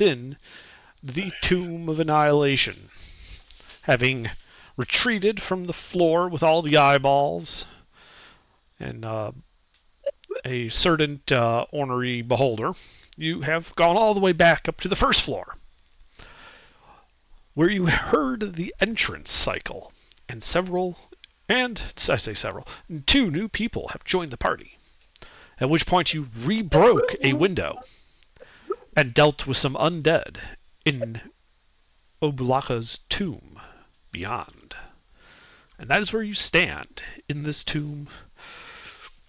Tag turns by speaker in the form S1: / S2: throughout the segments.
S1: within the Tomb of Annihilation, having retreated from the floor with all the eyeballs and a certain ornery beholder. You have gone all the way back up to the first floor, where you heard the entrance cycle, and I say several, two new people have joined the party. At which point you rebroke a window and dealt with some undead in Obulaka's tomb beyond. And that is where you stand in this tomb.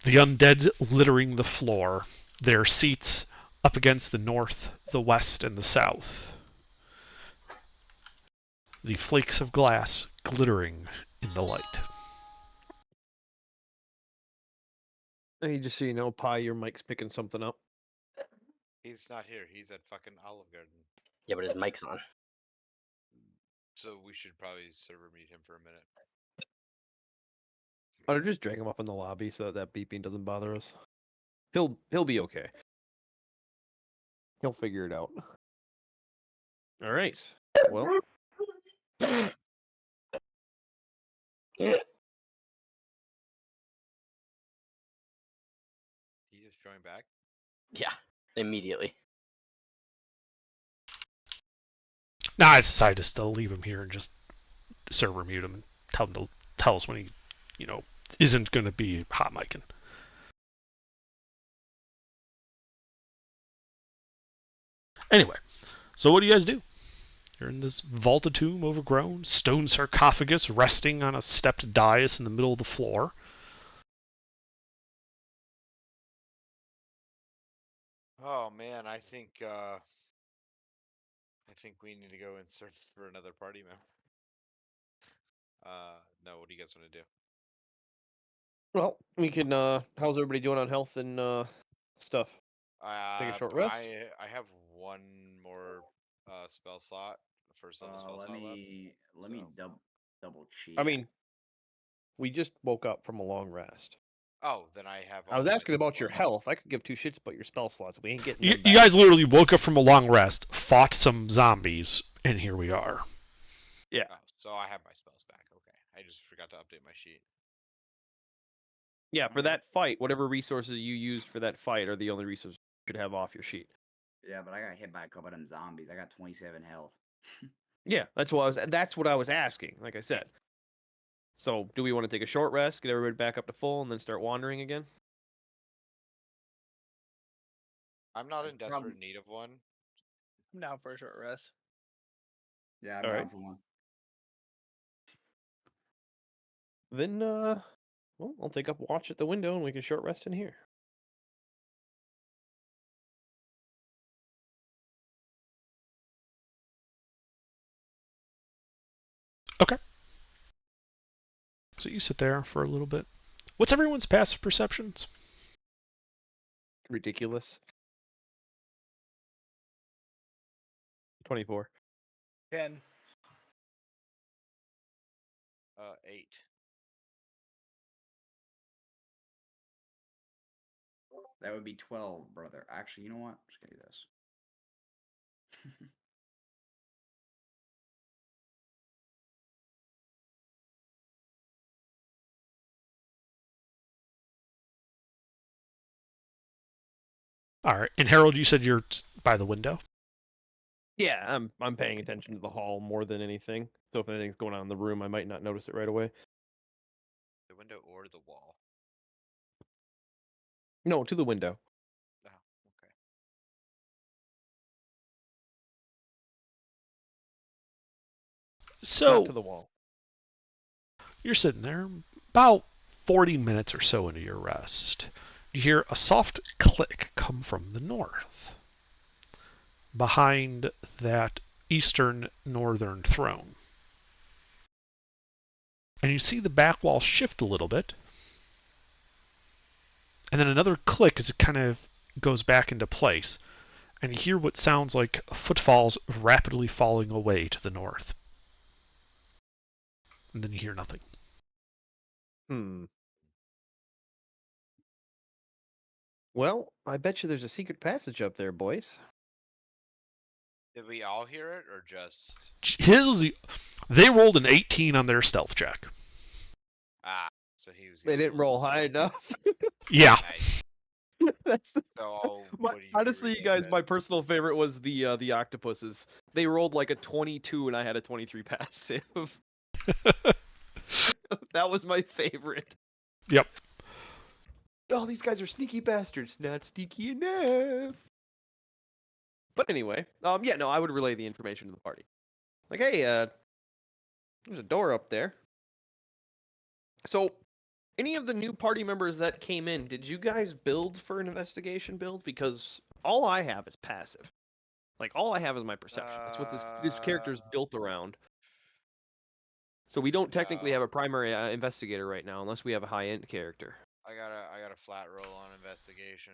S1: The undead littering the floor, their seats up against the north, the west, and the south. The flakes of glass glittering in the light.
S2: Hey, just so you know, Pi, your mic's picking something up.
S3: He's not here. He's at fucking Olive Garden.
S4: Yeah, but his mic's on.
S3: So we should probably server meet him for a minute.
S2: Or just drag him up in the lobby so that beeping doesn't bother us. He'll be okay. He'll figure it out. All right. Well,
S3: He just joined back.
S4: Yeah, immediately.
S1: Nah, I decided to still leave him here and just server mute him and tell him to tell us when he, isn't going to be hot micing. Anyway, so what do you guys do? You're in this vaulted tomb, overgrown, stone sarcophagus resting on a stepped dais in the middle of the floor.
S3: Oh man, I think we need to go and search for another party member. No, what do you guys want to do?
S2: well, we can. How's everybody doing on health and stuff? Take a short rest.
S3: I have one more spell slot, first level spell
S5: Let
S3: slot
S5: me
S3: so-
S5: double check.
S2: I mean, we just woke up from a long rest.
S3: Oh, then I have.
S2: I was
S3: all my
S2: asking about
S3: spell
S2: your
S3: slots.
S2: health. I could give two shits about your spell slots. We ain't getting
S1: You,
S2: them
S1: you
S2: back.
S1: guys literally woke up from a long rest, fought some zombies, and here we are.
S2: Yeah.
S3: Oh, so I have my spells back. Okay, I just forgot to update my sheet.
S2: Yeah, for that fight, whatever resources you used for that fight are the only resources you should have off your sheet.
S5: Yeah, but I got hit by a couple of them zombies. I got 27 health.
S2: Yeah, that's what I was asking, like I said. So, do we want to take a short rest, get everybody back up to full, and then start wandering again?
S3: I'm not in desperate
S5: Prob-
S3: need of one.
S6: I'm down for a short rest.
S5: Yeah, I'm
S2: All
S5: down
S2: right.
S5: for one.
S2: Then, well, I'll take up watch at the window, and we can short rest in here.
S1: Okay. So you sit there for a little bit. What's everyone's passive perceptions?
S2: Ridiculous. 24.
S6: 10.
S3: 8.
S5: That would be 12, brother. Actually, you know what? I'm just gonna do this.
S1: All right. And Harold, you said you're by the window.
S2: Yeah, I'm paying attention to the hall more than anything. So if anything's going on in the room, I might not notice it right away.
S3: The window or the wall.
S2: No, to the window.
S3: Oh, okay.
S1: So
S2: Not to the wall.
S1: you're sitting there about 40 minutes or so into your rest. You hear a soft click come from the north, behind that eastern northern throne. And you see the back wall shift a little bit. And then another click as it kind of goes back into place. And you hear what sounds like footfalls rapidly falling away to the north. And then you hear nothing.
S2: Well, I bet you there's a secret passage up there, boys.
S3: Did we all hear it or just?
S1: His was they rolled an 18 on their stealth check.
S3: So he was. the
S2: They
S3: only
S2: didn't
S3: one.
S2: roll high enough.
S1: Yeah.
S3: Nice. So what do you
S2: Honestly, you
S3: rename
S2: guys,
S3: it?
S2: my personal favorite was the octopuses. They rolled like a 22 and I had a 23 passive. That was my favorite.
S1: Yep.
S2: Oh, these guys are sneaky bastards. Not sneaky enough. But anyway, yeah, no, I would relay the information to the party. Like, hey, there's a door up there. So, any of the new party members that came in, did you guys build for an investigation build? Because all I have is passive. Like, all I have is my perception. That's what this character is built around. So we don't technically have a primary investigator right now, unless we have a high-end character.
S3: I got a flat roll on investigation.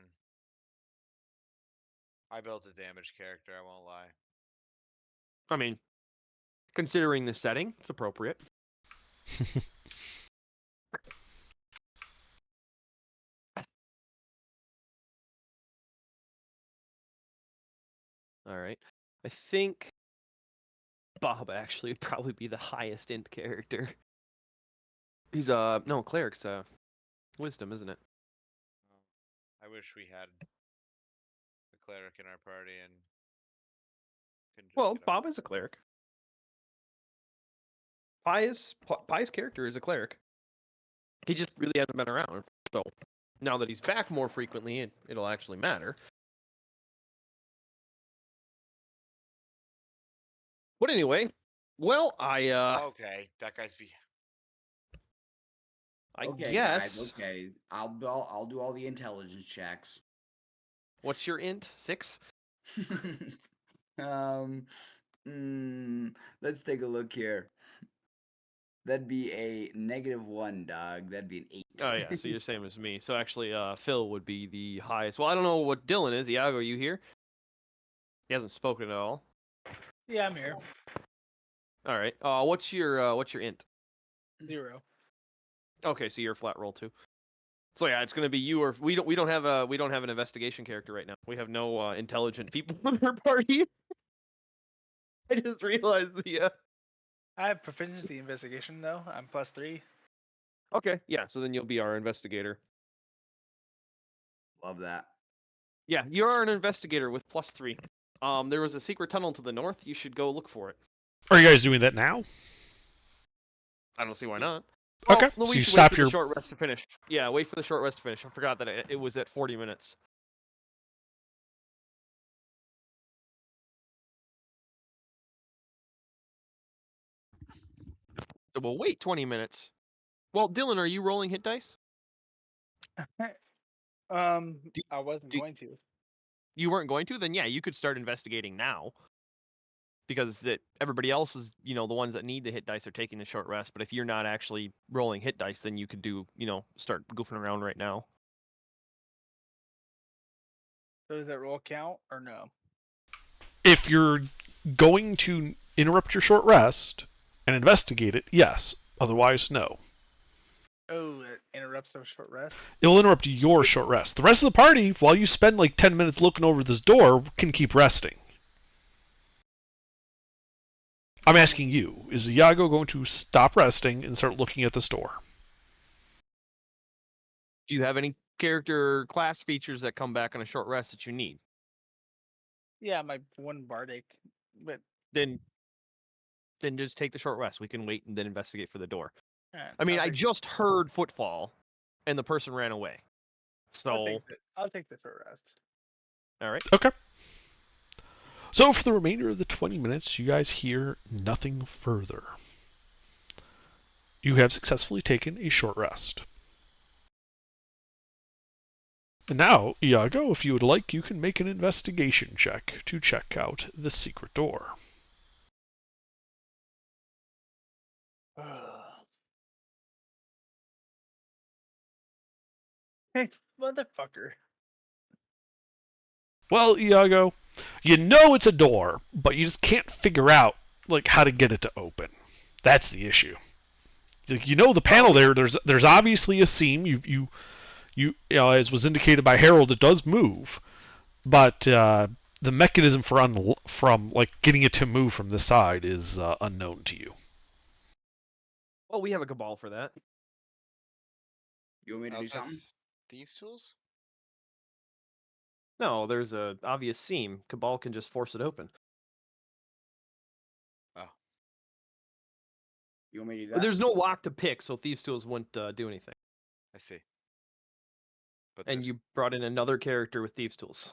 S3: I built a damaged character. I won't lie.
S2: I mean, considering the setting, it's appropriate. All right. I think Bob actually would probably be the highest int character. He's no, cleric's wisdom, isn't it?
S3: I wish we had a cleric in our party and. couldn't just
S2: Well,
S3: get a-
S2: Bob is a cleric. Pie's character is a cleric. He just really hasn't been around. So now that he's back more frequently, it'll actually matter. But anyway, well,
S3: Okay, that guy's be.
S2: I
S5: Okay,
S2: guess.
S5: guys, okay. I'll do all the intelligence checks.
S2: What's your int? 6?
S5: Let's take a look here. That'd be a -1, dog. That'd be an 8.
S2: Oh yeah, so you're the same as me. So actually, Phil would be the highest. Well, I don't know what Dylan is. Iago, you here? He hasn't spoken at all.
S6: Yeah, I'm here.
S2: All right. What's your int?
S6: 0.
S2: Okay, so you're a flat roll too. So yeah, it's gonna be you or we don't have an investigation character right now. We have no intelligent people in our party. I just realized
S6: I have proficiency investigation though. I'm +3.
S2: Okay, yeah. So then you'll be our investigator.
S5: Love that.
S2: Yeah, you are an investigator with +3. There was a secret tunnel to the north. You should go look for it.
S1: Are you guys doing that now?
S2: I don't see why not.
S1: Okay,
S2: no,
S1: so
S2: we
S1: you
S2: should
S1: stop
S2: wait for
S1: your-
S2: the short rest to finish. Yeah, wait for the short rest to finish. I forgot that it was at 40 minutes. So we'll wait 20 minutes. Well, Dylan, are you rolling hit dice?
S6: I wasn't
S2: do-
S6: going to.
S2: You weren't going to? Then yeah, you could start investigating now. Because everybody else is, the ones that need the hit dice are taking the short rest. But if you're not actually rolling hit dice, then you could start goofing around right now.
S6: So does that roll count or no?
S1: If you're going to interrupt your short rest and investigate it, yes. Otherwise, no.
S6: Oh, that interrupts a short rest.
S1: It'll interrupt your short rest. The rest of the party, while you spend like 10 minutes looking over this door, can keep resting. I'm asking you, is Iago going to stop resting and start looking at this door?
S2: Do you have any character class features that come back on a short rest that you need?
S6: Yeah, my one bardic, but
S2: Then just take the short rest. We can wait and then investigate for the door.
S6: alright,
S2: I mean,
S6: I'll
S2: I
S6: take-
S2: just heard footfall, and the person ran away. So,
S6: I'll take the short rest.
S2: all right.
S1: Okay. So for the remainder of the 20 minutes, you guys hear nothing further. You have successfully taken a short rest. And now, Iago, if you would like, you can make an investigation check to check out the secret door.
S6: Hey, motherfucker.
S1: Well, Iago, you know it's a door, but you just can't figure out how to get it to open. That's the issue. You know the panel there. There's obviously a seam. You as was indicated by Harold, it does move, but the mechanism from like getting it to move from this side is unknown to you.
S2: Well, we have a cabal for that.
S5: You want me to do
S3: Also have
S5: something?
S3: thieves tools?
S2: No, there's a obvious seam. Cabal can just force it open.
S3: Oh,
S5: You want me to do
S2: But
S5: that?
S2: there's no lock to pick, so thieves' tools wouldn't do anything.
S3: I see. But
S2: And
S3: this.
S2: you brought in another character with thieves' tools.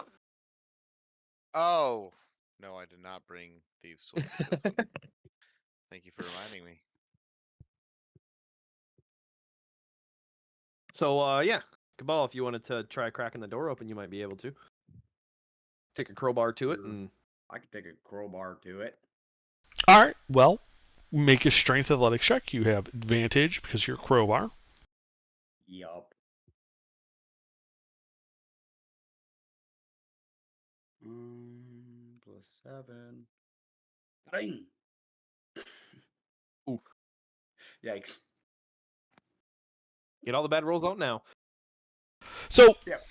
S3: Oh no, I did not bring thieves tools. with me. Thank you for reminding me.
S2: So yeah, Cabal, if you wanted to try cracking the door open, you might be able to. Take a crowbar to it
S5: Sure.
S2: and
S5: I can take a crowbar to it.
S1: All right. Well, make a strength athletics check. You have advantage because you're a crowbar.
S5: Yup. +7. Dang.
S2: Ooh.
S5: Yikes.
S2: get all the bad rolls out now.
S1: So
S5: Yep.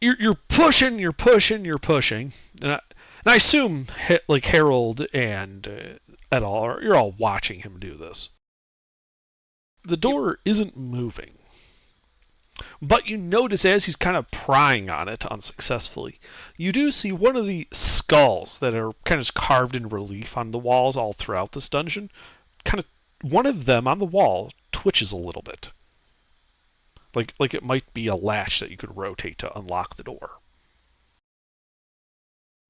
S1: you're pushing, and I assume like Harold and et al. You're all watching him do this. The door isn't moving, but you notice as he's kind of prying on it unsuccessfully, you do see one of the skulls that are kind of carved in relief on the walls all throughout this dungeon. Kind of one of them on the wall twitches a little bit. Like it might be a latch that you could rotate to unlock the door.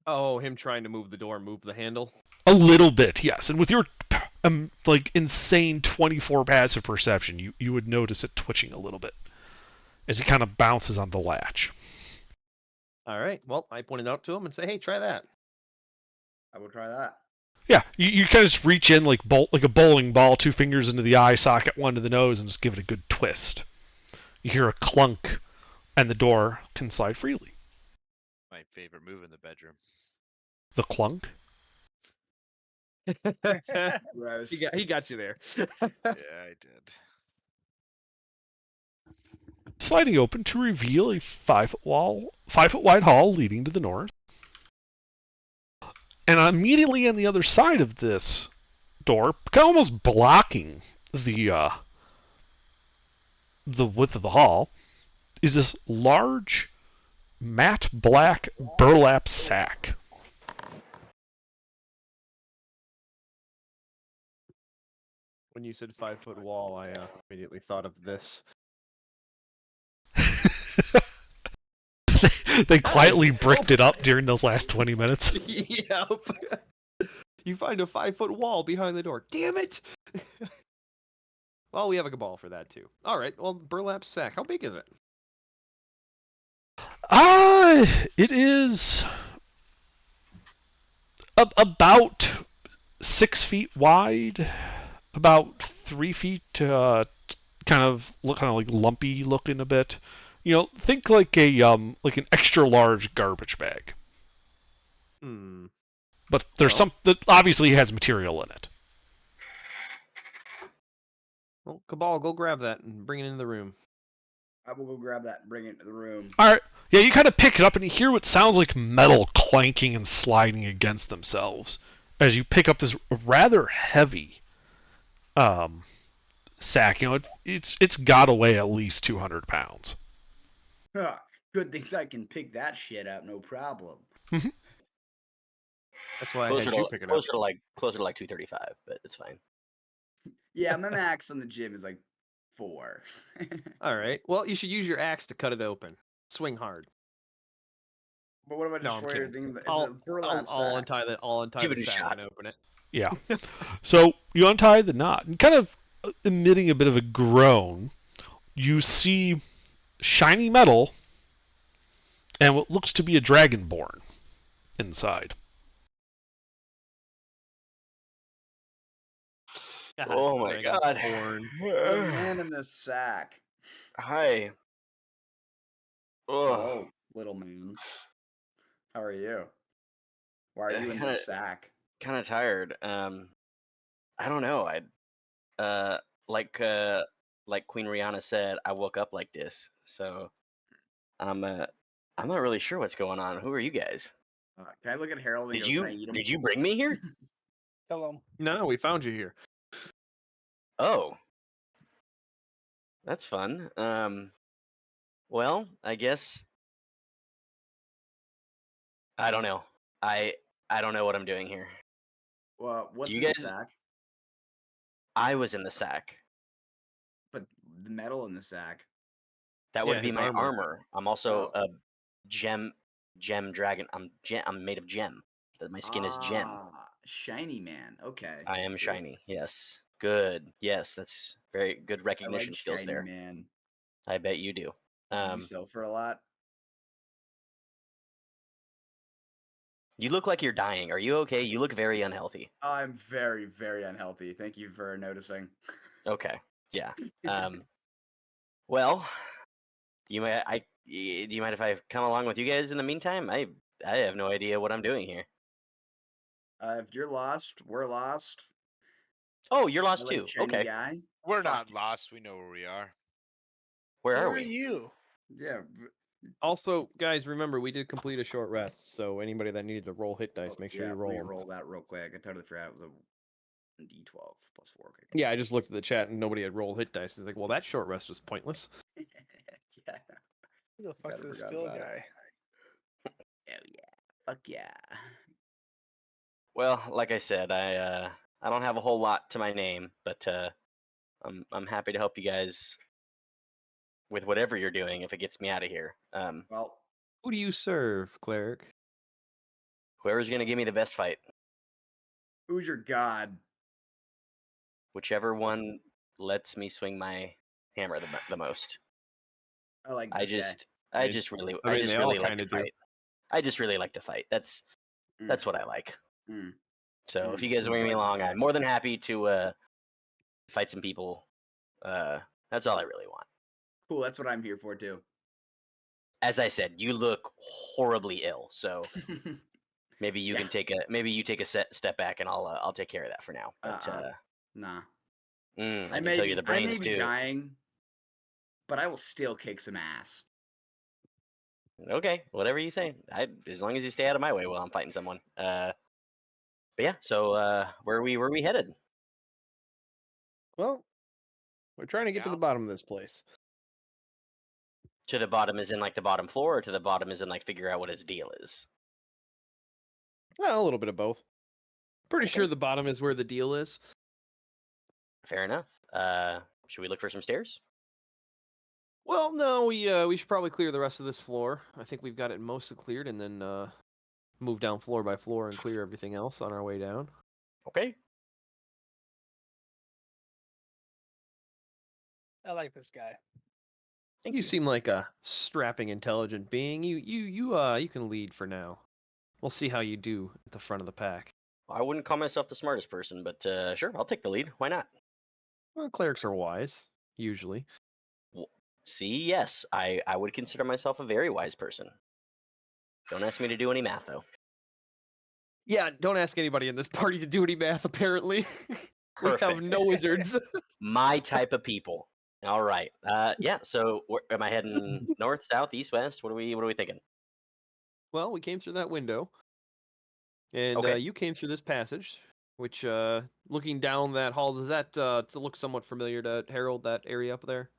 S2: Oh, him trying to move the door, move the handle.
S1: A little bit, yes. And with your like insane 24 passive perception, you would notice it twitching a little bit as he kind of bounces on the latch.
S2: All right. Well, I pointed out to him and say, "Hey, try that."
S5: I will try that.
S1: Yeah, you kind of just reach in like a bowling ball, 2 fingers into the eye socket, 1 to the nose, and just give it a good twist. You hear a clunk, and the door can slide freely.
S3: My favorite move in the bedroom.
S1: The clunk?
S5: Gross.
S2: he got you there.
S3: Yeah, I did.
S1: Sliding open to reveal a 5-foot wide hall leading to the north. And immediately on the other side of this door, kind of almost blocking the width of the hall, is this large, matte black burlap sack.
S2: When you said 5-foot wall, I immediately thought of this.
S1: They quietly bricked it up during those last 20 minutes.
S2: Yep. You find a 5-foot wall behind the door. Damn it! Well, we have a cabal for that too. All right. Well, burlap sack. How big is it?
S1: It is about 6 feet wide, about 3 feet, kind of like lumpy looking a bit. You know, think like an extra large garbage bag.
S2: Hmm.
S1: But there's some that obviously has material in it.
S2: Well, Cabal, go grab that and bring it into the room.
S5: I will go grab that and bring it into the room.
S1: All right. Yeah, you kind of pick it up and you hear what sounds like metal clanking and sliding against themselves as you pick up this rather heavy sack. You know, it's got to weigh at least 200 pounds.
S5: Huh. Good things I can pick that shit up, no problem.
S2: That's why I
S4: Closer
S2: had you
S4: to,
S2: pick it up.
S4: closer to like 235, but it's fine.
S5: Yeah, my max on the gym is like 4.
S2: All right. Well, you should use your axe to cut it open. Swing hard.
S5: But what about
S2: No, I'm
S5: destroy
S2: kidding.
S5: everything? It's a
S2: I'll
S5: burlap sack.
S2: untie
S4: Give
S2: the
S4: it a
S2: sack
S4: shot.
S2: and open it.
S1: Yeah. So you untie the knot and kind of emitting a bit of a groan, you see shiny metal and what looks to be a dragonborn inside.
S4: Oh my god.
S2: Horn.
S5: The man in this sack.
S4: Hi. Oh,
S5: Whoa, little man. How are you? Why are you in
S4: kinda-
S5: this sack?
S4: kind of tired. I don't know. Like Queen Rihanna said, I woke up like this. So I'm not really sure what's going on. Who are you guys?
S5: Can I look at Harold and
S4: Did
S5: go,
S4: you
S5: can I eat him?
S4: did you bring me here?
S6: Hello.
S2: No, we found you here.
S4: Oh, that's fun. Well, I guess I don't know. I don't know what I'm doing here.
S5: Well, what's
S4: you
S5: in the
S4: guys-
S5: sack?
S4: I was in the sack.
S5: But the metal in the sack.
S4: That
S2: Yeah,
S4: would be
S2: his
S4: my
S2: armor.
S4: armor. I'm also
S5: Oh.
S4: a gem dragon. I'm made of gem. My skin is gem.
S5: Shiny man. Okay.
S4: I am
S5: cool.
S4: shiny. Yes. Good. Yes, that's very good
S5: I
S4: recognition
S5: like
S4: skills
S5: shiny
S4: there.
S5: man.
S4: I bet you do.
S5: Do you sell for a lot?
S4: You look like you're dying. Are you okay? You look very unhealthy.
S5: I'm very, very unhealthy. Thank you for noticing.
S4: Okay. Yeah. Well, do you mind if I come along with you guys in the meantime? I have no idea what I'm doing here.
S5: If you're lost, we're lost.
S4: Oh, you're
S5: I
S4: lost
S5: like
S4: too.
S5: shiny
S4: Okay.
S5: guy.
S3: We're
S5: Fuck.
S3: not lost. We know where we are.
S4: Where
S6: Who
S4: are
S6: are
S4: we?
S6: you?
S5: Yeah.
S2: Also, guys, remember we did complete a short rest, so anybody that needed to roll hit dice, make sure you roll 'em.
S5: Roll that real quick. I totally forgot it was a D12 plus 4. Okay.
S2: Yeah, I just looked at the chat and nobody had rolled hit dice. It's like, well, that short rest was pointless.
S5: Yeah.
S6: Who the fuck
S5: Kinda
S6: is this
S5: forgot
S6: Phil
S5: about it.
S6: guy?
S5: Hell yeah. Fuck yeah.
S4: Well, like I said, I don't have a whole lot to my name, but I'm happy to help you guys with whatever you're doing if it gets me out of here.
S5: Well,
S2: Who do you serve, cleric?
S4: Whoever's gonna give me the best fight,
S5: who's your god?
S4: whichever one lets me swing my hammer the most.
S5: I like
S4: I
S5: this guy.
S4: just I
S2: Nice.
S4: just really
S2: I
S4: I
S2: mean,
S4: just
S2: they all
S4: really like to
S2: kinda do.
S4: fight. I just really like to fight. That's what I like.
S5: Mm.
S4: So if
S5: Mm.
S4: you guys
S5: I
S4: bring me
S5: like this
S4: along,
S5: guy.
S4: I'm more than happy to fight some people. That's all I really want.
S5: Cool. That's what I'm here for too.
S4: As I said, you look horribly ill, so maybe you
S5: Yeah.
S4: take a step back, and I'll take care of that for now. But
S5: Nah.
S4: I
S5: I
S4: can
S5: may
S4: tell
S5: be,
S4: you the
S5: I may
S4: brains
S5: be
S4: too.
S5: dying, but I will still kick some ass.
S4: Okay, whatever you say. As long as you stay out of my way while I'm fighting someone. But yeah. So where are we headed?
S2: Well, we're trying to get to
S3: Yeah.
S2: the bottom of this place.
S4: To the bottom is in like the bottom floor, or to the bottom is in like figure out what its deal is.
S2: Well, a little bit of both. Pretty
S4: Okay.
S2: sure the bottom is where the deal is.
S4: Fair enough. Should we look for some stairs?
S2: Well, no, we should probably clear the rest of this floor. I think we've got it mostly cleared, and then move down floor by floor and clear everything else on our way down.
S4: Okay.
S6: I like this guy.
S4: Thank
S2: You seem like a strapping, intelligent being. You can lead for now. We'll see how you do at the front of the pack.
S4: I wouldn't call myself the smartest person, but sure, I'll take the lead. Why not?
S2: Well, clerics are wise, usually.
S4: See, yes, I would consider myself a very wise person. Don't ask me to do any math, though.
S2: Yeah, don't ask anybody in this party to do any math, apparently. We have
S4: Perfect.
S2: no wizards.
S4: My type of people. All right. Yeah. So, am I heading north, south, east, west? What are we thinking?
S2: Well, we came through that window, and
S4: Okay.
S2: you came through this passage, which, looking down that hall, does that look somewhat familiar to Harold, that area up there?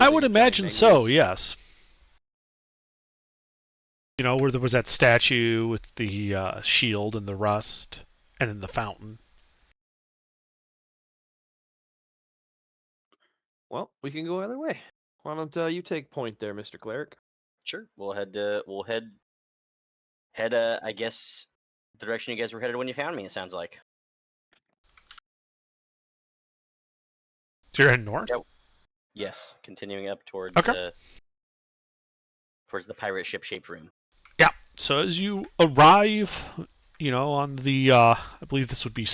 S1: I
S2: With
S1: would
S2: the giant
S1: imagine so,
S2: mangoes?
S1: yes. You know, where there was that statue with the shield and the rust, and then the fountain.
S2: Well, we can go either way. Why don't you take point there, Mr. Cleric?
S4: Sure. We'll head. I guess the direction you guys were headed when you found me. It sounds like.
S1: So you're heading north?
S4: Yep. Yes. Continuing up towards
S1: Okay.
S4: Towards the pirate ship-shaped room.
S1: Yeah. So as you arrive, you know, on the, I believe this would be,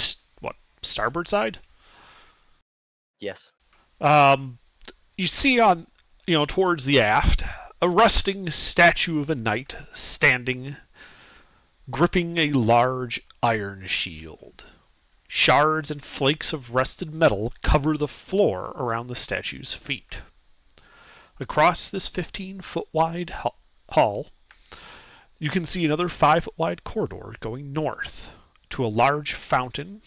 S1: starboard side?
S4: Yes.
S1: You see on, you know, towards the aft, a rusting statue of a knight standing, gripping a large iron shield. Shards and flakes of rusted metal cover the floor around the statue's feet. Across this 15-foot wide hall, You can see another 5-foot wide corridor going north to a large fountain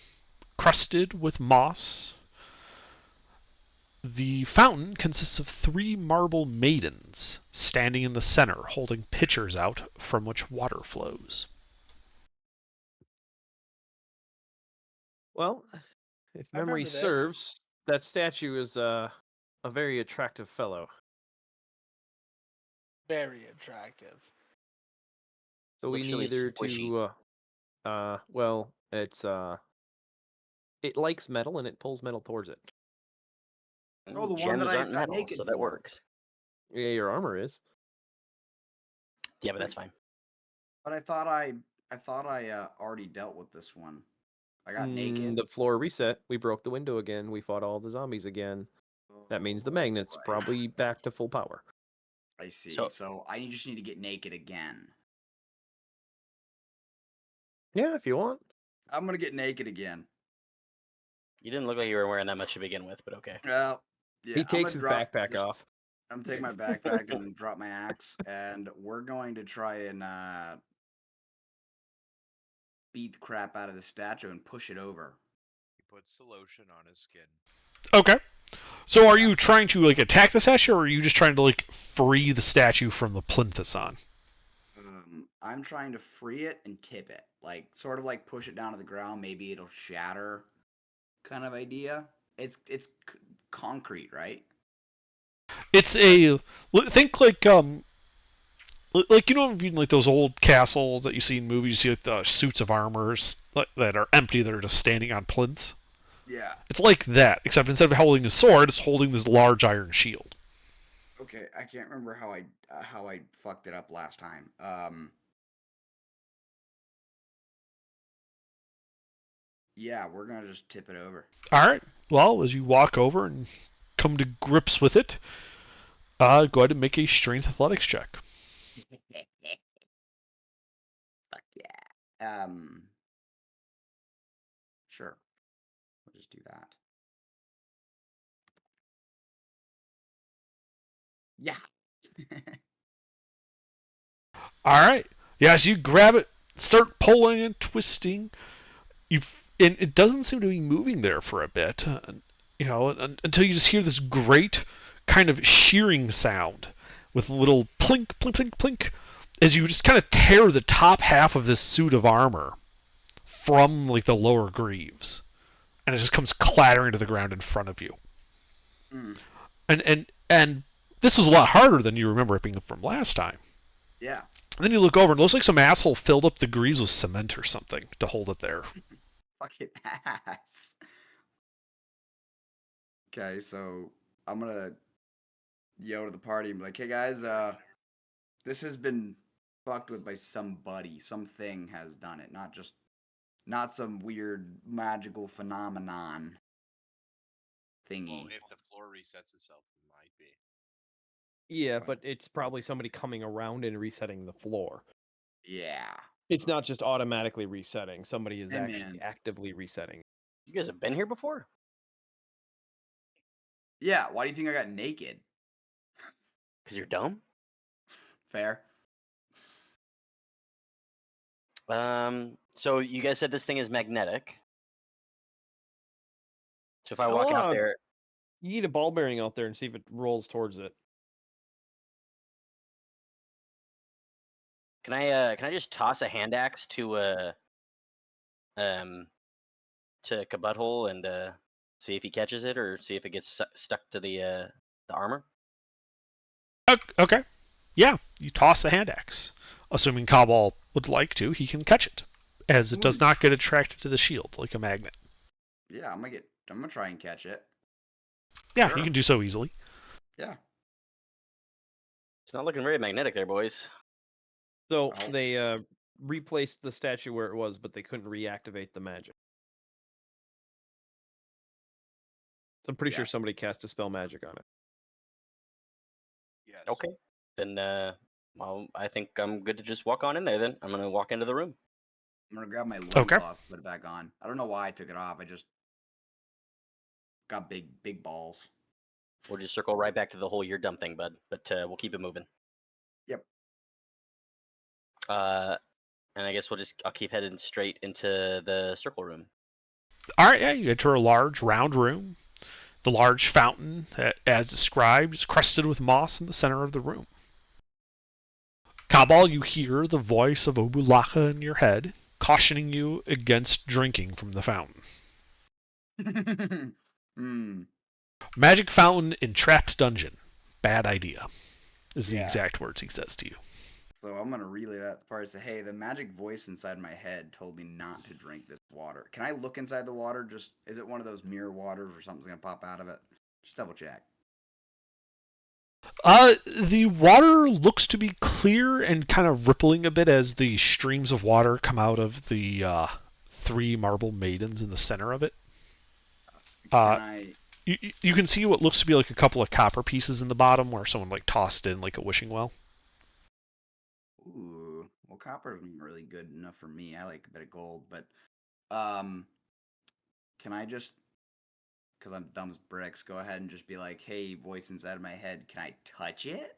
S1: crusted with moss. The fountain consists of 3 marble maidens standing in the center, holding pitchers out from which water flows.
S2: Well, if
S6: I
S2: memory
S6: remember this.
S2: serves, that statue is a very attractive fellow.
S6: Very attractive.
S2: So we
S4: Looks
S2: need
S4: really
S2: either
S4: squishy.
S2: to well, it likes metal and it pulls metal towards it.
S5: Oh, the one
S4: Gems
S5: that I
S4: aren't
S5: got
S4: metal,
S5: naked
S4: so that
S5: for.
S4: works.
S2: Yeah, your armor is.
S4: Yeah, but that's fine.
S5: But I thought I already dealt with this one. I got naked.
S2: The floor reset. We broke the window again. We fought all the zombies again. That means the magnet's
S5: Right.
S2: probably back to full power.
S5: I see.
S4: So-
S5: So I just need to get naked again.
S2: Yeah, if you want.
S5: I'm gonna get naked again.
S4: You didn't look like you were wearing that much to begin with, but okay.
S5: Well, yeah.
S2: He
S5: I'm
S2: takes
S5: gonna
S2: his backpack
S5: just-
S2: off.
S5: I'm gonna take my backpack and drop my axe, and we're going to try and beat the crap out of the statue and push it over.
S3: He puts the lotion on his skin.
S1: Okay. So are you trying to like attack the statue, or are you just trying to like free the statue from the plinth it's on?
S5: I'm trying to free it and tip it, like sort of like push it down to the ground. Maybe it'll shatter, kind of idea. It's concrete, right?
S1: It's a think like like you know if you like those old castles that you see in movies, you see like the suits of armors that are empty that are just standing on plinths.
S5: Yeah.
S1: It's like that, except instead of holding a sword, it's holding this large iron shield.
S5: Okay, I can't remember how I fucked it up last time. Yeah, we're gonna just tip it over.
S1: All right. Well, as you walk over and come to grips with it, go ahead and make a strength athletics check.
S5: Fuck yeah. Sure. We'll just do that. Yeah.
S1: All right. Yeah, as you grab it, start pulling and twisting. And it doesn't seem to be moving there for a bit, until you just hear this great kind of shearing sound with a little plink, plink, plink, plink, as you just kind of tear the top half of this suit of armor from like the lower greaves, and it just comes clattering to the ground in front of you.
S5: Mm.
S1: And this was a lot harder than you remember it being from last time.
S5: Yeah.
S1: And then you look over, and it looks like some asshole filled up the greaves with cement or something to hold it there.
S5: Fucking ass. Okay, so I'm gonna yell to the party and be like, hey guys, this has been fucked with by somebody. Something has done it. Not some weird magical phenomenon thingy.
S3: Well, if the floor resets itself, it might be.
S2: Yeah,
S5: Right.
S2: but it's probably somebody coming around and resetting the floor.
S5: Yeah.
S2: It's not just automatically resetting. Somebody is
S5: Hey,
S2: actually
S5: man.
S2: actively resetting.
S4: You guys have been here before?
S5: Yeah, why do you think I got naked?
S4: Because you're dumb?
S5: Fair.
S4: So you guys said this thing is magnetic. So if I
S2: Oh,
S4: walk out there,
S2: You need a ball bearing out there and see if it rolls towards it.
S4: can I just toss a hand axe to Kabutthole and see if he catches it or see if it gets stuck to the armor?
S1: Okay. Yeah, you toss the hand axe. Assuming Kabal would like to, he can catch it, as it does not get attracted to the shield like a magnet.
S5: Yeah, I'm gonna try and catch it.
S1: Yeah,
S5: Sure.
S1: you can do so easily.
S5: Yeah.
S4: It's not looking very magnetic there, boys.
S2: So
S5: Oh.
S2: they replaced the statue where it was, but they couldn't reactivate the magic. So I'm pretty sure
S5: Yes.
S2: somebody cast a spell magic on it.
S3: Yes.
S4: Okay. Then well, I think I'm good to just walk on in there then. I'm gonna walk into the room.
S5: I'm gonna grab my
S1: Okay.
S5: loincloth, put it back on. I don't know why I took it off. I just got big balls.
S4: We'll just circle right back to the whole you're dumb thing, bud. But we'll keep it moving.
S5: Yep.
S4: And I guess I'll keep heading straight into the circle room.
S1: All right, yeah, you enter a large round room. The large fountain, as described, is crested with moss in the center of the room. Cabal, you hear the voice of Obulacha in your head, cautioning you against drinking from the fountain. Magic fountain in trapped dungeon. Bad idea, is the exact words he says to you.
S5: So I'm gonna relay that part and say, hey, the magic voice inside my head told me not to drink this water. Can I look inside the water? Just is it one of those mirror waters or something's gonna pop out of it? Just double check.
S1: The water looks to be clear and kind of rippling a bit as the streams of water come out of the 3 marble maidens in the center of it. You can see what looks to be like a couple of copper pieces in the bottom where someone like tossed in like a wishing well.
S5: Ooh, well, copper isn't really good enough for me. I like a bit of gold, but can I just, because I'm dumb as bricks, go ahead and just be like, hey, voice inside of my head, can I touch it?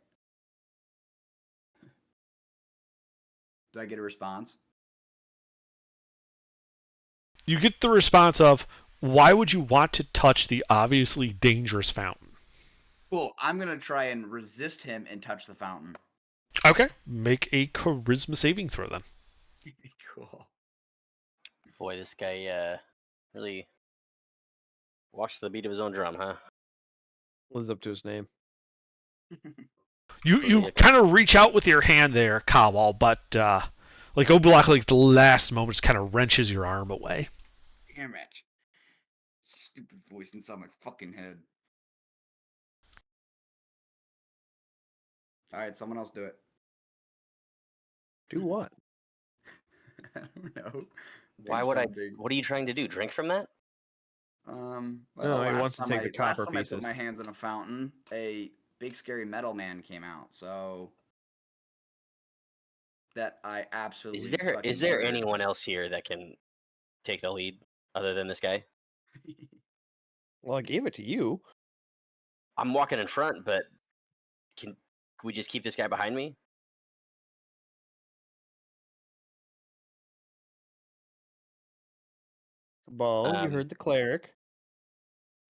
S5: Do I get a response?
S1: You get the response of, why would you want to touch the obviously dangerous fountain?
S5: Cool, I'm going to try and resist him and touch the fountain.
S1: Okay, make a charisma saving throw then.
S5: Cool.
S4: Boy, this guy really walks to the beat of his own drum, huh?
S2: Lives up to his name.
S1: You kind of reach out with your hand there, Kawal, but like Obulak, like the last moment, just kind of wrenches your arm away.
S5: Damn it. Stupid voice inside my fucking head. Alright, someone else do it.
S2: Do what?
S5: I don't know.
S4: Why would I? What are you trying to do? Drink from that?
S5: Well,
S2: No, he
S5: last
S2: wants to
S5: time
S2: take the
S5: last
S2: copper
S5: time I
S2: pieces.
S5: put my hands in a fountain, a big scary metal man came out. So that I absolutely
S4: Is there anyone else here that can take the lead other than this guy?
S2: Well, I gave it to you.
S4: I'm walking in front, but can we just keep this guy behind me?
S2: Ball, you heard the cleric.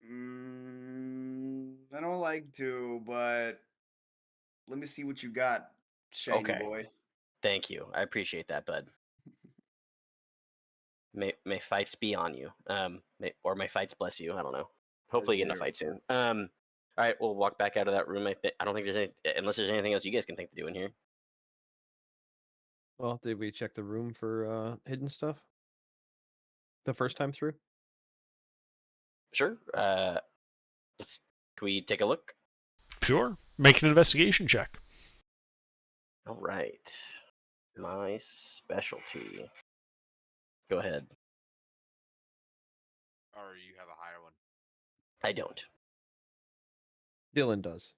S5: I don't like to, but let me see what you got, shiny
S4: Okay.
S5: boy.
S4: Thank you. I appreciate that, bud. May fights be on you. Or may fights bless you. I don't know. Hopefully, get in a fight soon. All right, we'll walk back out of that room. I don't think there's any, unless there's anything else you guys can think to do in here.
S2: Well, did we check the room for hidden stuff? The first time through?
S4: Sure. Can we take a look?
S1: Sure. Make an investigation check.
S4: All right. My specialty. Go ahead.
S3: Or you have a higher one.
S4: I don't.
S2: Dylan does.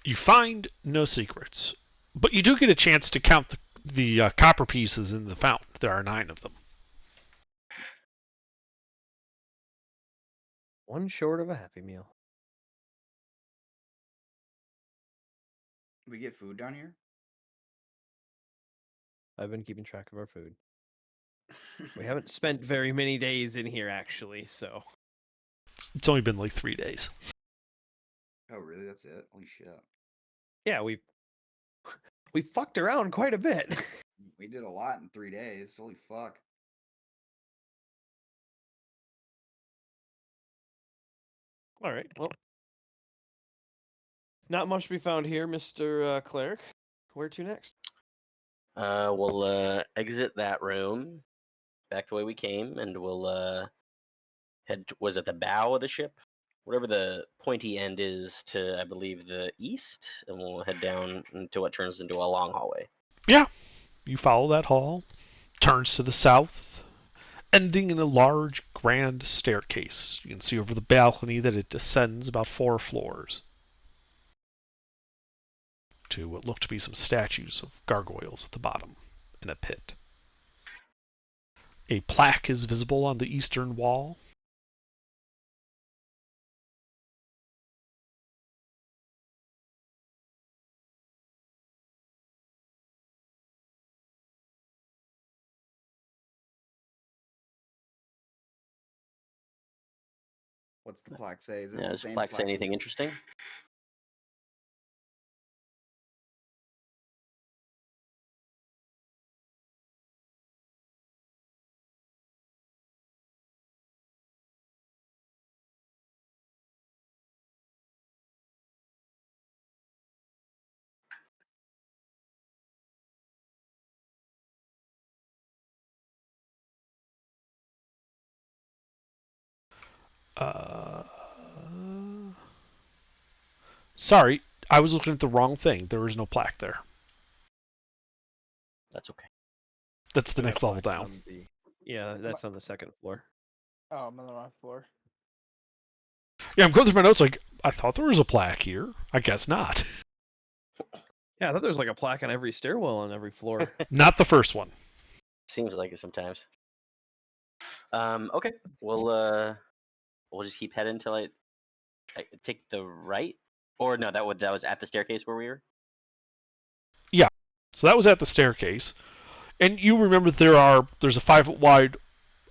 S1: You find no secrets, but you do get a chance to count the copper pieces in the fountain. There are 9 of them.
S2: One short of a Happy Meal.
S5: We get food down here?
S2: I've been keeping track of our food. We haven't spent very many days in here, actually, so.
S1: It's only been like 3 days.
S5: Oh, really? That's it? Holy shit.
S2: Yeah, we fucked around quite a bit.
S5: We did a lot in 3 days. Holy fuck.
S2: All right, well. Not much to be found here, Mr. Cleric. Where to next?
S4: We'll exit that room back the way we came, and we'll head. Was it the bow of the ship? Whatever the pointy end is to, I believe, the east, and we'll head down into what turns into a long hallway.
S1: Yeah. You follow that hall, turns to the south, ending in a large, grand staircase. You can see over the balcony that it descends about 4 floors. to what looked to be some statues of gargoyles at the bottom in a pit. A plaque is visible on the eastern wall.
S5: What's the plaque say? Is it
S4: Yeah,
S5: the
S4: does
S5: same
S4: plaque say
S5: plaque?
S4: anything interesting?
S1: Uh, sorry, I was looking at the wrong thing. There is no plaque there.
S4: That's okay.
S1: That's the
S2: We have
S1: next level
S2: plaques
S1: down.
S2: on the- Yeah, that's on the second floor.
S6: Oh, I'm on the wrong floor.
S1: Yeah, I'm going through my notes like, I thought there was a plaque here. I guess not.
S2: Yeah, I thought there was like a plaque on every stairwell on every floor.
S1: Not the first one.
S4: Seems like it sometimes. Okay. We'll just keep heading until I take the right. Or no, that was at the staircase where we were.
S1: So that was at the staircase. And you remember there's a 5-foot wide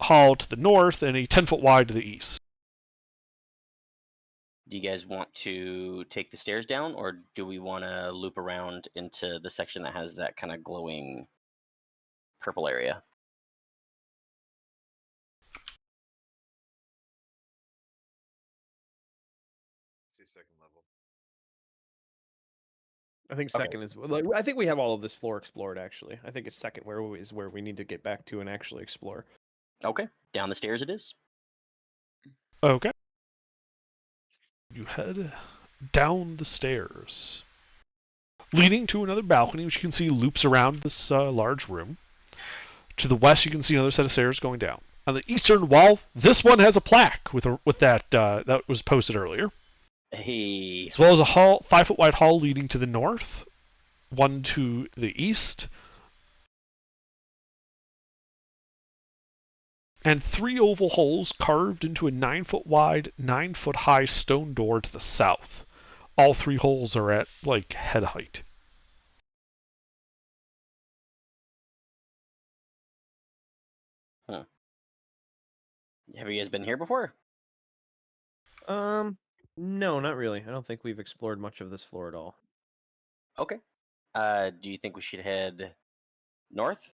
S1: hall to the north and a 10-foot wide to the east.
S4: Do you guys want to take the stairs down, or do we want to loop around into the section that has that kind of glowing purple area?
S3: See second level.
S2: I think
S4: Okay.
S2: second is like I think we have all of this floor explored actually. I think it's second is where we need to get back to and actually explore.
S4: Okay, down the stairs it is.
S1: Okay. You head down the stairs, leading to another balcony, which you can see loops around this large room. To the west, you can see another set of stairs going down. On the eastern wall, this one has a plaque with that that was posted earlier,
S4: Hey,
S1: as well as a 5-foot wide hall leading to the north, one to the east, and 3 oval holes carved into a 9-foot wide, 9-foot high stone door to the south. All 3 holes are at like head height.
S4: have you guys been here before?
S2: No, not really. I don't think we've explored much of this floor at all.
S4: Okay. Do you think we should head north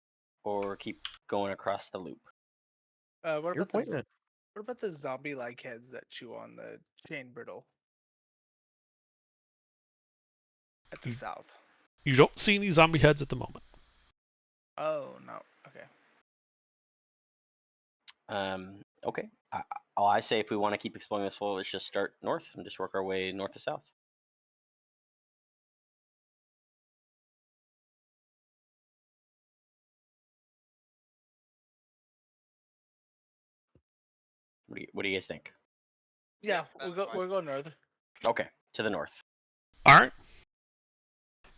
S4: or keep going across the loop?
S6: What
S2: You're
S6: about
S2: pointing
S6: the
S2: at
S6: what about the zombie-like heads that chew on the chain brittle? At the
S1: You-
S6: south.
S1: You don't see any zombie heads at the moment.
S6: Oh no. Okay.
S4: Okay. I say if we want to keep exploring this floor, let's just start north and just work our way north to south. What do you guys think?
S6: Yeah,
S3: that's
S6: we'll
S3: fine.
S6: go north.
S4: Okay, to the north.
S1: All right.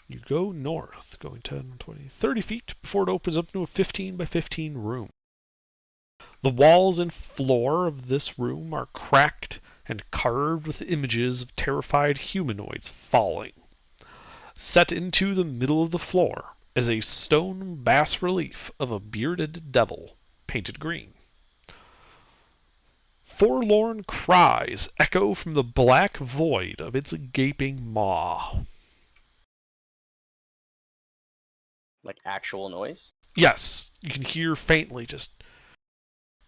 S1: You go north, going 10, 20, 30 feet before it opens up to a 15 by 15 room. The walls and floor of this room are cracked and carved with images of terrified humanoids falling. Set into the middle of the floor is a stone bas relief of a bearded devil, painted green. Forlorn cries echo from the black void of its gaping maw.
S4: Like actual noise?
S1: Yes, you can hear faintly just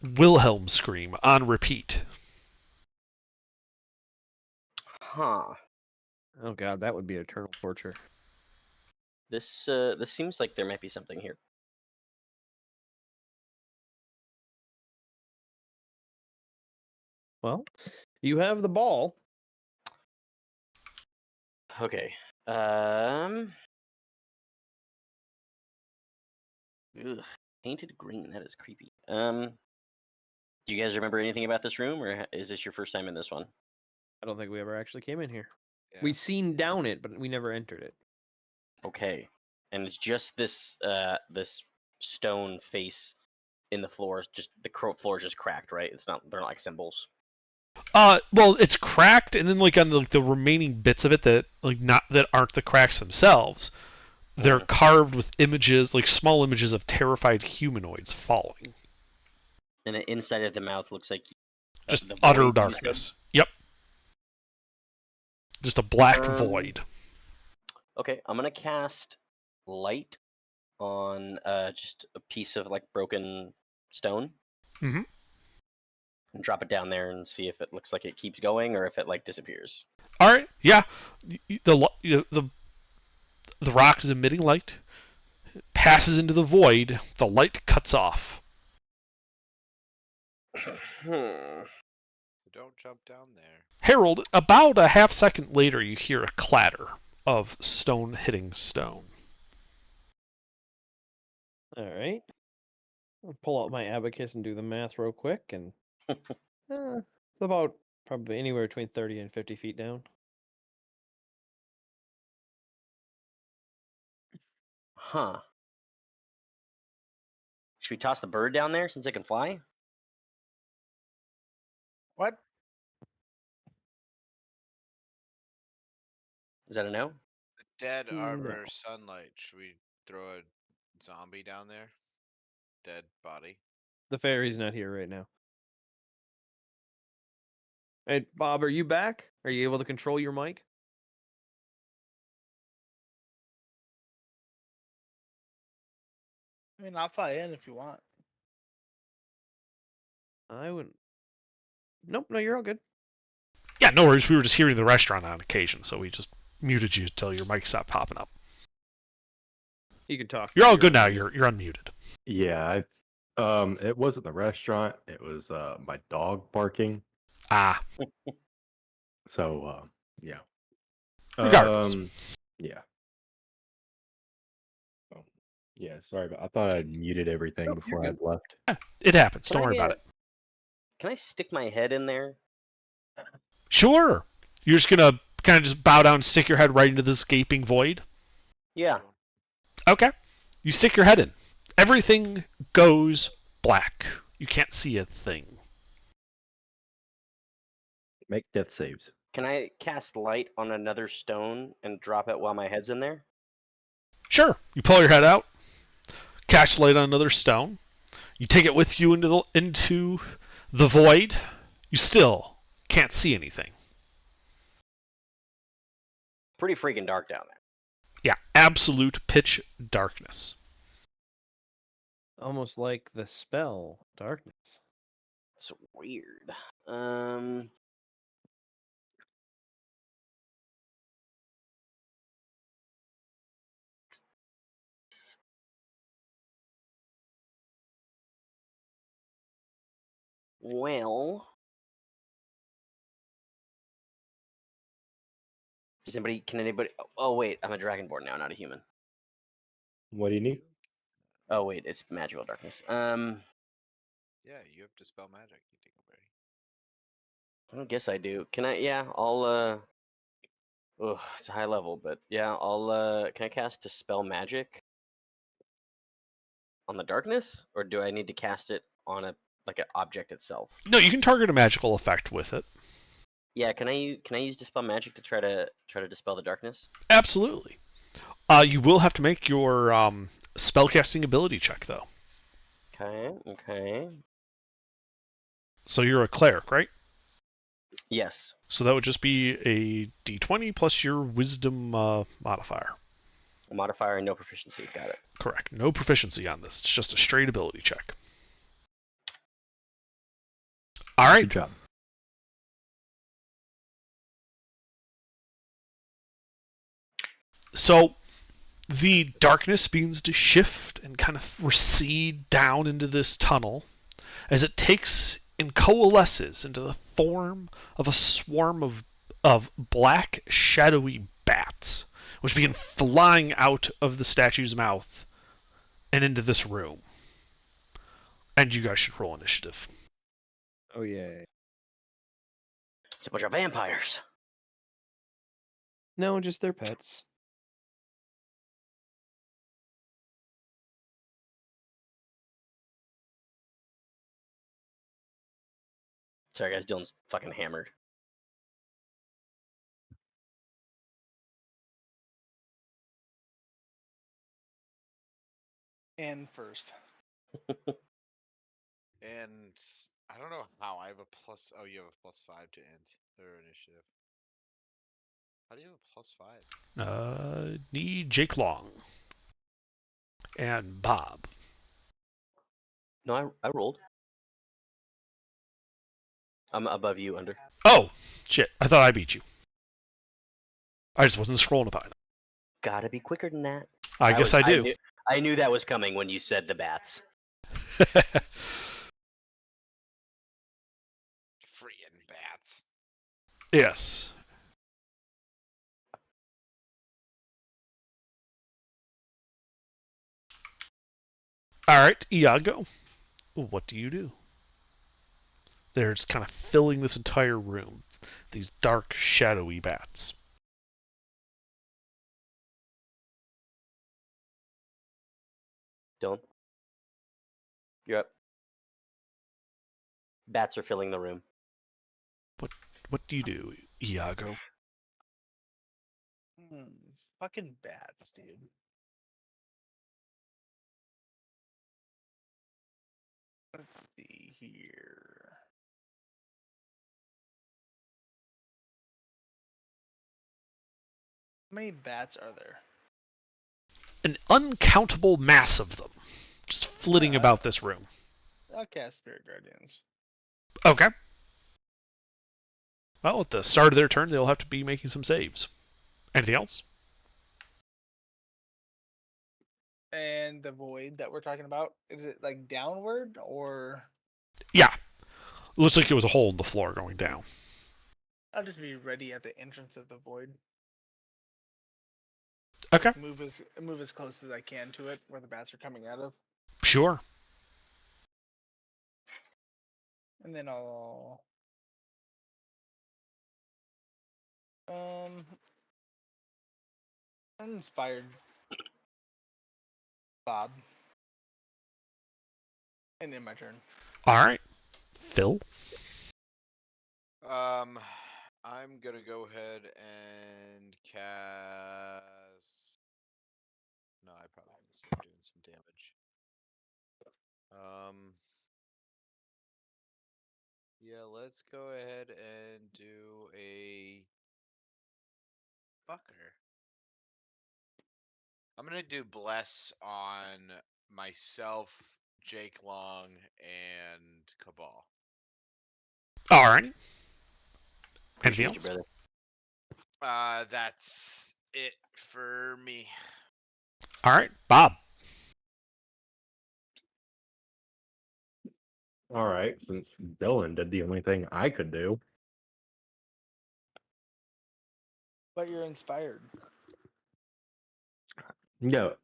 S1: Wilhelm scream on repeat.
S4: Huh.
S2: Oh god, that would be eternal torture.
S4: This seems like there might be something here.
S2: Well, you have the ball.
S4: Okay. Ugh, painted green. That is creepy. Do you guys remember anything about this room, or is this your first time in this one?
S2: I don't think we ever actually came in here.
S3: Yeah.
S2: We seen down it, but we never entered it.
S4: Okay, and it's just this this stone face in the floor. Just the floor is just cracked, right? It's not. They're not like symbols.
S1: Well, it's cracked, and then like on the remaining bits of it that like not that aren't the cracks themselves, they're carved with images, like small images of terrified humanoids falling.
S4: And the inside of the mouth looks like
S1: Just
S4: the
S1: utter
S4: void, you said?
S1: darkness. Yep. Just a black
S4: Um,
S1: void.
S4: Okay, I'm gonna cast light on just a piece of like broken stone.
S1: Mhm.
S4: And drop it down there and see if it looks like it keeps going or if it like disappears.
S1: All right. Yeah. The rock is emitting light. It passes into the void. The light cuts off.
S4: Hmm.
S3: Don't jump down there.
S1: Harold, about a half second later, you hear a clatter of stone hitting stone.
S2: All right. I'll pull out my abacus and do the math real quick, and about probably anywhere between 30 and 50 feet down.
S4: Huh. Should we toss the bird down there since it can fly?
S6: What?
S4: Is that a no?
S3: The dead arbor
S2: No.
S3: sunlight. Should we throw a zombie down there? Dead body.
S2: The fairy's not here right now. Hey, Bob, are you back? Are you able to control your mic?
S6: I mean, I'll fly in if you want.
S2: I wouldn't. Nope, no, you're all good.
S1: Yeah, no worries. We were just hearing the restaurant on occasion, so we just muted you until your mic stopped popping up.
S2: You can talk.
S1: You're all good now. You're unmuted.
S7: Yeah, it wasn't the restaurant. It was my dog barking.
S1: Ah,
S7: So yeah.
S1: Regardless.
S7: Yeah. Oh, yeah. Sorry, but I thought I'd muted everything
S2: Nope,
S7: before
S2: you're
S7: I'd left.
S1: it happens.
S4: Can
S1: Don't
S4: I,
S1: worry about it.
S4: Can I stick my head in there?
S1: Sure. You're just gonna kind of just bow down and stick your head right into this gaping void?
S4: Yeah.
S1: Okay. You stick your head in. Everything goes black. You can't see a thing.
S7: Make death saves.
S4: Can I cast light on another stone and drop it while my head's in there?
S1: Sure. You pull your head out, catch light on another stone. You take it with you into the void. You still can't see anything.
S4: Pretty freaking dark down there.
S1: Yeah, absolute pitch darkness.
S2: Almost like the spell darkness.
S4: It's weird. Well, can anybody? Oh wait, I'm a dragonborn now, not a human.
S7: What do you need?
S4: Oh wait, it's magical darkness.
S3: Yeah, you have dispel magic. You take a break.
S4: I guess I do. Can I? Yeah, I'll. Oh, it's a high level, but yeah, I'll. Can I cast dispel magic on the darkness, or do I need to cast it on a like an object itself?
S1: No, you can target a magical effect with it.
S4: Yeah, can I use dispel magic to try to dispel the darkness?
S1: Absolutely. You will have to make your spellcasting ability check, though.
S4: Okay.
S1: So you're a cleric, right?
S4: Yes.
S1: So that would just be a d20 plus your wisdom modifier.
S4: A modifier and no proficiency. Got it.
S1: Correct. No proficiency on this. It's just a straight ability check. All right.
S7: Good job.
S1: So the darkness begins to shift and kind of recede down into this tunnel as it takes and coalesces into the form of a swarm of black, shadowy bats, which begin flying out of the statue's mouth and into this room. And you guys should roll initiative.
S2: Oh yeah.
S4: It's a bunch of vampires.
S2: No, just their pets.
S4: Sorry, guys. Dylan's fucking hammered.
S6: And first.
S3: And I don't know how I have a plus. Oh, you have a +5 to int or initiative. How do you have a +5?
S1: Need Jake Long and Bob.
S4: No, I rolled. I'm above you, under.
S1: Oh, shit. I thought I beat you. I just wasn't scrolling by.
S4: Gotta be quicker than that.
S1: I guess I do.
S4: I knew that was coming when you said the bats.
S3: Freaking bats.
S1: Yes. All right, Iago. What do you do? They're just kind of filling this entire room. These dark, shadowy bats.
S4: Dylan, you're up. Bats are filling the room.
S1: What do you do, Iago?
S6: Fucking bats, dude. Let's see here. How many bats are there?
S1: An uncountable mass of them, just flitting about this room.
S6: I'll cast Spirit Guardians.
S1: Okay. Well, at the start of their turn, they'll have to be making some saves. Anything else?
S6: And the void that we're talking about, is it like downward or?
S1: Yeah. Looks like it was a hole in the floor going down.
S6: I'll just be ready at the entrance of the void.
S1: Okay.
S6: Move as close as I can to it, where the bats are coming out of,
S1: Sure.
S6: and then I'll uninspired Bob, and then my turn.
S1: All right. Phil?
S3: I'm gonna go ahead and cast. No, I probably need to start doing some damage. Yeah, let's go ahead and do a fucker. I'm gonna do bless on myself, Jake Long, and Cabal.
S1: All right.
S4: Appreciate
S1: Anything
S4: you,
S1: else?
S4: brother.
S3: That's it for me.
S1: All right. Bob.
S7: All right, since Dylan did the only thing I could do.
S6: But you're inspired.
S7: No,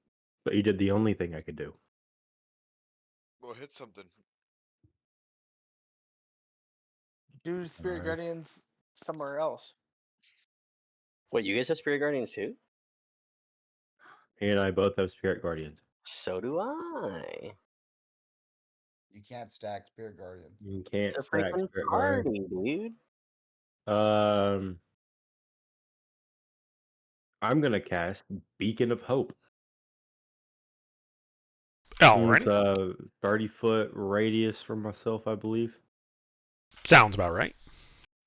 S7: but he did the only thing I could do.
S3: Well, hit something.
S6: Do Spirit
S7: Alright.
S6: Guardians somewhere else.
S4: Wait, you guys have Spirit Guardians too?
S7: He and I both have Spirit Guardians.
S4: So do I.
S5: You can't stack Spirit Guardian.
S7: You can't
S4: It's a
S7: stack
S4: freaking
S7: Spirit Guardian.
S4: party, dude.
S7: I'm gonna cast Beacon of Hope.
S1: All
S7: It's
S1: right.
S7: a 30-foot radius from myself, I believe.
S1: Sounds about right.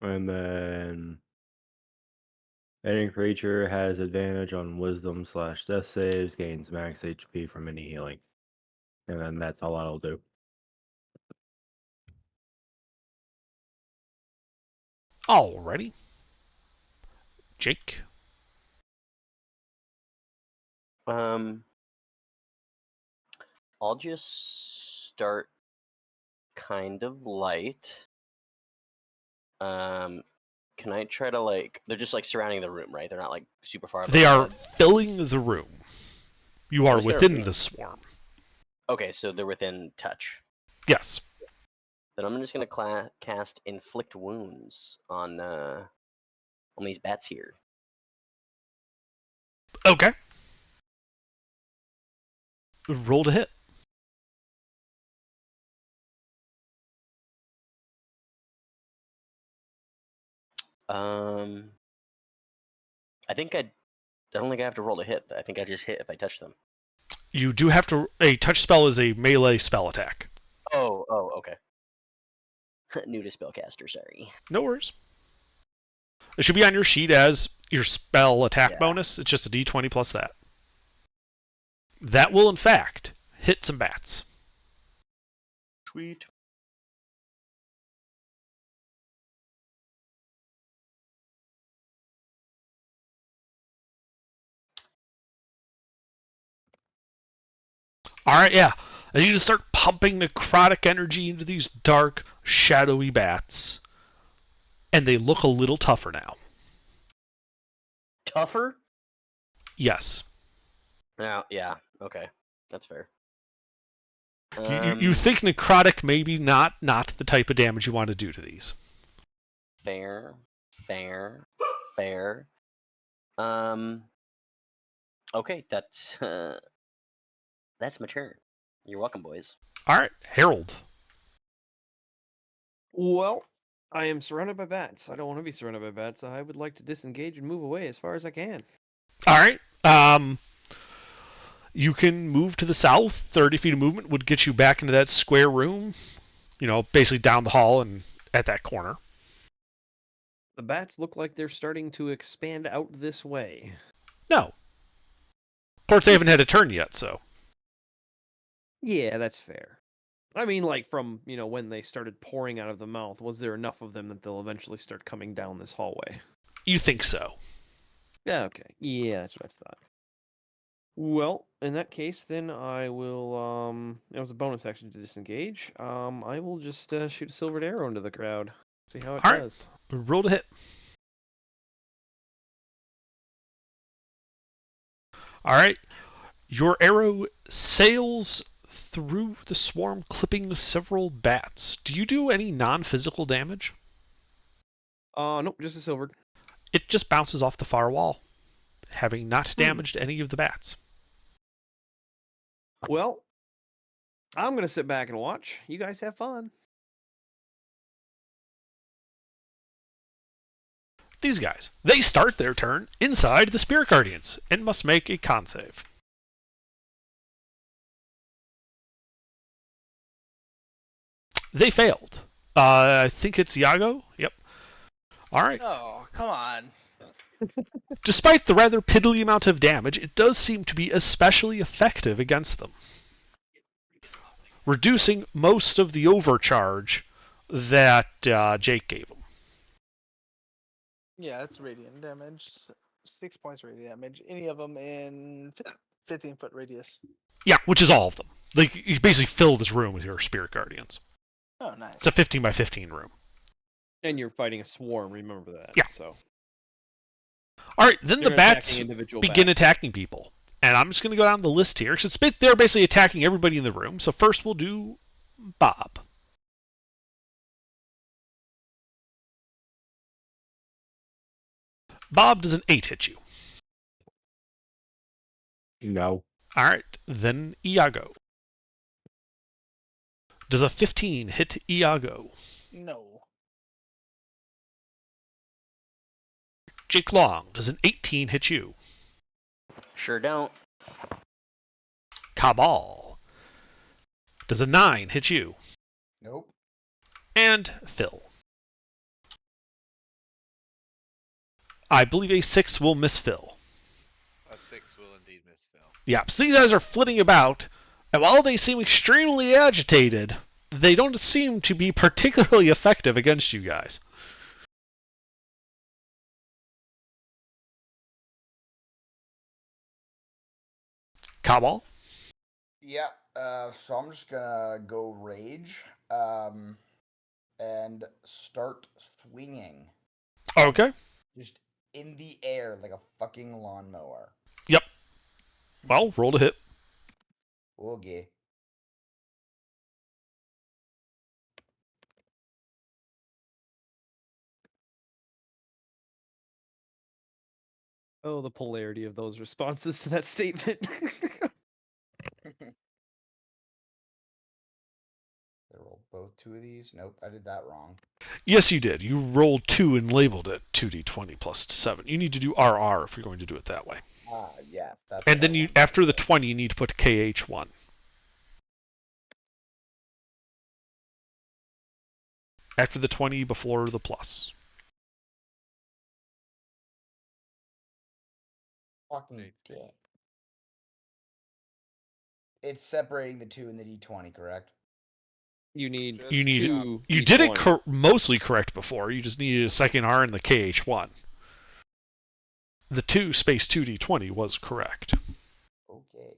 S7: And then any creature has advantage on Wisdom/Death saves, gains max HP from any healing. And then that's all I'll do.
S1: Alrighty. Jake.
S4: I'll just start kind of light. Can I try to they're just surrounding the room, right? They're not super far above
S1: They
S4: our
S1: are
S4: heads?
S1: filling the room. You are
S4: Is there a
S1: within
S4: room?
S1: the swarm.
S4: Okay, so they're within touch.
S1: Yes.
S4: Then I'm just gonna cast Inflict Wounds on these bats here.
S1: Okay. Roll to hit.
S4: I think I don't think I have to roll to hit. I think I just hit if I touch them.
S1: You do have to. A touch spell is a melee spell attack.
S4: Oh, okay. New to spellcaster, sorry.
S1: No worries. It should be on your sheet as your spell attack
S4: Yeah.
S1: bonus. It's just a d20 plus that. That will, in fact, hit some bats.
S4: Sweet.
S1: Alright, yeah. And you just start pumping necrotic energy into these dark, shadowy bats. And they look a little tougher now.
S4: Tougher?
S1: Yes.
S4: Yeah. Okay, that's fair.
S1: You think necrotic maybe not the type of damage you want to do to these.
S4: Fair. Okay, that's my turn. You're welcome, boys.
S1: Alright, Harold.
S2: Well, I am surrounded by bats. I don't want to be surrounded by bats. I would like to disengage and move away as far as I can.
S1: Alright. You can move to the south. 30 feet of movement would get you back into that square room. You know, basically down the hall and at that corner.
S2: The bats look like they're starting to expand out this way.
S1: No. Of course, they haven't had a turn yet, so.
S2: Yeah, that's fair. I mean, like, from, when they started pouring out of the mouth, was there enough of them that they'll eventually start coming down this hallway?
S1: You think so.
S2: Yeah, okay. Yeah, that's what I thought. Well, in that case, then I will, it was a bonus action to disengage. I will just shoot a silvered arrow into the crowd. See how it
S1: All right.
S2: does.
S1: Roll to hit. Alright. Your arrow sails through the swarm, clipping several bats. Do you do any non-physical damage?
S2: Nope, just a silvered.
S1: It just bounces off the far wall, having not damaged any of the bats.
S2: Well, I'm gonna sit back and watch. You guys have fun.
S1: These guys, they start their turn inside the Spirit Guardians and must make a con save. They failed. I think it's Iago. Yep. All right.
S6: Oh, come on.
S1: Despite the rather piddly amount of damage, it does seem to be especially effective against them, reducing most of the overcharge that Jake gave him.
S6: Yeah, that's radiant damage. 6 points radiant damage. Any of them in 15-foot radius.
S1: Yeah, which is all of them. Like, you basically fill this room with your Spirit Guardians.
S6: Oh, nice.
S1: It's a 15 by 15 room.
S2: And you're fighting a swarm, remember that.
S1: Yeah.
S2: So
S1: All right, then the
S2: they're
S1: bats
S2: attacking individual
S1: begin
S2: bats.
S1: attacking people. And I'm just going to go down the list here, because they're basically attacking everybody in the room. So first we'll do Bob. Bob, does an 8 hit you?
S7: No.
S1: All right, then Iago. Does a 15 hit Iago?
S6: No.
S1: Jake Long, does an 18 hit you?
S4: Sure don't.
S1: Cabal, does a 9 hit you?
S5: Nope.
S1: And Phil. I believe a 6 will miss Phil.
S3: A 6 will indeed miss Phil.
S1: Yeah, so these guys are flitting about, and while they seem extremely agitated, they don't seem to be particularly effective against you guys. Cabal?
S5: Yep. So I'm just gonna go rage, and start swinging
S1: Okay.
S5: just in the air like a fucking lawnmower.
S1: Yep. Well, roll to hit.
S5: Okay.
S2: Oh, the polarity of those responses to that statement.
S5: I rolled both 2 of these. Nope, I did that wrong.
S1: Yes, you did. You rolled 2 and labeled it 2d20 plus 7. You need to do RR if you're going to do it that way.
S5: Ah, yeah. That's
S1: And
S5: what
S1: then
S5: I
S1: you,
S5: wanted.
S1: after the 20, you need to put KH1. After the 20, before the plus.
S5: Fucking
S3: Eight.
S5: dick. It's separating the 2 and the D20, correct?
S2: You need
S3: Just
S1: You need-
S2: two.
S1: You did it
S2: D20.
S1: mostly correct before. You just needed a second R in the KH1. The 2 space 2d20 was correct.
S5: Okay.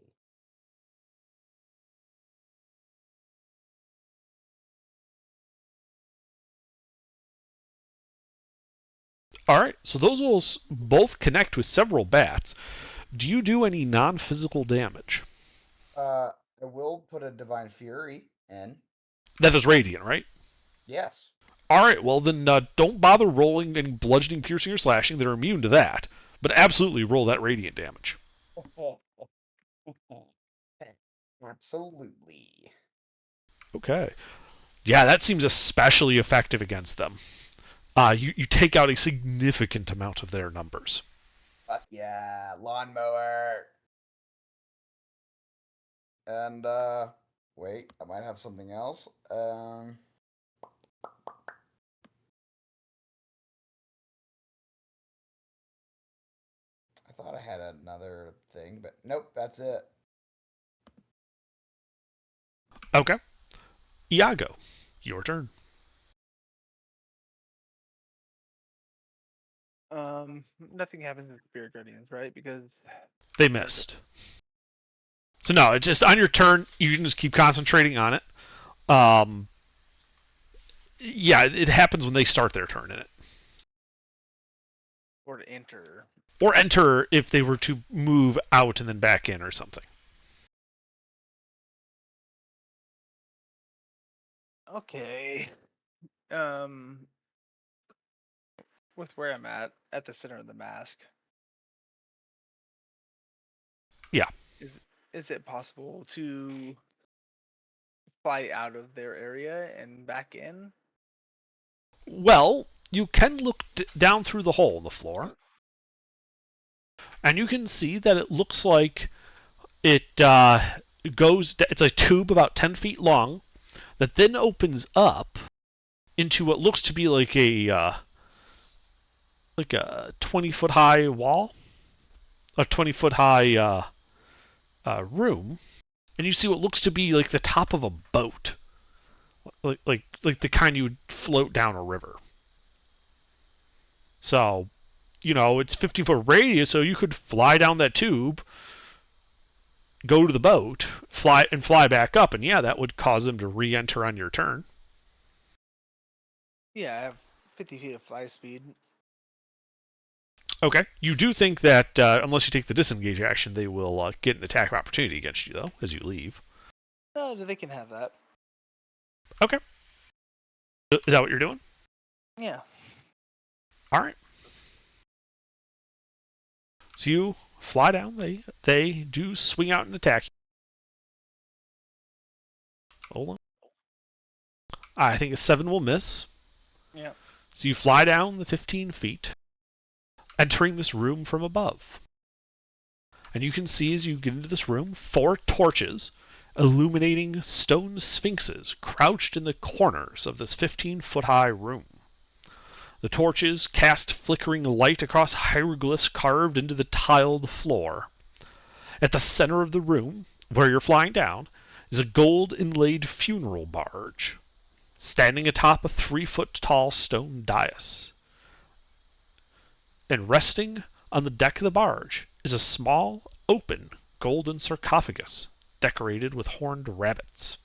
S1: All right, so those will both connect with several bats. Do you do any non-physical damage?
S5: I will put a Divine Fury in.
S1: That is radiant, right?
S5: Yes.
S1: All right, well then don't bother rolling any bludgeoning, piercing, or slashing. They're immune to that. But absolutely roll that radiant damage.
S5: Absolutely.
S1: Okay. Yeah, that seems especially effective against them. You take out a significant amount of their numbers.
S5: Fuck yeah, lawnmower. And wait, I might have something else. I thought I had another thing, but nope, that's it.
S1: Okay. Iago, your turn.
S6: Nothing happens in Spirit Guardians, right? Because
S1: They missed. So no, it's just on your turn. You can just keep concentrating on it. Yeah, it happens when they start their turn in it,
S6: or to enter.
S1: or enter if they were to move out and then back in or something.
S6: Okay. With where I'm at the center of the mask.
S1: Yeah.
S6: Is it possible to fly out of their area and back in?
S1: Well, you can look down through the hole in the floor, and you can see that it looks like it goes. It's a tube about 10 feet long that then opens up into what looks to be like a 20-foot high wall, a 20-foot high room, and you see what looks to be like the top of a boat, like the kind you would float down a river. So, it's 50-foot radius, so you could fly down that tube, go to the boat, fly back up, and yeah, that would cause them to re-enter on your turn.
S6: Yeah, I have 50 feet of fly speed.
S1: Okay. You do think that unless you take the disengage action, they will get an attack of opportunity against you, though, as you leave.
S6: No, they can have that.
S1: Okay. Is that what you're doing?
S6: Yeah.
S1: All right. So you fly down. They do swing out and attack you. Hold on. I think a 7 will miss.
S6: Yeah.
S1: So you fly down the 15 feet, entering this room from above. And you can see as you get into this room 4 torches illuminating stone sphinxes crouched in the corners of this 15-foot high room. The torches cast flickering light across hieroglyphs carved into the tiled floor. At the center of the room, where you're flying down, is a gold-inlaid funeral barge, standing atop a 3-foot-tall stone dais. And resting on the deck of the barge is a small, open, golden sarcophagus decorated with horned rabbits.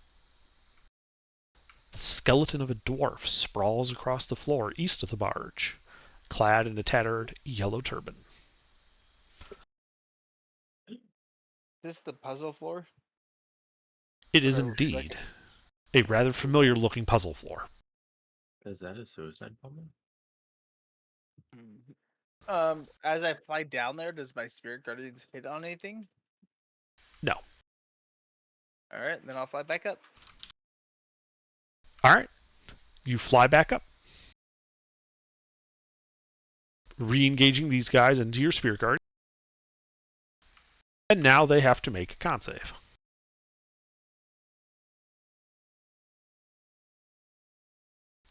S1: The skeleton of a dwarf sprawls across the floor east of the barge, clad in a tattered yellow turban.
S6: This is the puzzle floor?
S1: It is
S6: Or like-
S1: indeed a rather familiar-looking puzzle floor.
S7: Is that a suicide bomber?
S6: As I fly down there, does my Spirit Guardians hit on anything?
S1: No.
S6: Alright, then I'll fly back up.
S1: All right. You fly back up, re-engaging these guys into your Spirit Guard. And now they have to make a con save.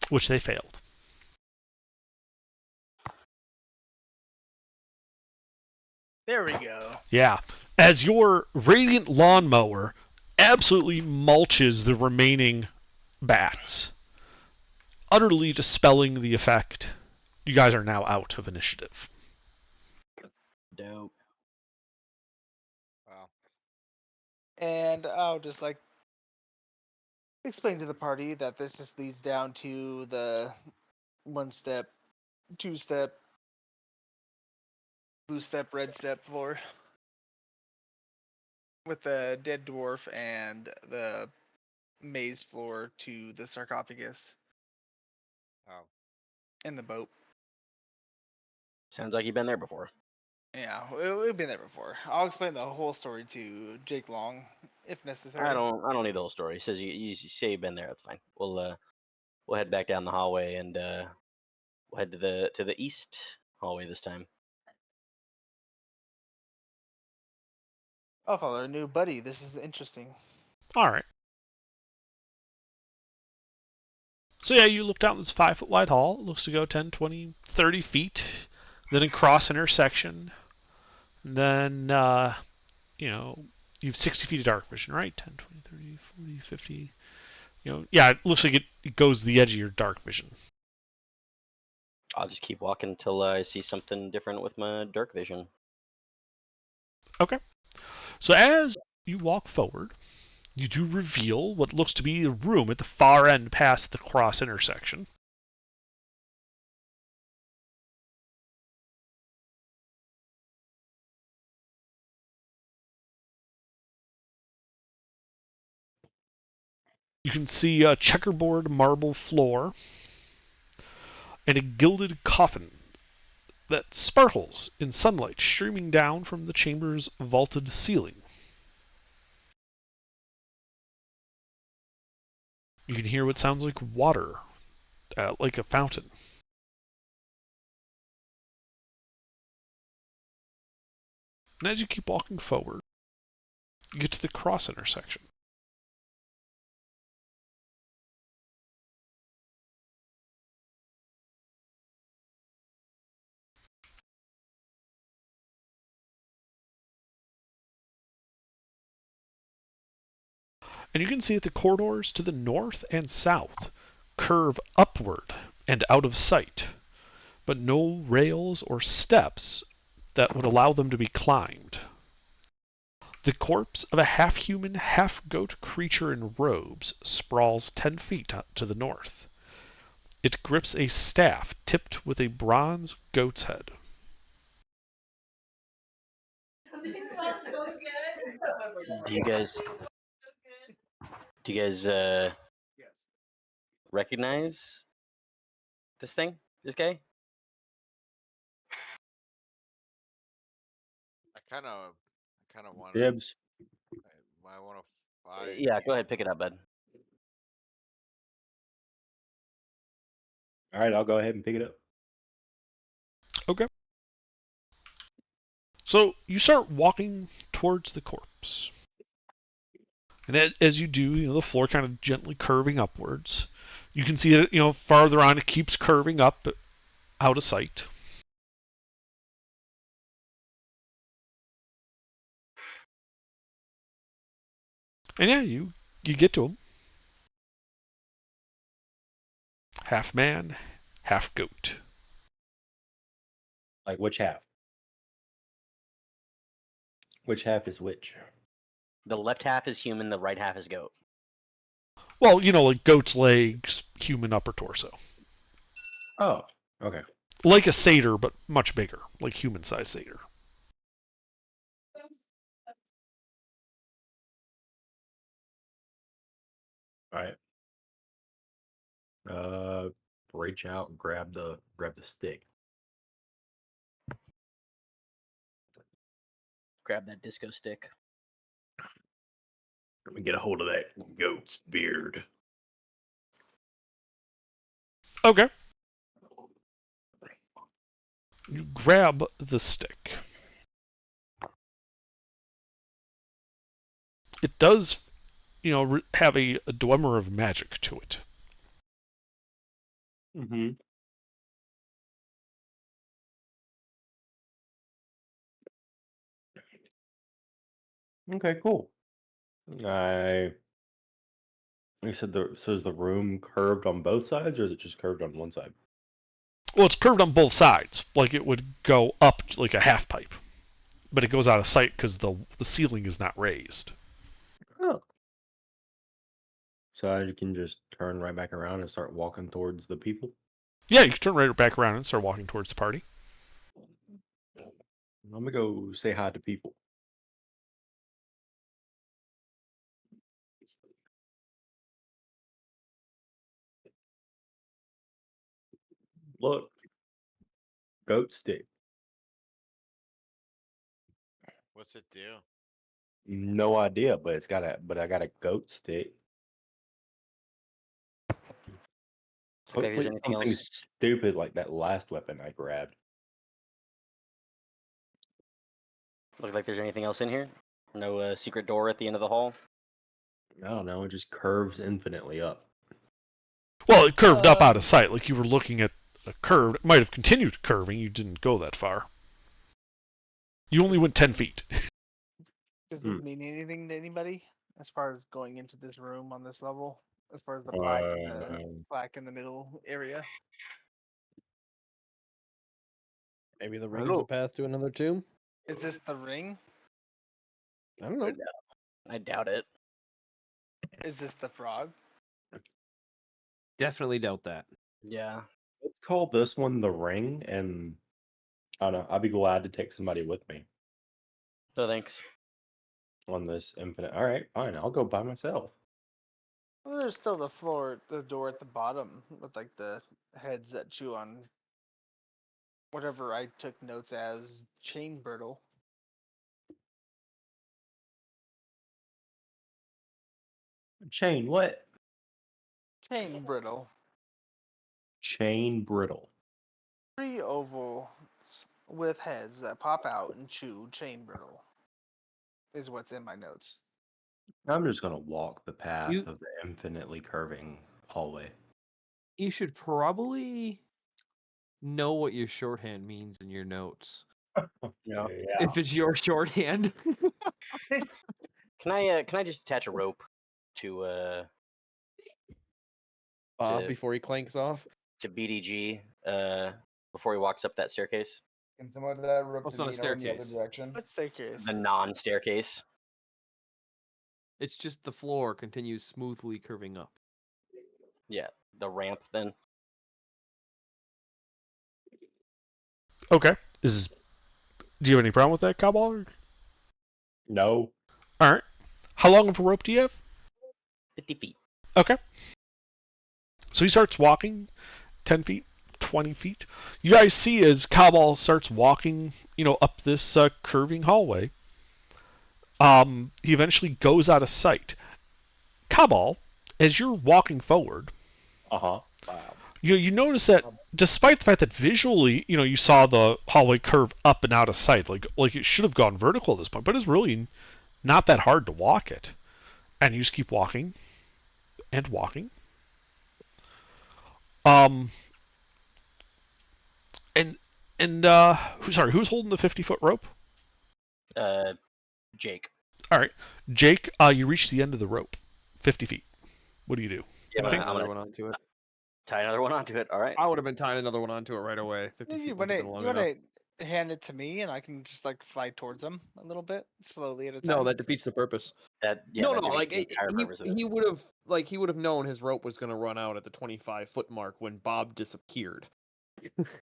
S1: Which they failed.
S6: There we go.
S1: Yeah. As your Radiant Lawnmower absolutely mulches the remaining bats, utterly dispelling the effect, you guys are now out of initiative.
S4: Dope.
S3: Wow.
S6: And I'll just like explain to the party that this just leads down to the 1-step, 2-step, blue step, red step floor. With the dead dwarf and the maze floor to the sarcophagus
S3: Oh.
S6: and the boat.
S4: Sounds like you've been there before.
S6: Yeah, we've been there before. I'll explain the whole story to Jake Long if necessary.
S4: I don't need the whole story. He says you say you've been there. That's fine. We'll head back down the hallway and we'll head to the east hallway this time.
S6: I'll call her a new buddy. This is interesting.
S1: All right. So yeah, you look down this 5-foot wide hall. It looks to go 10, 20, 30 feet. Then a cross intersection. And then, you have 60 feet of dark vision, right? 10, 20, 30, 40, 50. Yeah, it looks like it goes to the edge of your dark vision.
S4: I'll just keep walking until I see something different with my dark vision.
S1: Okay. So as you walk forward, you do reveal what looks to be a room at the far end past the cross intersection. You can see a checkerboard marble floor and a gilded coffin that sparkles in sunlight streaming down from the chamber's vaulted ceiling. You can hear what sounds like water, like a fountain. And as you keep walking forward, you get to the cross intersection. And you can see that the corridors to the north and south curve upward and out of sight, but no rails or steps that would allow them to be climbed. The corpse of a half-human, half-goat creature in robes sprawls 10 feet to the north. It grips a staff tipped with a bronze goat's head.
S4: Do you guys recognize this guy?
S3: I kind of want.
S7: Dibs.
S3: I want to fly.
S4: Yeah, go ahead, pick it up, bud.
S7: All right, I'll go ahead and pick it up.
S1: Okay. So you start walking towards the corpse. And as you do, the floor kind of gently curving upwards. You can see that, farther on it keeps curving up out of sight. And yeah, you get to him. Half man, half goat.
S7: Like which half? Which half is which?
S4: The left half is human, the right half is goat.
S1: Well, like goat's legs, human upper torso.
S7: Oh, okay.
S1: Like a satyr, but much bigger, like human-sized satyr.
S7: All right. Reach out and grab the stick.
S4: Grab that disco stick.
S7: Let me get a hold of that goat's beard.
S1: Okay. You grab the stick. It does, have a dwemer of magic to it.
S7: Mm-hmm. Okay, cool. You said so is the room curved on both sides, or is it just curved on one side?
S1: Well, it's curved on both sides, like it would go up like a half pipe, but it goes out of sight because the ceiling is not raised.
S7: Oh. So you can just turn right back around and start walking towards the people?
S1: Yeah, you can turn right back around and start walking towards the party.
S7: I'm gonna go say hi to people. Look, goat stick.
S3: What's it do?
S7: No idea, but I got a goat stick.
S4: Look like there's
S7: Hopefully
S4: anything
S7: something
S4: else.
S7: stupid like that last weapon I grabbed.
S4: Look like there's anything else in here. No secret door at the end of the hall.
S7: I don't know, it just curves infinitely up.
S1: Well, it curved up out of sight, like you were looking at a curve. It might have continued curving. You didn't go that far. You only went 10 feet.
S6: Does this mean anything to anybody as far as going into this room on this level? As far as the plaque in the middle area?
S2: Maybe the ring is a
S7: Hello.
S2: path to another tomb.
S6: Is this the ring?
S2: I don't know.
S4: I doubt it.
S6: Is this the frog?
S2: Definitely doubt that.
S4: Yeah.
S7: Let's call this one the ring, and I don't know, I'd be glad to take somebody with me
S4: No thanks.
S7: on this infinite. Alright, fine, I'll go by myself.
S6: Well, there's still the door at the bottom with like the heads that chew on whatever I took notes as chain brittle.
S7: Chain what?
S6: Chain brittle.
S7: Chain brittle.
S6: 3 ovals with heads that pop out and chew chain brittle. Is what's in my notes.
S7: I'm just gonna walk the path
S2: You-
S7: of the infinitely curving hallway.
S2: You should probably know what your shorthand means in your notes.
S4: No.
S2: If it's your shorthand.
S4: Can I just attach a rope to to-
S2: Before he clanks off.
S4: BDG before he walks up that staircase?
S5: Can someone that rope
S2: What's
S5: to
S2: on a
S5: Nino in the other
S2: staircase?
S5: direction?
S6: Let's stay curious.
S4: The non-staircase.
S2: It's just the floor continues smoothly curving up.
S4: Yeah, the ramp then.
S1: Okay. Do you have any problem with that, Cowball?
S7: No.
S1: Alright. How long of a rope do you have?
S4: 50 feet.
S1: Okay. So he starts walking 10 feet, 20 feet. You guys see as Cowball starts walking, up this curving hallway. He eventually goes out of sight. Cowball, as you're walking forward,
S7: Wow.
S1: you notice that despite the fact that visually, you saw the hallway curve up and out of sight, like it should have gone vertical at this point, but it's really not that hard to walk it. And you just keep walking and walking. Who's holding the 50-foot rope?
S4: Jake.
S1: All right, Jake. You reach the end of the rope, 50 feet. What do you do?
S4: Yeah,
S2: Tie
S4: I'm
S2: another
S4: gonna
S2: one onto it.
S4: tie another one onto it. All right.
S2: I would have been tying another one onto it right away. 50 feet
S6: You
S2: wouldn't have been long enough.
S6: want to hand it to me and I can just like fly towards him a little bit, slowly at a time?
S2: No, that defeats the purpose.
S4: That
S2: No,
S4: that
S2: like
S4: defeats the entire purpose of this.
S2: he would have known his rope was gonna run out at the 25-foot mark when Bob disappeared.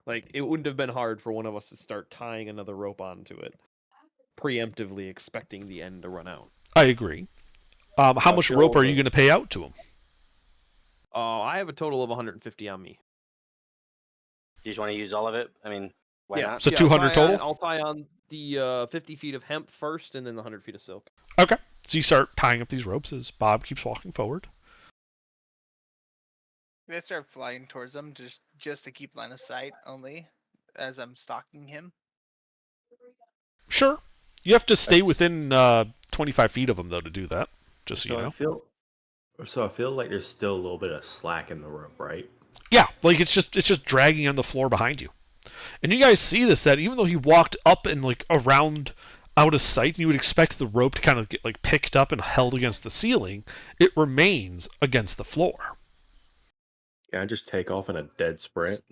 S2: Like it wouldn't have been hard for one of us to start tying another rope onto it, preemptively expecting the end to run out.
S1: I agree. How much rope are you going to pay out to him?
S2: I have a total of 150 on me.
S4: Do you just want to use all of it? I mean, why not?
S1: So 200 total?
S2: I'll tie on the 50 feet of hemp first, and then the 100 feet of silk.
S1: Okay. So you start tying up these ropes as Bob keeps walking forward.
S6: Can I start flying towards him just to keep line of sight only as I'm stalking him?
S1: Sure. You have to stay
S7: That's-
S1: within 25 feet of him, though, to do that. Just so you know.
S7: I feel like there's still a little bit of slack in the rope, right?
S1: Yeah, like it's just dragging on the floor behind you. And you guys see this, that even though he walked up and like around out of sight, and you would expect the rope to kind of get like picked up and held against the ceiling, it remains against the floor.
S7: Can I just take off in a dead sprint?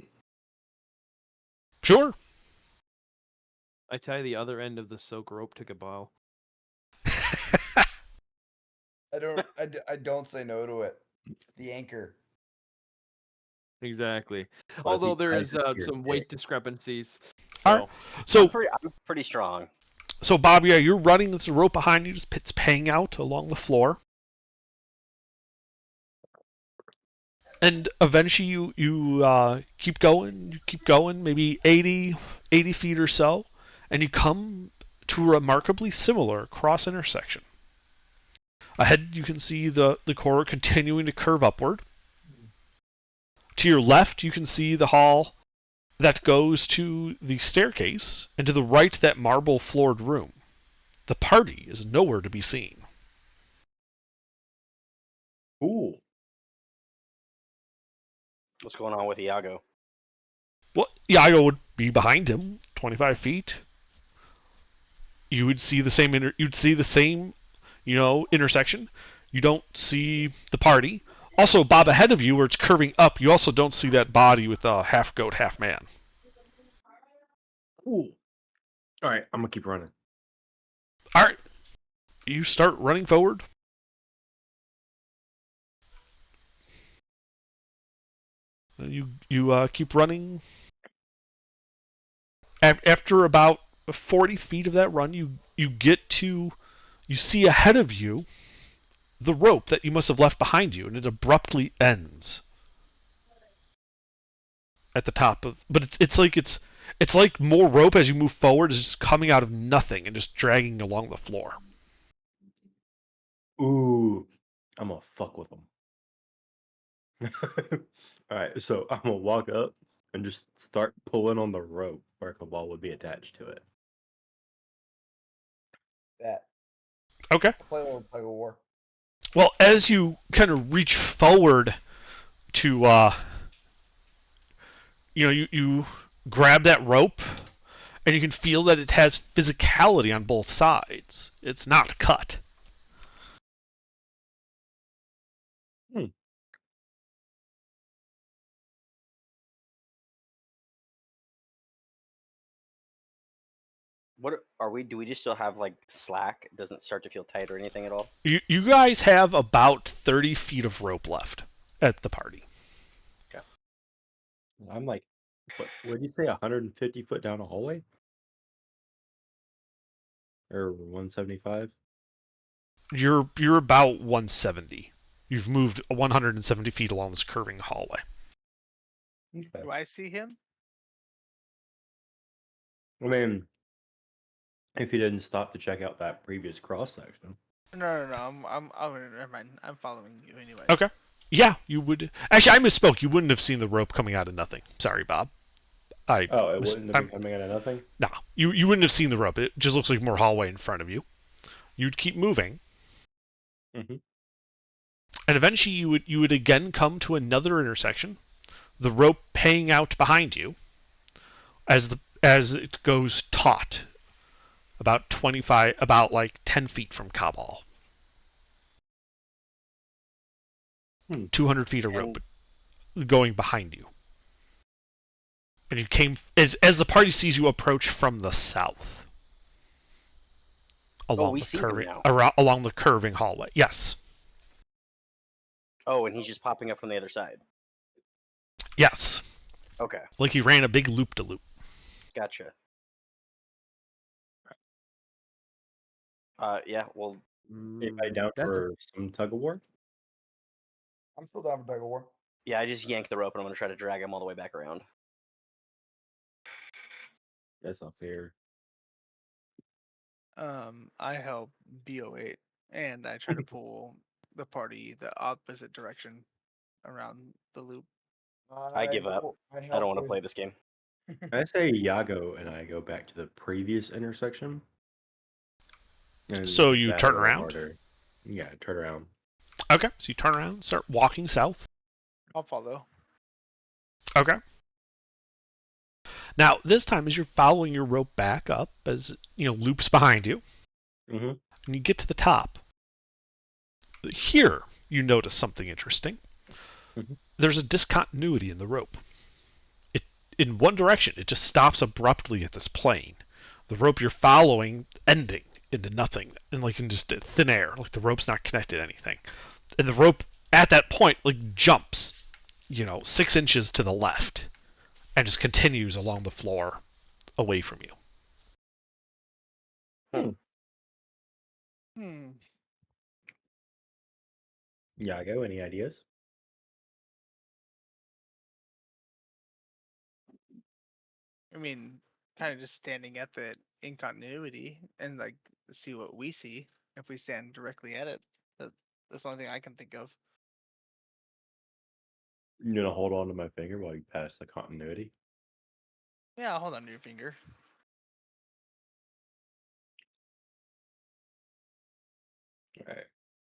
S1: Sure.
S2: I tie the other end of the soak rope to Gabal.
S5: I don't say no to it. The anchor.
S2: Exactly.
S7: But if
S2: Although
S7: he
S2: there
S7: ties
S2: is
S7: it to your
S2: some weight
S7: dick-
S2: discrepancies.
S1: Alright.
S2: So
S1: So
S4: I'm pretty strong.
S1: So, Bob, yeah, you're running. There's a rope behind you. Just it's paying out along the floor. And eventually you keep going, maybe 80 feet or so, and you come to a remarkably similar cross intersection. Ahead, you can see the corridor continuing to curve upward. To your left, you can see the hall that goes to the staircase, and to the right, that marble floored room. The party is nowhere to be seen.
S7: Ooh.
S4: What's going on with Iago?
S1: Well, Iago would be behind him, 25 feet. You would see the same. You'd see the same, intersection. You don't see the party. Also, Bob, ahead of you, where it's curving up, you also don't see that body with a half goat, half man.
S7: Ooh. All right, I'm gonna keep running.
S1: All right, you start running forward. And you keep running. After about 40 feet of that run, you see ahead of you the rope that you must have left behind you, and it abruptly ends at the top of. But it's like more rope as you move forward is just coming out of nothing and just dragging along the floor.
S7: Ooh, I'm gonna fuck with them. All right, so I'm gonna walk up and just start pulling on the rope where Cabal would be attached to it.
S5: That.
S1: Okay.
S5: Play a little tug of war.
S1: Well, as you kind of reach forward to, you grab that rope, and you can feel that it has physicality on both sides. It's not cut.
S4: What are we? Do we just still have like slack? It doesn't start to feel tight or anything at all?
S1: You guys have about 30 feet of rope left at the party.
S7: I'm like, what did you say? 150 foot down a hallway, or 175?
S1: You're about 170. You've moved 170 feet along this curving hallway.
S7: Okay.
S6: Do I see him?
S7: I mean, if you didn't stop to check out that previous cross section.
S6: No. Never mind. I'm following you anyway.
S1: Okay. Yeah, you would. Actually, I misspoke. You wouldn't have seen the rope coming out of nothing. Sorry, Bob.
S7: Oh, it wouldn't have been coming out of nothing?
S1: No, you wouldn't have seen the rope. It just looks like more hallway in front of you. You'd keep moving.
S7: Mm-hmm.
S1: And eventually you would again come to another intersection. The rope paying out behind you as it goes taut about like 10 feet from Kabul. 200 feet of rope going behind you. And you came as the party sees you approach from the south. Along
S4: we
S1: the
S4: see him
S1: curving
S4: now.
S1: along the curving hallway. Yes.
S4: Oh, and he's just popping up from the other side.
S1: Yes.
S4: Okay,
S1: Like he ran a big loop de loop.
S4: gotcha. Yeah. Well,
S7: Anybody down
S2: that's
S7: for some tug of war?
S5: I'm still down for tug of war.
S4: yeah. I just yanked the rope, and I'm gonna try to drag him all the way back around.
S7: That's not fair.
S6: I help BO8, and I try to pull the party the opposite direction around the loop.
S4: I give up. I don't want to play this game.
S7: I say Iago and I go back to the previous intersection. And
S1: So you
S7: that
S1: turn
S7: a little
S1: around?
S7: harder. Yeah, turn around.
S1: Okay, so you turn around, start walking south.
S6: I'll follow.
S1: Okay. Now, this time, as you're following your rope back up, as loops behind you,
S7: Mm-hmm.
S1: and you get to the top, here you notice something interesting.
S7: Mhm.
S1: There's a discontinuity in the rope. In one direction, it just stops abruptly at this plane. The rope you're following ending into nothing, and like in just thin air, like the rope's not connected to anything. And the rope at that point like jumps, 6 inches to the left, and just continues along the floor away from you.
S6: Hmm.
S7: Iago, any ideas?
S6: I mean, kind of just standing at the incontinuity and like see what we see if we stand directly at it. That's the only thing I can think of.
S7: You're gonna hold on to my finger while you pass the continuity?
S6: Yeah, I'll hold on to your finger.
S7: Alright.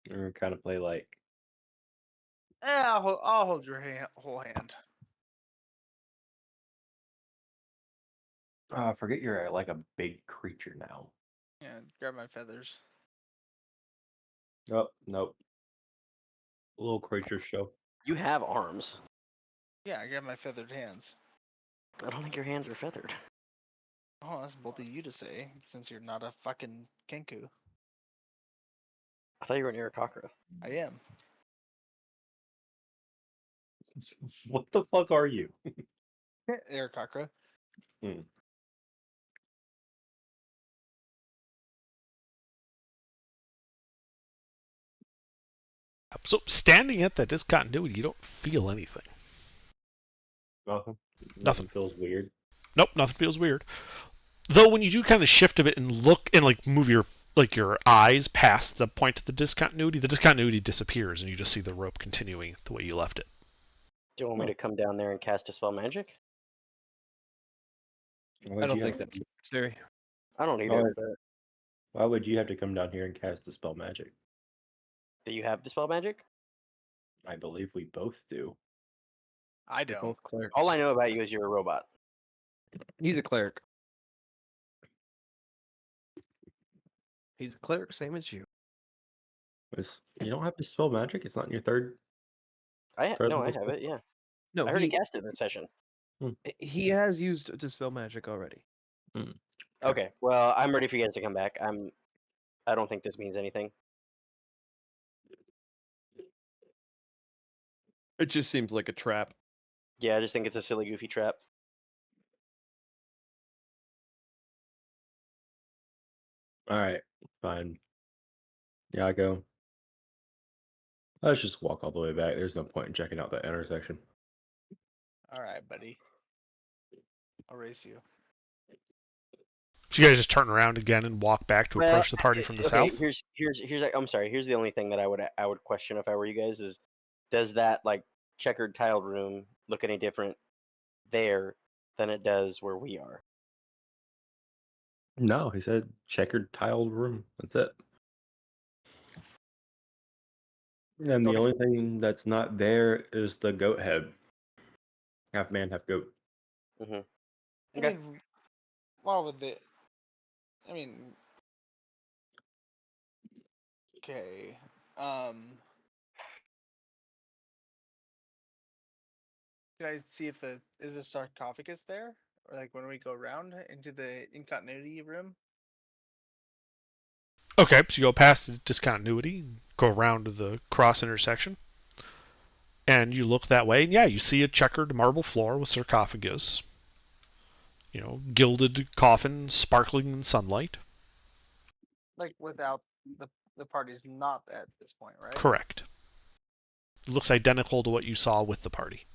S7: We're gonna kind of play like.
S6: Yeah, I'll hold your whole hand.
S7: Forget you're like a big creature now.
S6: Yeah, grab my feathers.
S7: Oh, nope. Little creature show.
S4: You have arms.
S6: Yeah, I grab my feathered hands.
S4: I don't think your hands are feathered.
S6: Oh, that's bold of you to say, since you're not a fucking Kenku.
S4: I thought you were an Aarakocra.
S6: I am.
S7: What the fuck are you?
S6: Aarakocra.
S7: Hmm.
S1: So standing at that discontinuity, you don't feel anything.
S7: Nothing.
S1: Nothing.
S7: Feels weird.
S1: Nope, nothing feels weird. Though when you do kind of shift a bit and look and like move your eyes past the point of the discontinuity disappears and you just see the rope continuing the way you left it.
S4: Do you want me to come down there and cast Dispel Magic?
S2: I don't think that's necessary.
S4: I don't
S7: Why
S4: either.
S7: would,
S4: But
S7: why would you have to come down here and cast the spell magic?
S4: do you have Dispel Magic?
S7: I believe we both do.
S6: I
S2: They're
S6: don't.
S2: both clerics.
S4: All I know about you is you're a robot.
S2: He's a cleric. He's a cleric, same as you.
S7: You don't have to spell magic? It's not in your third
S4: No,
S7: level
S4: I have
S7: spell?
S4: it. Yeah,
S2: No,
S4: I already cast it this session.
S2: he has used Dispel Magic already.
S7: Okay.
S4: Okay, well, I'm ready for you guys to come back. I don't think this means anything.
S2: It just seems like a trap.
S4: Yeah, I just think it's a silly, goofy trap.
S7: Alright, fine. Iago. Let's just walk all the way back. There's no point in checking out that intersection.
S6: All right, buddy. I'll race you.
S1: So you guys just turn around again and walk back to approach the party from the
S4: okay,
S1: south?
S4: Here's. I'm sorry. Here's the only thing that I would question if I were you guys is, does that like checkered tiled room look any different there than it does where we are?
S7: No, he said checkered tiled room. That's it. And the
S4: Okay.
S7: only thing that's not there is the goat head. Half man, half goat.
S4: Mm-hmm.
S6: I
S4: Okay.
S6: mean, what would the? I mean, okay. Can I see if is a sarcophagus there, or like when we go around into the incontinuity room?
S1: Okay, so you go past the discontinuity, go around to the cross intersection, and you look that way, and yeah, you see a checkered marble floor with sarcophagus. Gilded coffin sparkling in sunlight.
S6: Like without the party's not at this point, right?
S1: Correct. It looks identical to what you saw with the party.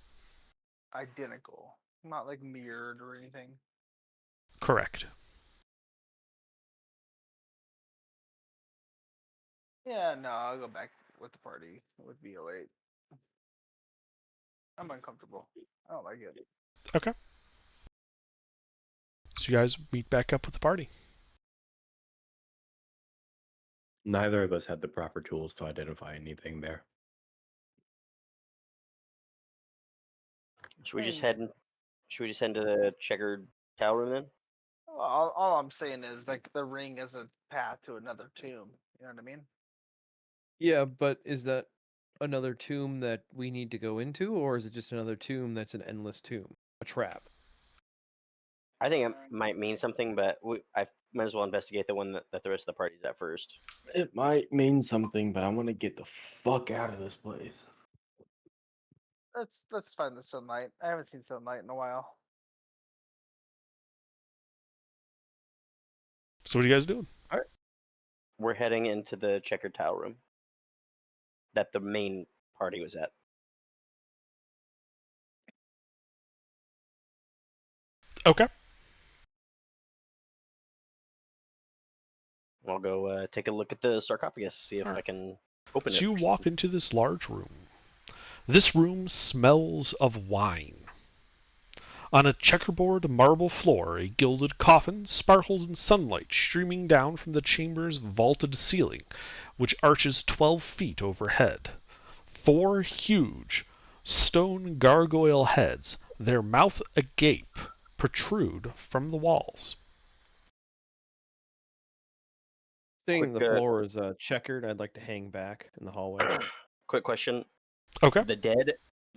S6: Identical, not like mirrored or anything.
S1: Correct.
S6: Yeah, no, I'll go back with the party with BO8. I'm uncomfortable. I don't like it.
S1: Okay. So you guys meet back up with the party.
S7: Neither of us had the proper tools to identify anything there.
S4: Should we just
S6: Hmm.
S4: head? Should we just head to the checkered tower room then?
S6: All I'm saying is like the ring is a path to another tomb. You know what I mean?
S2: Yeah, but is that another tomb that we need to go into, or is it just another tomb that's an endless tomb, a trap?
S4: I think it might mean something, but I might as well investigate the one that the rest of the party's at first.
S7: It might mean something, but I want to get the fuck out of this place.
S6: Let's find the sunlight. I haven't seen sunlight in a while.
S1: So what are you guys doing?
S4: We're heading into the checkered tower room that the main party was at.
S1: Okay.
S4: I'll go take a look at the sarcophagus, see if
S1: Alright.
S4: I can open it.
S1: So you
S4: or
S1: walk
S4: something.
S1: into this large room. This room smells of wine. On a checkerboard marble floor, a gilded coffin sparkles in sunlight streaming down from the chamber's vaulted ceiling, which arches 12 feet overhead. 4 huge stone gargoyle heads, their mouth agape, protrude from the walls.
S2: Seeing the
S4: Quick,
S2: floor is checkered, I'd like to hang back in the hallway.
S4: Quick question:
S1: Okay.
S4: the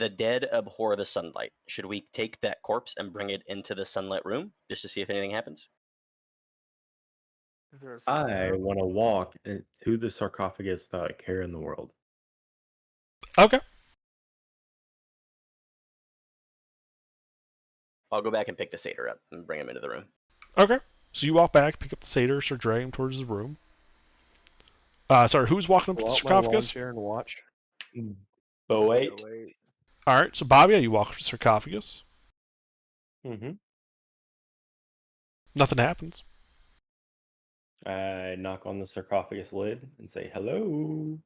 S4: dead abhor the sunlight. Should we take that corpse and bring it into the sunlit room just to see if anything happens?
S6: Is there a
S7: I
S6: sunlight?
S7: want to walk to the sarcophagus without a care in the world.
S1: Okay.
S4: I'll go back and pick the satyr up and bring him into the room.
S1: Okay. So you walk back, pick up the satyr, start dragging him towards the room. Sorry, who's walking up to
S2: Pull
S1: the
S2: out my lawn
S1: sarcophagus?
S2: chair and watch.
S7: But wait.
S6: Oh, wait.
S1: All right, so Bobby, you walk up to the sarcophagus.
S7: Mm-hmm.
S1: Nothing happens.
S7: I knock on the sarcophagus lid and say hello.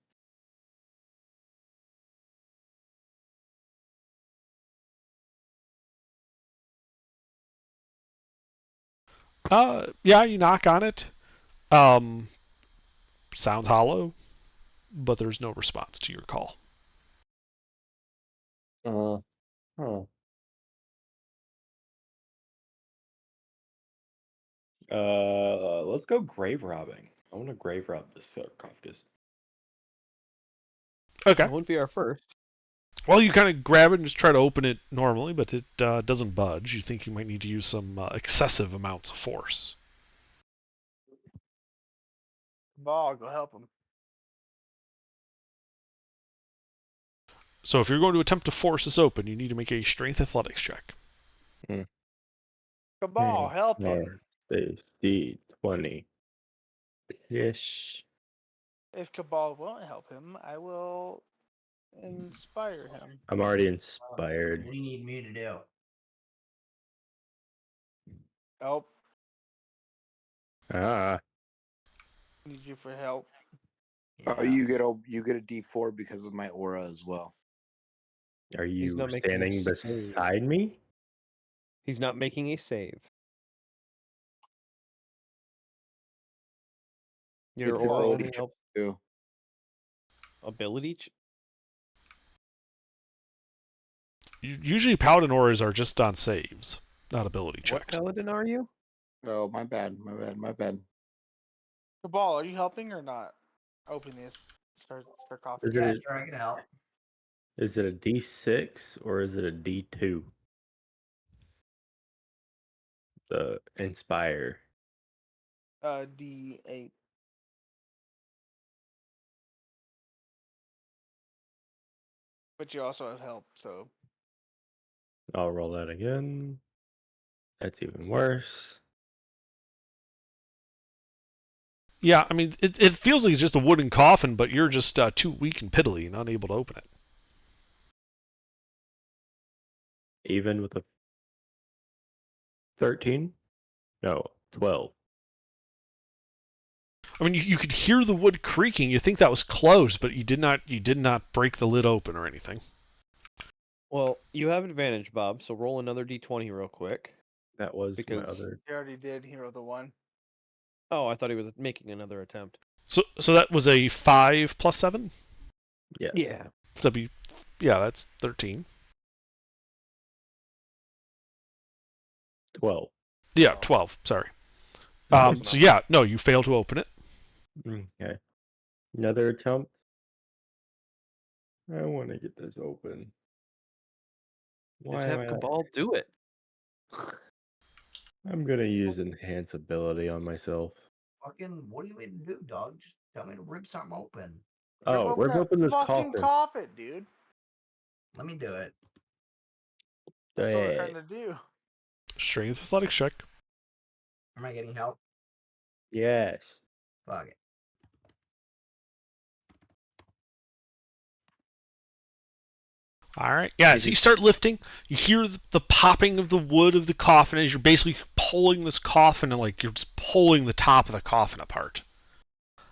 S1: Yeah, you knock on it. Sounds hollow, but there's no response to your call.
S7: Huh. Let's go grave robbing. I want to grave rob this sarcophagus.
S1: Okay.
S2: That wouldn't be our first.
S1: Well, you kind of grab it and just try to open it normally, but it doesn't budge. You think you might need to use some excessive amounts of force.
S6: Ball, go help him.
S1: So if you're going to attempt to force this open, you need to make a strength athletics check.
S6: Cabal, help him.
S7: D20. Yes.
S6: If Cabal won't help him, I will inspire him.
S7: I'm already inspired.
S5: What do you need me to do?
S6: Help.
S7: Ah.
S6: Need you for help.
S8: Oh, you get a D4 because of my aura as well.
S7: Are you
S2: not making a
S7: standing
S2: save.
S7: beside me?
S2: He's not making a save. Your
S8: It's
S2: aura
S8: ability
S2: only
S8: check
S2: help
S8: too.
S2: ability.
S1: Usually, paladin auras are just on saves, not ability
S2: What
S1: checks.
S2: paladin are you?
S8: Oh, my bad.
S6: Cabal, are you helping or not? Open this sarcophagus.
S7: Is it,
S5: Sure, I can help.
S7: is it a D6 or is it a D2? The inspire.
S6: D8. But you also have help, so
S7: I'll roll that again. That's even worse.
S1: Yeah, I mean, it feels like it's just a wooden coffin, but you're just too weak and piddly and unable to open it.
S7: Even with a 13? No, 12.
S1: I mean, you could hear the wood creaking. You think that was closed, but you did not break the lid open or anything.
S2: Well, you have advantage, Bob. So roll another d20 real quick.
S7: That was my
S2: Because-
S7: other.
S6: He already did. He rolled the 1.
S2: Oh, I thought he was making another attempt.
S1: So that was a 5 plus 7?
S7: Yes.
S1: So that'd be, yeah, that's 13.
S7: 12.
S1: Yeah, 12. Sorry.
S2: Close
S1: So
S2: enough.
S1: yeah, no, you fail to open it.
S7: Okay. Another attempt. I want to get this open. Why
S2: Just
S7: am
S2: have
S7: I?
S2: Cabal do it.
S7: I'm gonna use enhance ability on myself.
S5: Fucking, what do you mean to do, dog? Just tell me to rip something open.
S7: Oh, rip open this
S6: fucking
S7: coffin.
S6: coffin, dude.
S5: Let me do it.
S6: That's what we're
S7: Hey.
S6: trying to do.
S1: Strength athletics check.
S5: Am I getting help?
S7: Yes.
S5: Fuck it.
S1: All right. Yeah, so you start lifting. You hear the popping of the wood of the coffin as you're basically pulling this coffin, and like you're just pulling the top of the coffin apart.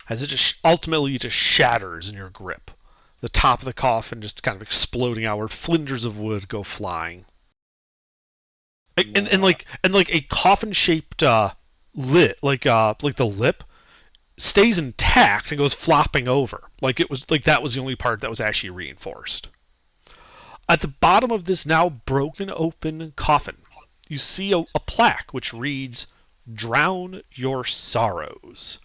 S1: As it just ultimately just shatters in your grip. The top of the coffin just kind of exploding outward. Flinders of wood go flying. And like a coffin shaped lid, like the lip, stays intact and goes flopping over. Like that was the only part that was actually reinforced. At the bottom of this now broken open coffin, you see a plaque which reads, "Drown your sorrows."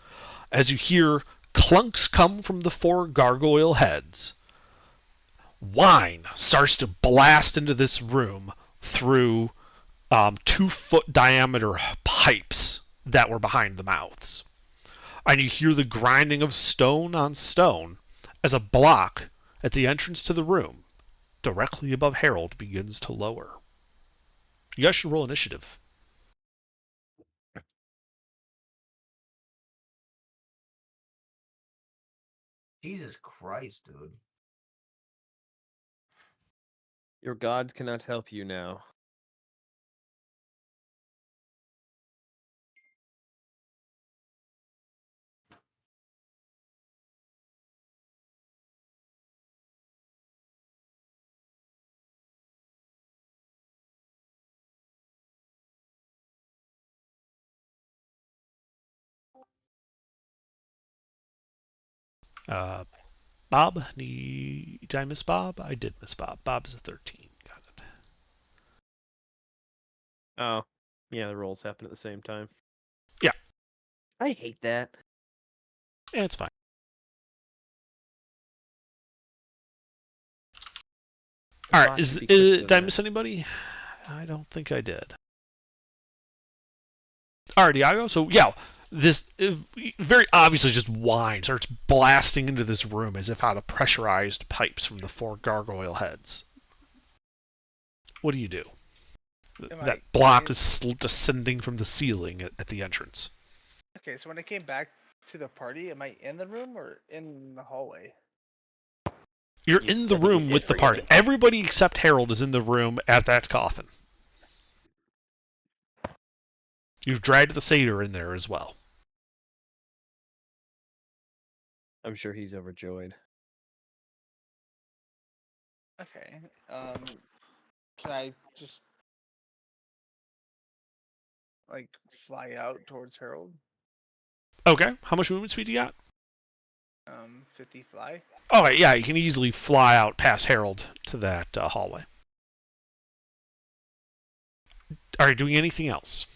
S1: As you hear clunks come from the 4 gargoyle heads, wine starts to blast into this room through 2-foot diameter pipes that were behind the mouths. And you hear the grinding of stone on stone as a block at the entrance to the room directly above Harold begins to lower. You guys should roll initiative.
S5: Jesus Christ, dude.
S2: Your gods cannot help you now.
S1: Bob, did I miss Bob? I did miss Bob. Bob's a 13. Got it.
S2: Oh, yeah, the rolls happen at the same time.
S1: Yeah.
S2: I hate that.
S1: Yeah, it's fine. All right,
S2: Bot should be quicker
S1: did I
S2: than
S1: miss
S2: that.
S1: anybody? I don't think I did. All right, Iago. So yeah, this very obviously just wine starts blasting into this room as if out of pressurized pipes from the 4 gargoyle heads. What do you do?
S6: Am
S1: That
S6: I
S1: block
S6: in-
S1: is descending from the ceiling at the entrance.
S6: Okay, so when I came back to the party, am I in the room or in the hallway?
S1: You're
S4: You
S1: in the
S4: definitely
S1: room
S4: did
S1: with the
S4: forget
S1: party.
S4: it.
S1: Everybody except Harold is in the room at that coffin. You've dragged the satyr in there as well.
S2: I'm sure he's overjoyed.
S6: Okay. Can I just like fly out towards Harold?
S1: Okay, how much movement speed you got?
S6: 50 fly.
S1: Oh, yeah, you can easily fly out past Harold to that hallway. Are you doing anything else?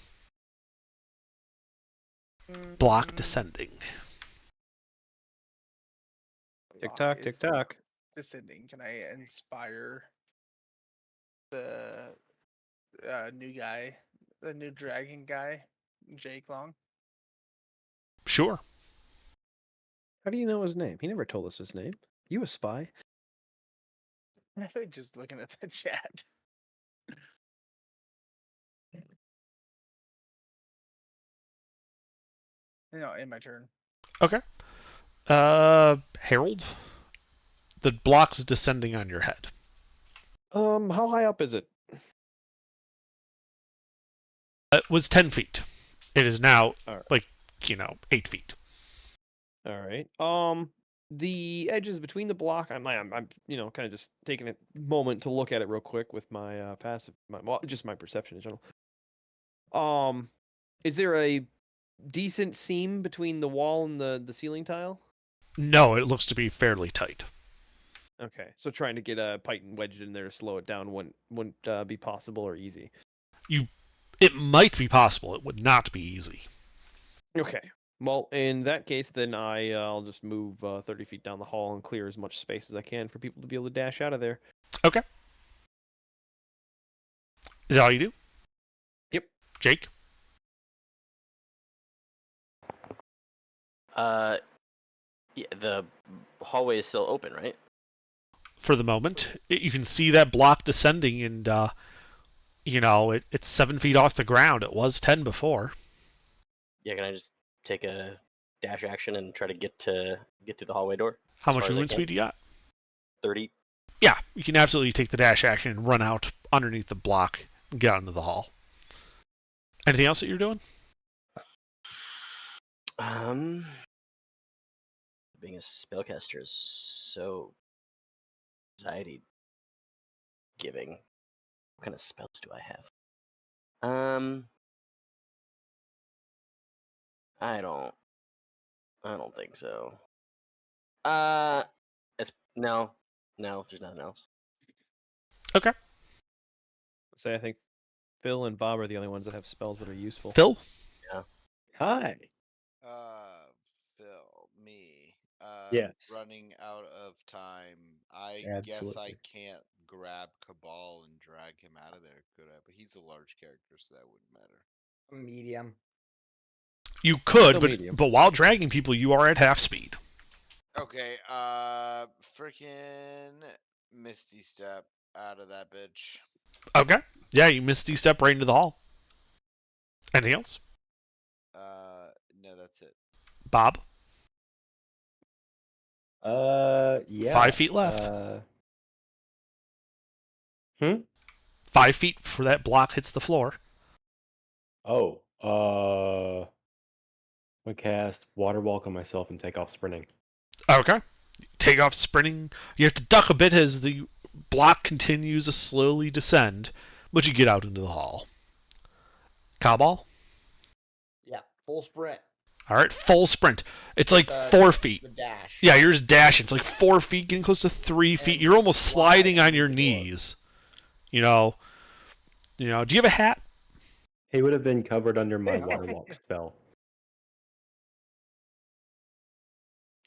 S1: Block
S6: Mm,
S1: descending.
S2: Tick
S6: block
S2: tock, tick
S6: is
S2: tock.
S6: Descending. Can I inspire the new guy, the new dragon guy, Jake Long?
S1: Sure.
S2: How do you know his name? He never told us his name. You a spy?
S6: Just looking at the chat. No, in my turn.
S1: Okay. Harold, the block's descending on your head.
S2: How high up is it?
S1: It was 10 feet. It is now,
S2: Alright.
S1: 8 feet.
S2: All right. the edges between the block. I'm you know, kind of just taking a moment to look at it real quick with my passive, well, just my perception in general. Is there a decent seam between the wall and the ceiling tile?
S1: No, it looks to be fairly tight.
S2: Okay, so trying to get a python wedged in there to slow it down wouldn't be possible or easy.
S1: It might be possible. It would not be easy.
S2: Okay. Well, in that case, then I'll just move 30 feet down the hall and clear as much space as I can for people to be able to dash out of there.
S1: Okay. Is that all you do?
S2: Yep.
S1: Jake?
S4: Yeah, the hallway is still open, right?
S1: For the moment, you can see that block descending, and you know it's 7 feet off the ground. It was 10 before.
S4: Yeah, can I just take a dash action and try to get through the hallway door?
S1: How
S4: As
S1: much
S4: far as I
S1: movement
S4: can?
S1: speed do you got?
S4: 30.
S1: Yeah, you can absolutely take the dash action and run out underneath the block and get out into the hall. Anything else that you're doing?
S4: Being a spellcaster is so anxiety giving. What kind of spells do I have? I don't think so. It's no, there's nothing else.
S1: Okay.
S2: Say I think Phil and Bob are the only ones that have spells that are useful.
S1: Phil?
S7: Hi.
S3: Phil, me.
S7: Yes.
S3: Running out of time. I guess I
S7: Absolutely.
S3: can't grab Cabal and drag him out of there, could I? But he's a large character, so that wouldn't matter.
S5: Medium.
S1: You could,
S2: Still medium.
S1: but while dragging people, you are at half speed.
S3: Okay, freaking Misty Step out of that bitch.
S1: Okay. Yeah, you misty step right into the hall. Anything else?
S3: No, that's it.
S1: Bob?
S7: Yeah.
S1: 5 feet left. 5 feet before that block hits the floor.
S7: Oh. I cast Water Walk on myself and take off sprinting.
S1: Okay. Take off sprinting. You have to duck a bit as the block continues to slowly descend, but you get out into the hall. Cowball?
S5: Yeah, full sprint.
S1: All right, full sprint. It's like 4 feet.
S5: The dash.
S1: Yeah, you're just dashing. It's like 4 feet, getting close to 3 feet.
S5: And
S1: You're almost sliding
S5: slide
S1: on your
S5: into the floor.
S1: knees. You know. Do you have a hat?
S7: He would have been covered under my Water Walk spell.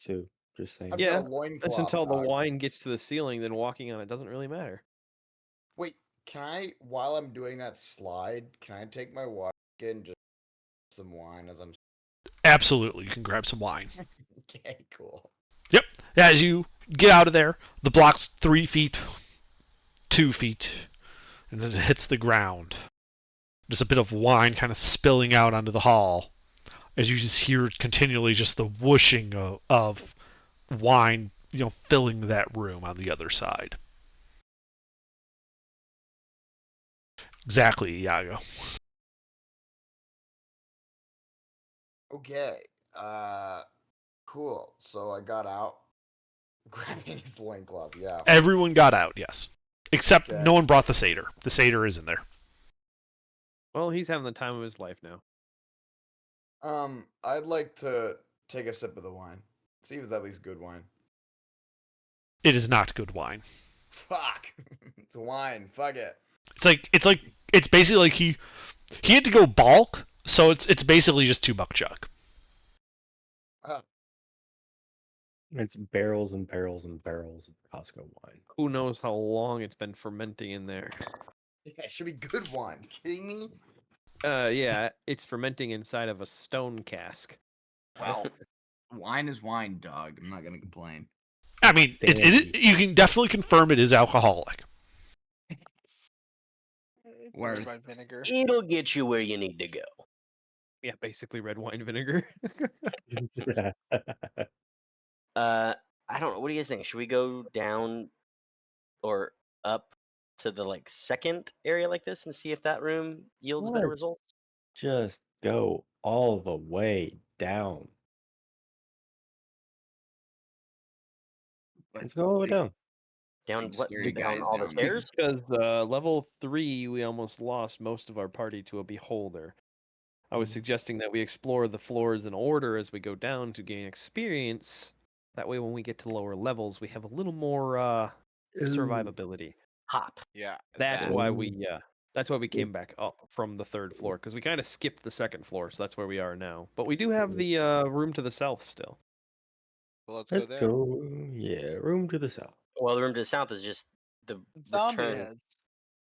S7: Too. Just saying.
S5: I've
S2: Yeah,
S5: got a loincloth,
S2: It's until the
S5: dog.
S2: wine gets to the ceiling, then walking on it doesn't really matter.
S5: Wait, can I, while I'm doing that slide, can I take my water and just some wine as I'm...
S1: Absolutely. You can grab some wine.
S5: Okay, cool.
S1: Yep. As you get out of there, the block's 3 feet, 2 feet, and then it hits the ground. Just a bit of wine kind of spilling out onto the hall as you just hear continually just the whooshing of wine, filling that room on the other side. Exactly, Iago.
S5: Okay, cool. So I got out, grabbing his loincloth, yeah.
S1: Everyone got out, yes. Except
S5: Okay.
S1: no one brought the satyr. The satyr is in there.
S2: Well, he's having the time of his life now.
S5: I'd like to take a sip of the wine. See if it's at least good wine.
S1: It is not good wine.
S5: Fuck. It's wine. Fuck it.
S1: It's basically like he had to go bulk, so it's basically just $2 jug.
S7: It's barrels and barrels and barrels of Costco wine.
S2: Who knows how long it's been fermenting in there?
S5: Yeah, it should be good wine. Kidding me?
S2: Yeah, it's fermenting inside of a stone cask.
S5: Well, wine is wine, dog. I'm not gonna complain.
S1: I mean, you can definitely confirm it is alcoholic.
S5: Where's-
S6: Red wine vinegar.
S4: It'll get you where you need to go.
S2: Yeah, basically red wine vinegar.
S4: I don't know. What do you guys think? Should we go down or up to the second area like this and see if that room yields better
S7: What?
S4: results?
S7: Just go all the way down. Let's go all the way down.
S4: Down
S5: Big
S4: what?
S5: scary
S4: Down
S5: guys
S4: all the
S5: down there.
S4: stairs?
S2: Because level 3, we almost lost most of our party to a beholder. I was suggesting that we explore the floors in order as we go down to gain experience. That way, when we get to lower levels, we have a little more survivability.
S4: Hop.
S3: Yeah.
S2: That's
S3: that.
S2: why we came back up from the 3rd floor, because we kind of skipped the 2nd floor, so that's where we are now. But we do have the room to the south still.
S3: Well, let's go
S7: Let's
S3: there.
S7: go. Yeah, room to the south.
S4: Well, the room to the south is just the
S6: Zombie
S4: return.
S6: heads.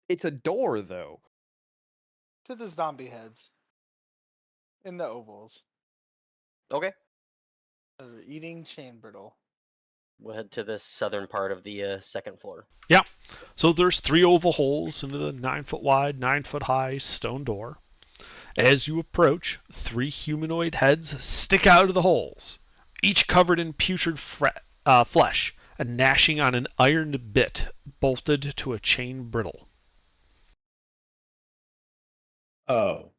S2: It's a door, though.
S6: To the zombie heads. In the ovals.
S4: Okay.
S6: Eating chain brittle.
S4: We'll head to the southern part of the 2nd floor.
S1: Yeah. So there's 3 oval holes into the 9-foot wide, 9-foot high stone door. As you approach, 3 humanoid heads stick out of the holes, each covered in putrid flesh and gnashing on an iron bit bolted to a chain brittle.
S7: Oh.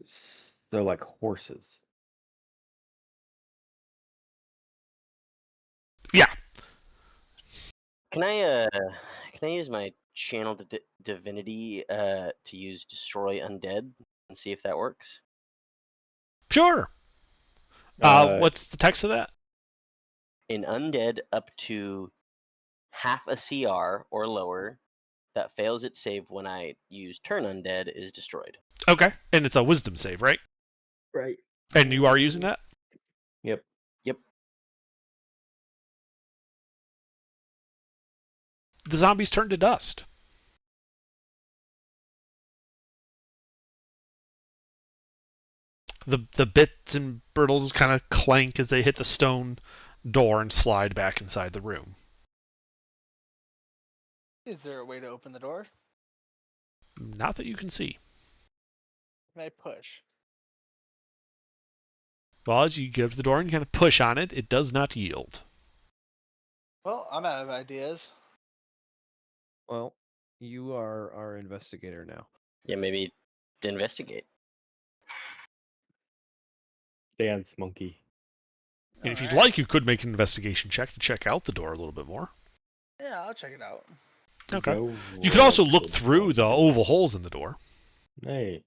S7: So like horses.
S1: Yeah.
S4: Can I use my channel divinity to use destroy undead and see if that works?
S1: Sure. What's the text of that?
S4: An undead up to half a CR or lower that fails its save when I use turn undead is destroyed.
S1: Okay. And it's a wisdom save, right?
S7: Right.
S1: And you are using that?
S7: Yep.
S4: Yep.
S1: The zombies turn to dust. The bits and brittles kind of clank as they hit the stone door and slide back inside the room.
S6: Is there a way to open the door?
S1: Not that you can see.
S6: Can I push?
S1: Well, as you get up to the door and you kind of push on it, it does not yield.
S6: Well, I'm out of ideas.
S2: Well, you are our investigator now.
S4: Yeah, maybe investigate.
S7: Dance monkey.
S1: And if you'd
S6: Alright.
S1: like, you could make an investigation check to check out the door a little bit more.
S6: Yeah, I'll check it out.
S1: Okay.
S7: Go
S1: You could also
S7: right
S1: look
S7: to
S1: through the oval holes in the door.
S7: Hey,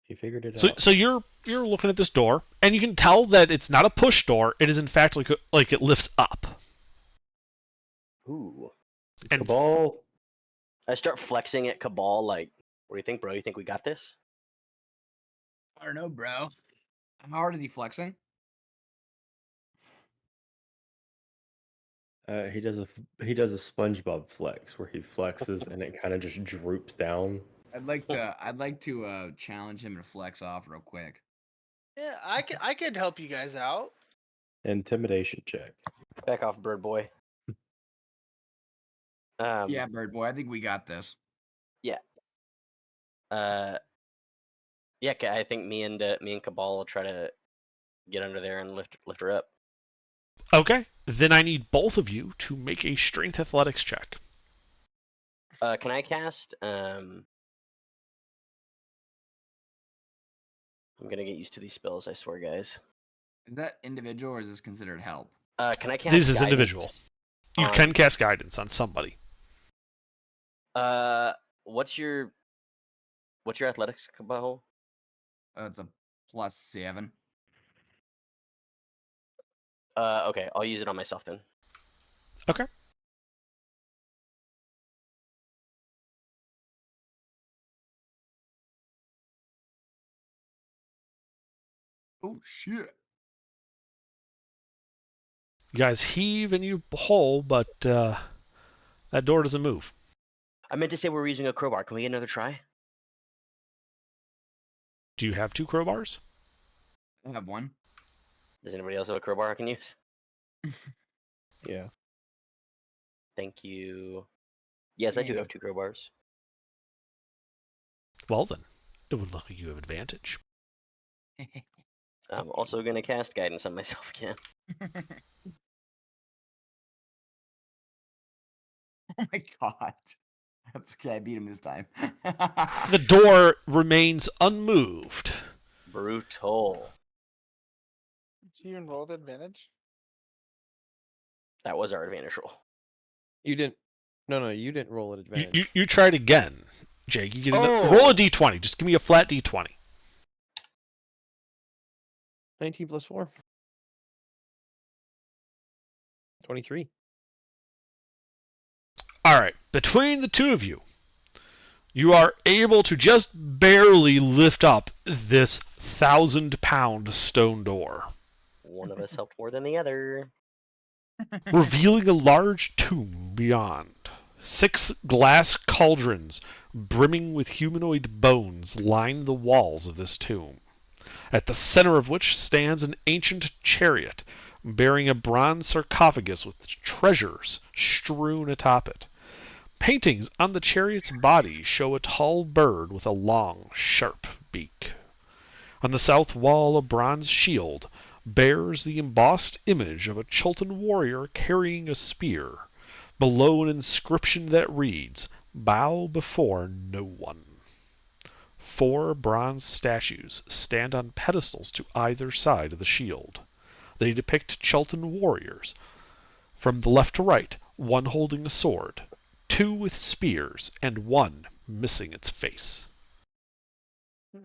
S7: you figured it
S1: So,
S7: out.
S1: so you're looking at this door, and you can tell that it's not a push door. It is in fact like it lifts up.
S4: Ooh.
S1: And
S7: Cabal.
S4: I start flexing at Cabal like, what do you think, bro? You think we got this?
S5: I don't know, bro. How hard is he flexing?
S7: He does a SpongeBob flex where he flexes and it kind of just droops down.
S5: I'd like to challenge him to flex off real quick.
S6: Yeah, I could help you guys out.
S7: Intimidation check.
S4: Back off, bird boy.
S5: Yeah, Bird Boy, I think we got this.
S4: Yeah, I think me and Cabal will try to get under there and lift her up.
S1: okay, then I need both of you to make a strength athletics check.
S4: Can I cast? I'm gonna get used to these spells. I swear, guys.
S5: Is that individual or is this considered help?
S4: Can I cast?
S1: This is
S4: guidance
S1: individual. You
S4: on-
S1: can cast guidance on somebody.
S4: What's your athletics, Cabal?
S5: It's a +7.
S4: Okay, I'll use it on myself then.
S1: Okay.
S5: Oh shit!
S1: You guys heave and you pull, but that door doesn't move.
S4: I meant to say we were using a crowbar. Can we get another try?
S1: Do you have 2 crowbars?
S5: I have one.
S4: Does anybody else have a crowbar I can use?
S2: Yeah.
S4: Thank you. Yes, I do have 2 crowbars.
S1: Well then, it would look like you have advantage.
S4: I'm also gonna cast guidance on myself again.
S5: Oh my god. That's okay, I beat him this time.
S1: The door remains unmoved.
S4: Brutal.
S6: Did you enroll the advantage?
S4: That was our advantage roll.
S2: You didn't. No, you didn't roll an
S1: You,
S2: advantage.
S1: you tried again, Jake. You get roll
S2: Oh.
S1: a d20. Just give me a flat d20.
S2: 19 plus 4. 23.
S1: All right. Between the two of you, you are able to just barely lift up this 1,000-pound stone door,
S4: One of us helped more than the other.
S1: revealing a large tomb beyond. 6 glass cauldrons brimming with humanoid bones line the walls of this tomb, at the center of which stands an ancient chariot bearing a bronze sarcophagus with treasures strewn atop it. Paintings on the chariot's body show a tall bird with a long, sharp beak. On the south wall, a bronze shield bears the embossed image of a Chultan warrior carrying a spear. Below, an inscription that reads, "Bow before no one." 4 bronze statues stand on pedestals to either side of the shield. They depict Chultan warriors. From the left to right, one holding a sword, 2 with spears, and 1 missing its face.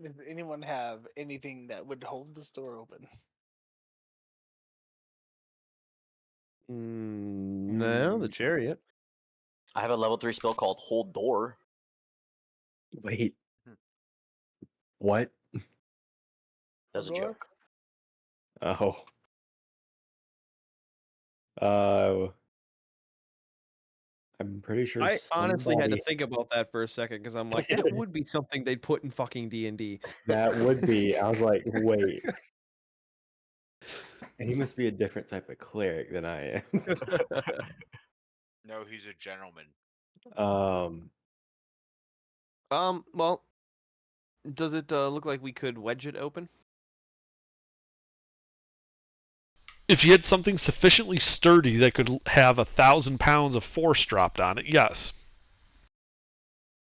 S6: Does anyone have anything that would hold this door open?
S2: No, the chariot.
S4: I have a level 3 spell called Hold Door.
S7: Wait. What?
S4: That's a
S6: Door?
S4: joke.
S7: Oh. I'm pretty sure
S2: I honestly had to
S7: somebody-
S2: think about that for a second because I'm like, that would be something they'd put in fucking D&D.
S7: that would be. I was like, wait. He must be a different type of cleric than I am.
S3: No, he's a gentleman.
S2: Well, does it look like we could wedge it open?
S1: If you had something sufficiently sturdy that could have 1,000 pounds of force dropped on it, yes.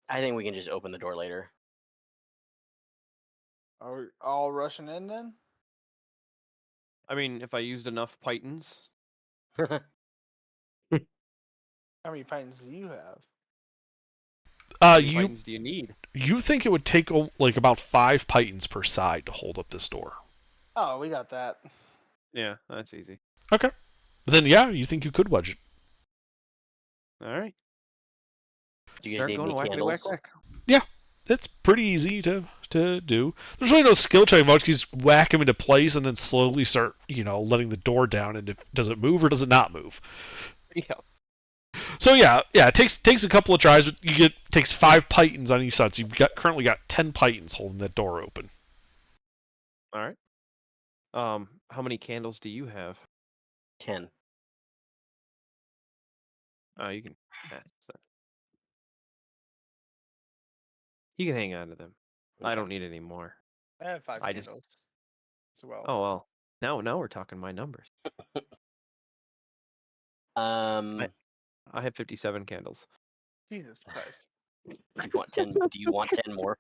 S4: I think we can just open the door later.
S6: Are we all rushing in then?
S2: I mean, if I used enough pythons.
S6: How many pythons do you have?
S2: How many
S1: You
S2: pythons do you need?
S1: you think it would take like about 5 pythons per side to hold up this door?
S6: Oh, we got that.
S2: Yeah, that's easy.
S1: Okay. But then, yeah, you think you could wedge it.
S2: All right.
S4: Do you guys
S2: Start
S4: need
S2: going
S4: any
S2: whackety
S4: candles?
S2: whack whack.
S1: It's pretty easy to do. There's really no skill check much. You just whack him into place and then slowly start, letting the door down. And does it move or does it not move?
S2: Yeah.
S1: So yeah, it takes a couple of tries, but takes 5 pythons on each side. So you've currently got 10 pythons holding that door open.
S2: All right. How many candles do you have?
S4: 10.
S2: Oh, you can. You can hang on to them. I don't need any more.
S6: I have 5
S2: I just-
S6: candles as well.
S2: Oh well. Now we're talking my numbers.
S4: Um,
S2: I have 57 candles.
S6: Jesus Christ.
S4: do you want 10? Do you want 10 more?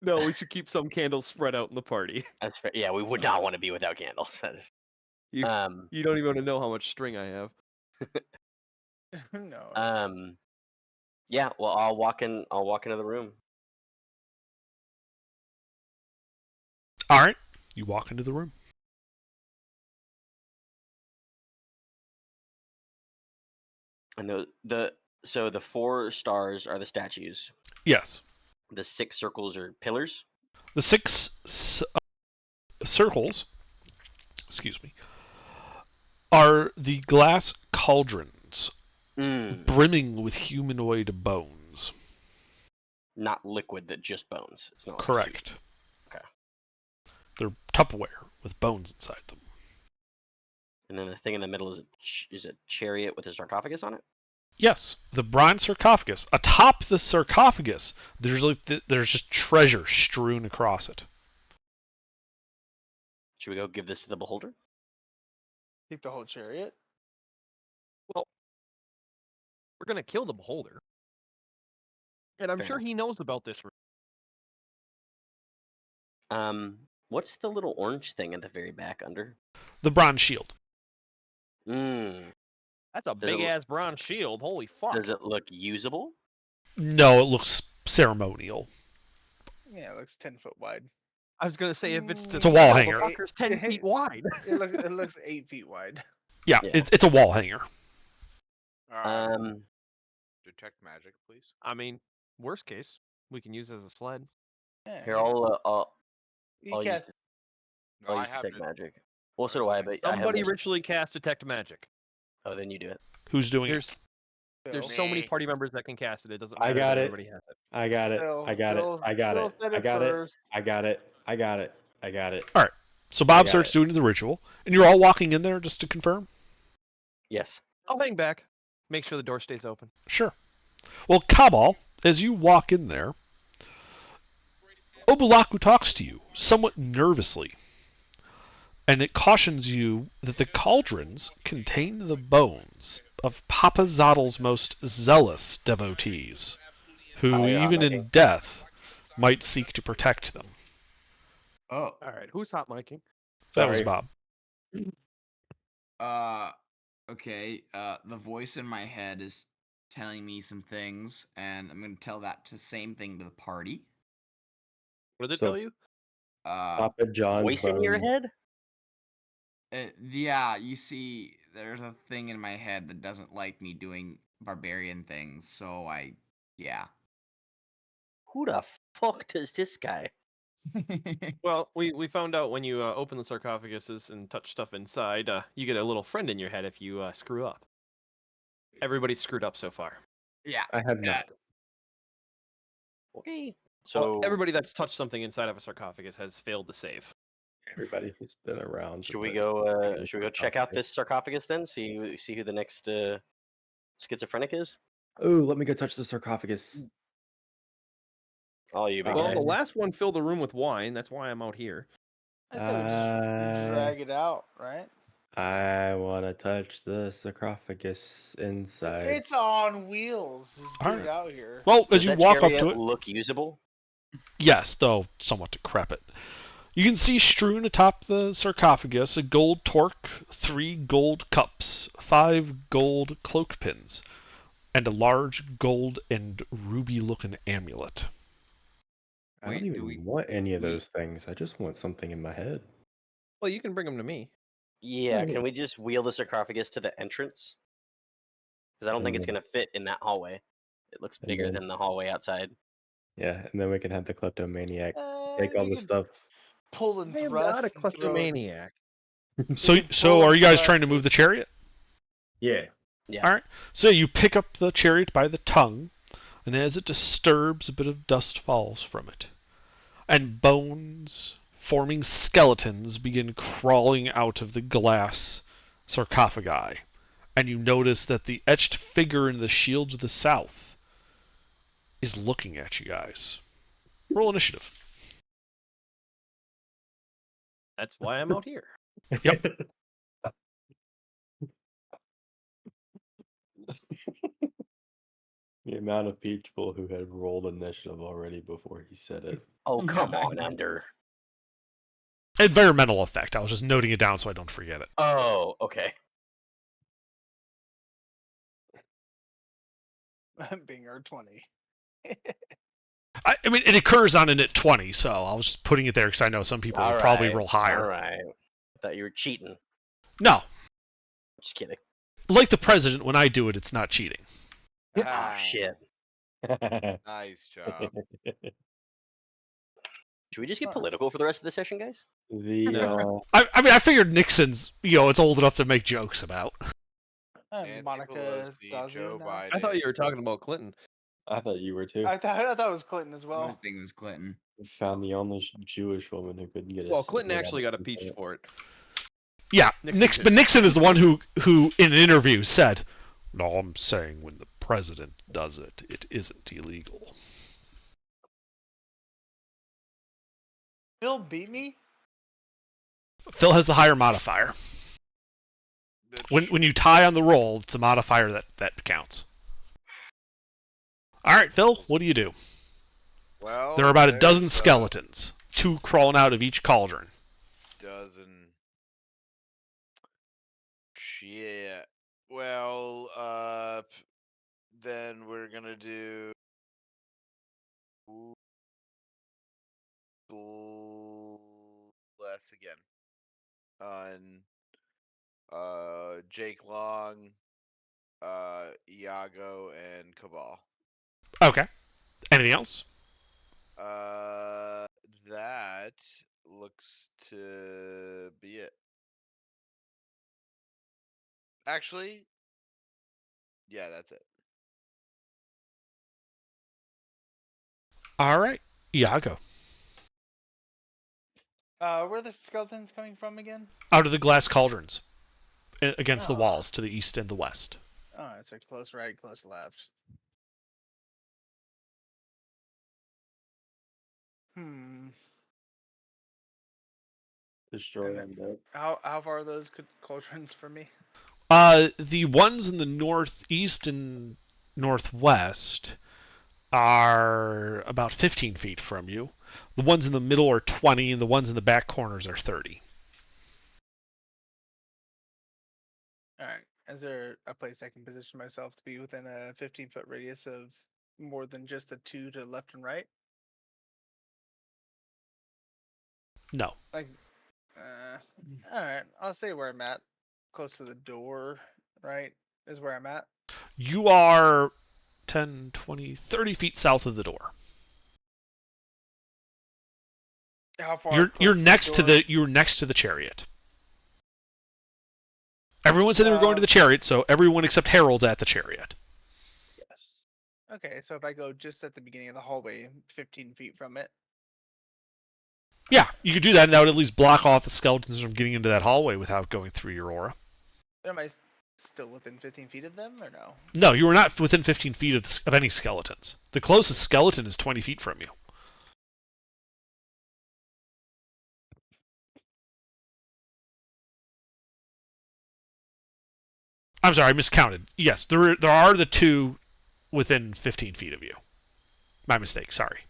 S2: No, we should keep some candles spread out in the party.
S4: That's fair. Yeah, we would not want to be without candles. That is,
S2: You- You don't even want to know how much string I have.
S6: No.
S4: yeah. Well, I'll walk into the room.
S1: All right, you walk into the room.
S4: And so the 4 stars are the statues.
S1: Yes,
S4: The 6 circles are pillars.
S1: the 6 circles, excuse me, are the glass cauldrons brimming with humanoid bones.
S4: Not liquid, that just bones. It's not like
S1: Correct.
S4: soup. Okay.
S1: They're Tupperware with bones inside them.
S4: And then the thing in the middle is a chariot with a sarcophagus on it.
S1: Yes, the bronze sarcophagus. Atop the sarcophagus, there's there's just treasure strewn across it.
S4: Should we go give this to the beholder?
S6: Keep the whole chariot?
S2: We're gonna kill the beholder. And I'm
S4: Fair
S2: sure
S4: enough.
S2: he knows about this.
S4: What's the little orange thing at the very back under?
S1: The bronze shield.
S4: Mmm.
S2: That's a
S4: Does it
S2: big ass bronze shield. Holy fuck.
S4: Does it look usable?
S1: No, it looks ceremonial.
S6: Yeah, it looks 10 foot wide.
S2: I was gonna say if it's to
S1: It's a wall
S2: scale,
S1: hanger.
S2: The fucker's 10 feet wide.
S6: It looks 8 feet wide.
S1: Yeah,
S4: Yeah.
S1: it's a wall hanger.
S3: Detect magic, please.
S2: I mean, worst case, we can use it as a sled.
S6: Yeah,
S4: Here,
S6: you-
S4: I'll
S6: you
S4: use
S6: cast-
S3: No, I
S4: use
S3: have
S4: detect
S3: to.
S4: magic. Well, so do I, but I have
S2: Somebody
S4: more-
S2: ritually cast detect magic.
S4: Oh, then you do it.
S1: Who's doing it?
S2: There's
S6: Phil.
S2: so many
S3: Me.
S2: party members that can cast it. It doesn't
S7: I
S2: matter.
S7: got
S2: that
S7: it.
S2: Everybody has it.
S7: I got it.
S6: Phil-
S7: I got it.
S6: Phil-
S7: I got
S6: Phil
S7: it.
S6: said
S7: I
S6: it
S7: got it.
S6: first.
S7: I got it. I got it. I got it.
S1: So Bob
S7: got
S1: starts
S7: it.
S1: doing the ritual, and you're all walking in there just to confirm?
S4: Yes.
S2: I'll hang back. Make sure the door stays open.
S1: Sure. Well, Cabal, as you walk in there, Obulaku talks to you somewhat nervously, and it cautions you that the cauldrons contain the bones of Papa Zoddle's most zealous devotees, who,
S4: Oh, yeah,
S1: even in
S4: okay.
S1: death, might seek to protect them.
S5: Oh.
S2: All right, who's hot miking?
S1: That was
S7: Sorry.
S1: Bob.
S5: Okay. The voice in my head is telling me some things, and I'm gonna tell that same thing to the party.
S2: What did it
S7: So-
S2: tell you?
S7: Papa John's
S4: Voice in your
S7: bones.
S4: head?
S5: Yeah. You see, there's a thing in my head that doesn't like me doing barbarian things, so yeah.
S4: Who the fuck does this guy?
S2: Well, we found out when you open the sarcophaguses and touch stuff inside, you get a little friend in your head if you screw up. Everybody's screwed up so far.
S5: Yeah.
S7: I have not.
S4: Okay.
S2: Well,
S4: So
S2: everybody that's touched something inside of a sarcophagus has failed to save.
S7: Everybody who's been around.
S4: should we go? Should we go check out this sarcophagus then? See who the next schizophrenic is.
S7: Oh, let me go touch the sarcophagus.
S4: All you big
S2: Well,
S4: guy.
S2: the last one filled the room with wine. That's why I'm out here.
S6: I said we just drag it out, right?
S7: I want to touch the sarcophagus inside.
S6: It's on wheels. Just get
S1: Alright.
S6: it out here.
S1: Well,
S4: Does
S1: as you
S4: that
S1: walk up
S4: chariot
S1: to it,
S4: look usable?
S1: yes, though somewhat decrepit. You can see strewn atop the sarcophagus a gold torque, 3 gold cups, 5 gold cloak pins, and a large gold and ruby-looking amulet.
S7: I don't
S5: Wait,
S7: even
S5: do we-
S7: want any of
S5: we-
S7: those things. I just want something in my head.
S2: Well, you can bring them to me.
S4: Yeah. Can we just wheel the sarcophagus to the entrance? Because I don't think it's
S7: Mm.
S4: gonna fit in that hallway. It looks
S7: And
S4: bigger
S7: then-
S4: than the hallway outside.
S7: Yeah, and then we can have the kleptomaniac take all
S6: You
S7: the
S6: could
S7: stuff.
S6: pull and
S2: I am
S6: thrust.
S2: not a
S6: and throw it.
S2: kleptomaniac.
S1: So are you guys trying to move the chariot?
S7: Yeah.
S4: Yeah.
S1: All right. So you pick up the chariot by the tongue, and as it disturbs, a bit of dust falls from it, and bones, forming skeletons, begin crawling out of the glass sarcophagi. And you notice that the etched figure in the Shields of the South is looking at you guys. Roll initiative.
S2: That's why I'm out here.
S1: Yep.
S7: The amount of people who had rolled initiative already before he said it.
S4: Oh come on, Ender.
S1: Environmental effect. I was just noting it down so I don't forget it.
S4: Oh, okay.
S6: Being our 20.
S1: I mean, it occurs on an at 20, so I was just putting it there because I know some people would probably
S4: Alright,
S1: roll higher.
S4: Alright. I thought you were cheating.
S1: No.
S4: Just kidding.
S1: Like the president, when I do it, it's not cheating.
S4: Ah, shit.
S3: Nice job.
S4: Should we just get political for the rest of the session, guys?
S7: The
S2: No.
S1: I mean, I figured Nixon's, it's old enough to make jokes about.
S3: Nancy
S6: Monica
S3: Pelosi,
S6: Zazio
S3: Joe
S6: now.
S3: Biden.
S2: I thought you were talking about Clinton.
S7: I thought you were too.
S6: I thought it was Clinton as
S5: I
S6: well.
S5: was thinking it was Clinton.
S7: We found the only Jewish woman who couldn't get.
S2: Well, Clinton actually got impeached for it.
S1: Yeah,
S2: Nixon
S1: but Nixon is the one who in an interview said, "No, I'm saying when the president does it, it isn't illegal."
S6: Phil beat me.
S1: Phil has the higher modifier. When you tie on the roll, it's a modifier that counts. All right, Phil, what do you do?
S3: Well,
S1: There are about a
S3: there's,
S1: dozen skeletons two crawling out of each cauldron.
S3: Dozen. Shit. Well, then we're gonna do bless again on Jake Long, Iago, and Cabal.
S1: Okay. Anything else?
S3: That looks to be it. Actually, yeah, that's it.
S1: All right. Iago.
S6: Where are the skeletons coming from again?
S1: Out of the glass cauldrons. Against the
S6: Oh.
S1: walls to the east and the west.
S6: Oh, it's like close right, close left. Hmm.
S7: Destroy
S6: And
S7: undead.
S6: How far are those cauldrons from me?
S1: The ones in the northeast and northwest are about 15 feet from you. The ones in the middle are 20, and the ones in the back corners are 30.
S6: All right. Is there a place I can position myself to be within a 15-foot radius of more than just the two to left and right?
S1: No.
S6: Like, all right. I'll stay where I'm at, close to the door. Right is where I'm at.
S1: You are 10, 20, 30 feet south of the door.
S6: How far?
S1: You're
S6: close
S1: next to
S6: door?
S1: you're next to the chariot. Everyone said they were going to the chariot, so everyone except Harold's at the chariot.
S7: Yes.
S6: Okay, so if I go just at the beginning of the hallway, 15 feet from it.
S1: Yeah, you could do that, and that would at least block off the skeletons from getting into that hallway without going through your aura.
S6: Am I still within 15 feet of them, or no?
S1: No, you are not within 15 feet of any skeletons. The closest skeleton is 20 feet from you. I'm sorry, I miscounted. Yes, there are the two within 15 feet of you. My mistake, sorry.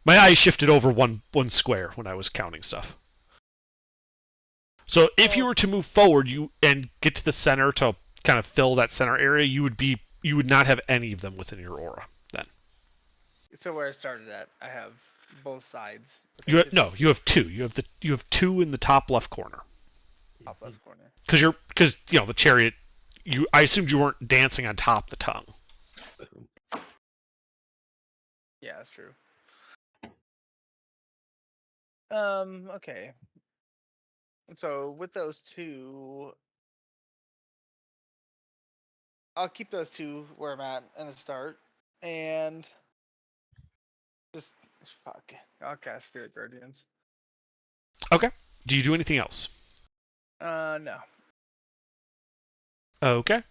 S1: My eyes shifted over one square when I was counting stuff. So if you were to move forward and get to the center to kind of fill that center area, you would not have any of them within your aura then.
S6: So where I started at, I have both sides.
S1: You have two. You have two in the top left corner.
S6: Top left corner.
S1: Because the chariot. I assumed you weren't dancing on top the tongue.
S6: Yeah, that's true. Okay. So with those two, I'll keep those two where I'm at in the start, and just fuck. I'll cast Spirit Guardians.
S1: Okay. Do you do anything else?
S6: No.
S1: Okay.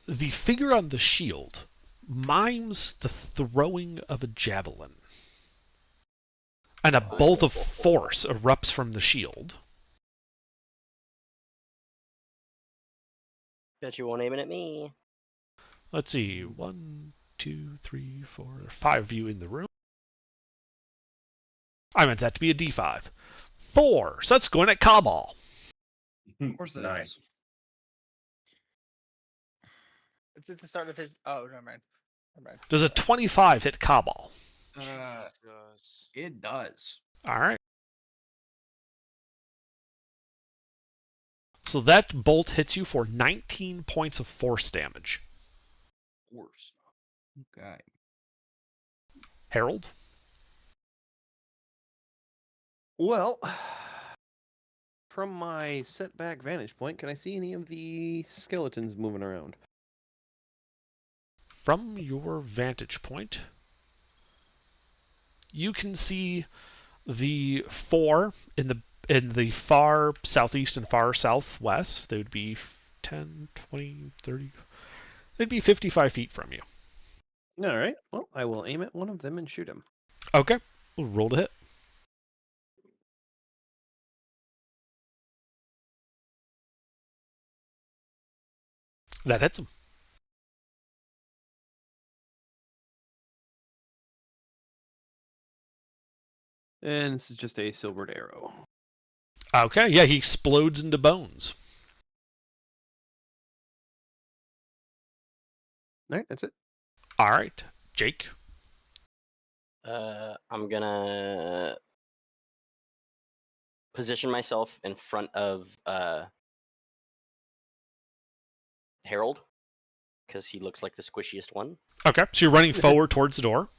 S1: The figure on the shield mimes the throwing of a javelin. And a bolt of force erupts from the shield.
S4: Bet you won't aim it at me.
S1: Let's see. 1, 2, 3, 4, 5 of you in the room. I meant that to be a D5. 4. So that's going at Cabal.
S5: Of course it is.
S6: It's at the start of his. Oh, never mind.
S1: Does a 25 hit Cabal?
S3: Jesus.
S5: It does.
S1: All right. So that bolt hits you for 19 points of force damage.
S5: Force. Okay.
S1: Harold?
S2: Well, from my setback vantage point, can I see any of the skeletons moving around?
S1: From your vantage point, you can see the 4 in the far southeast and far southwest. They would be 10, 20, 30. They'd be 55 feet from you.
S2: All right. Well, I will aim at one of them and shoot him.
S1: Okay. We'll roll to hit. That hits him.
S2: And this is just a silvered arrow.
S1: Okay, yeah, he explodes into bones.
S2: All right, that's it.
S1: All right, Jake.
S4: I'm gonna position myself in front of Harold because he looks like the squishiest one.
S1: Okay, so you're running forward towards the door.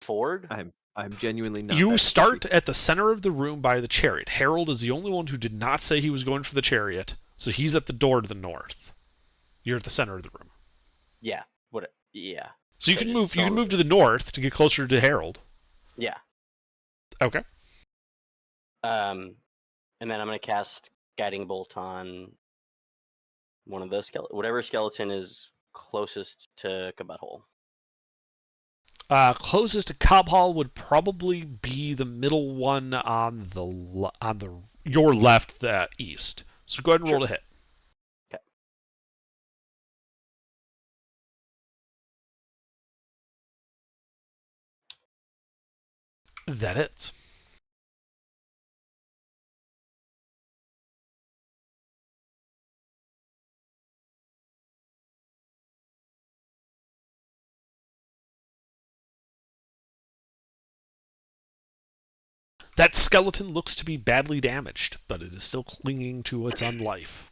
S4: Forward.
S2: I'm genuinely not.
S1: You
S2: that
S1: start
S2: squishy.
S1: at the center of the room by the chariot. Harold is the only one who did not say he was going for the chariot, so he's at the door to the north. You're at the center of the room.
S4: Yeah. What? Yeah.
S1: So you
S4: I
S1: can
S4: just
S1: move. You can
S4: don't-
S1: move to the north to get closer to Harold.
S4: Yeah.
S1: Okay.
S4: And then I'm gonna cast Guiding Bolt on one of the whatever skeleton is closest to Kabutthole.
S1: Closest to Cobb Hall would probably be the middle one on your left, the east. So go ahead and roll to hit.
S4: Okay.
S1: That hits. That skeleton looks to be badly damaged, but it is still clinging to its own life.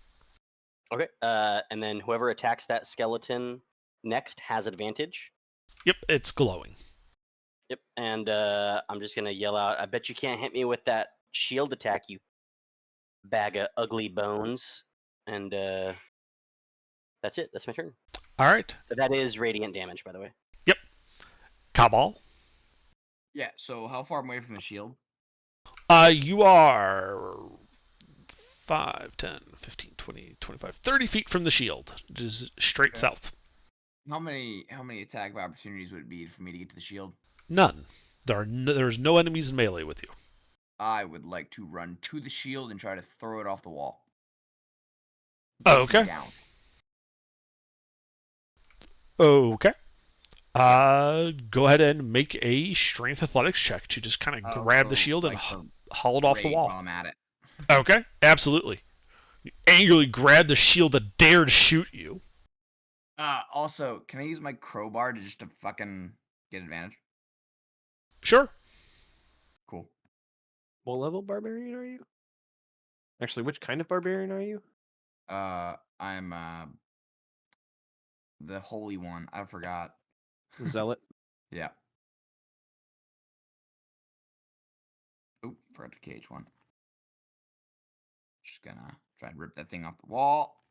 S4: Okay. And then whoever attacks that skeleton next has advantage.
S1: Yep, it's glowing.
S4: Yep. And I'm just gonna yell out, "I bet you can't hit me with that shield attack, you bag of ugly bones!" And that's it. That's my turn.
S1: All right,
S4: That is radiant damage, by the way.
S1: Cabal.
S5: Yeah. So how far away from the shield?
S1: You are 5, 10, 15, 20, 25, 30 feet from the shield, just straight
S5: Okay.
S1: south.
S5: How many attack opportunities would it be for me to get to the shield?
S1: None. There's no enemies in melee with you.
S5: I would like to run to the shield and try to throw it off the wall.
S1: Oh,
S5: Facing
S1: okay.
S5: Down.
S1: Okay. Go ahead and make a strength athletics check to just kind of grab the
S5: so,
S1: shield and
S5: like, the
S1: haul it off the
S5: raid
S1: wall.
S5: While I'm at it.
S1: Okay, absolutely. You angrily grab the shield that dare to shoot you.
S5: Also, can I use my crowbar to fucking get advantage?
S1: Sure.
S5: Cool.
S2: What level barbarian are you? Actually, which kind of barbarian are you?
S5: I'm the holy one. I forgot.
S2: Zealot.
S5: Yeah. Oop, forgot to cage one. Just gonna try and rip that thing off the wall.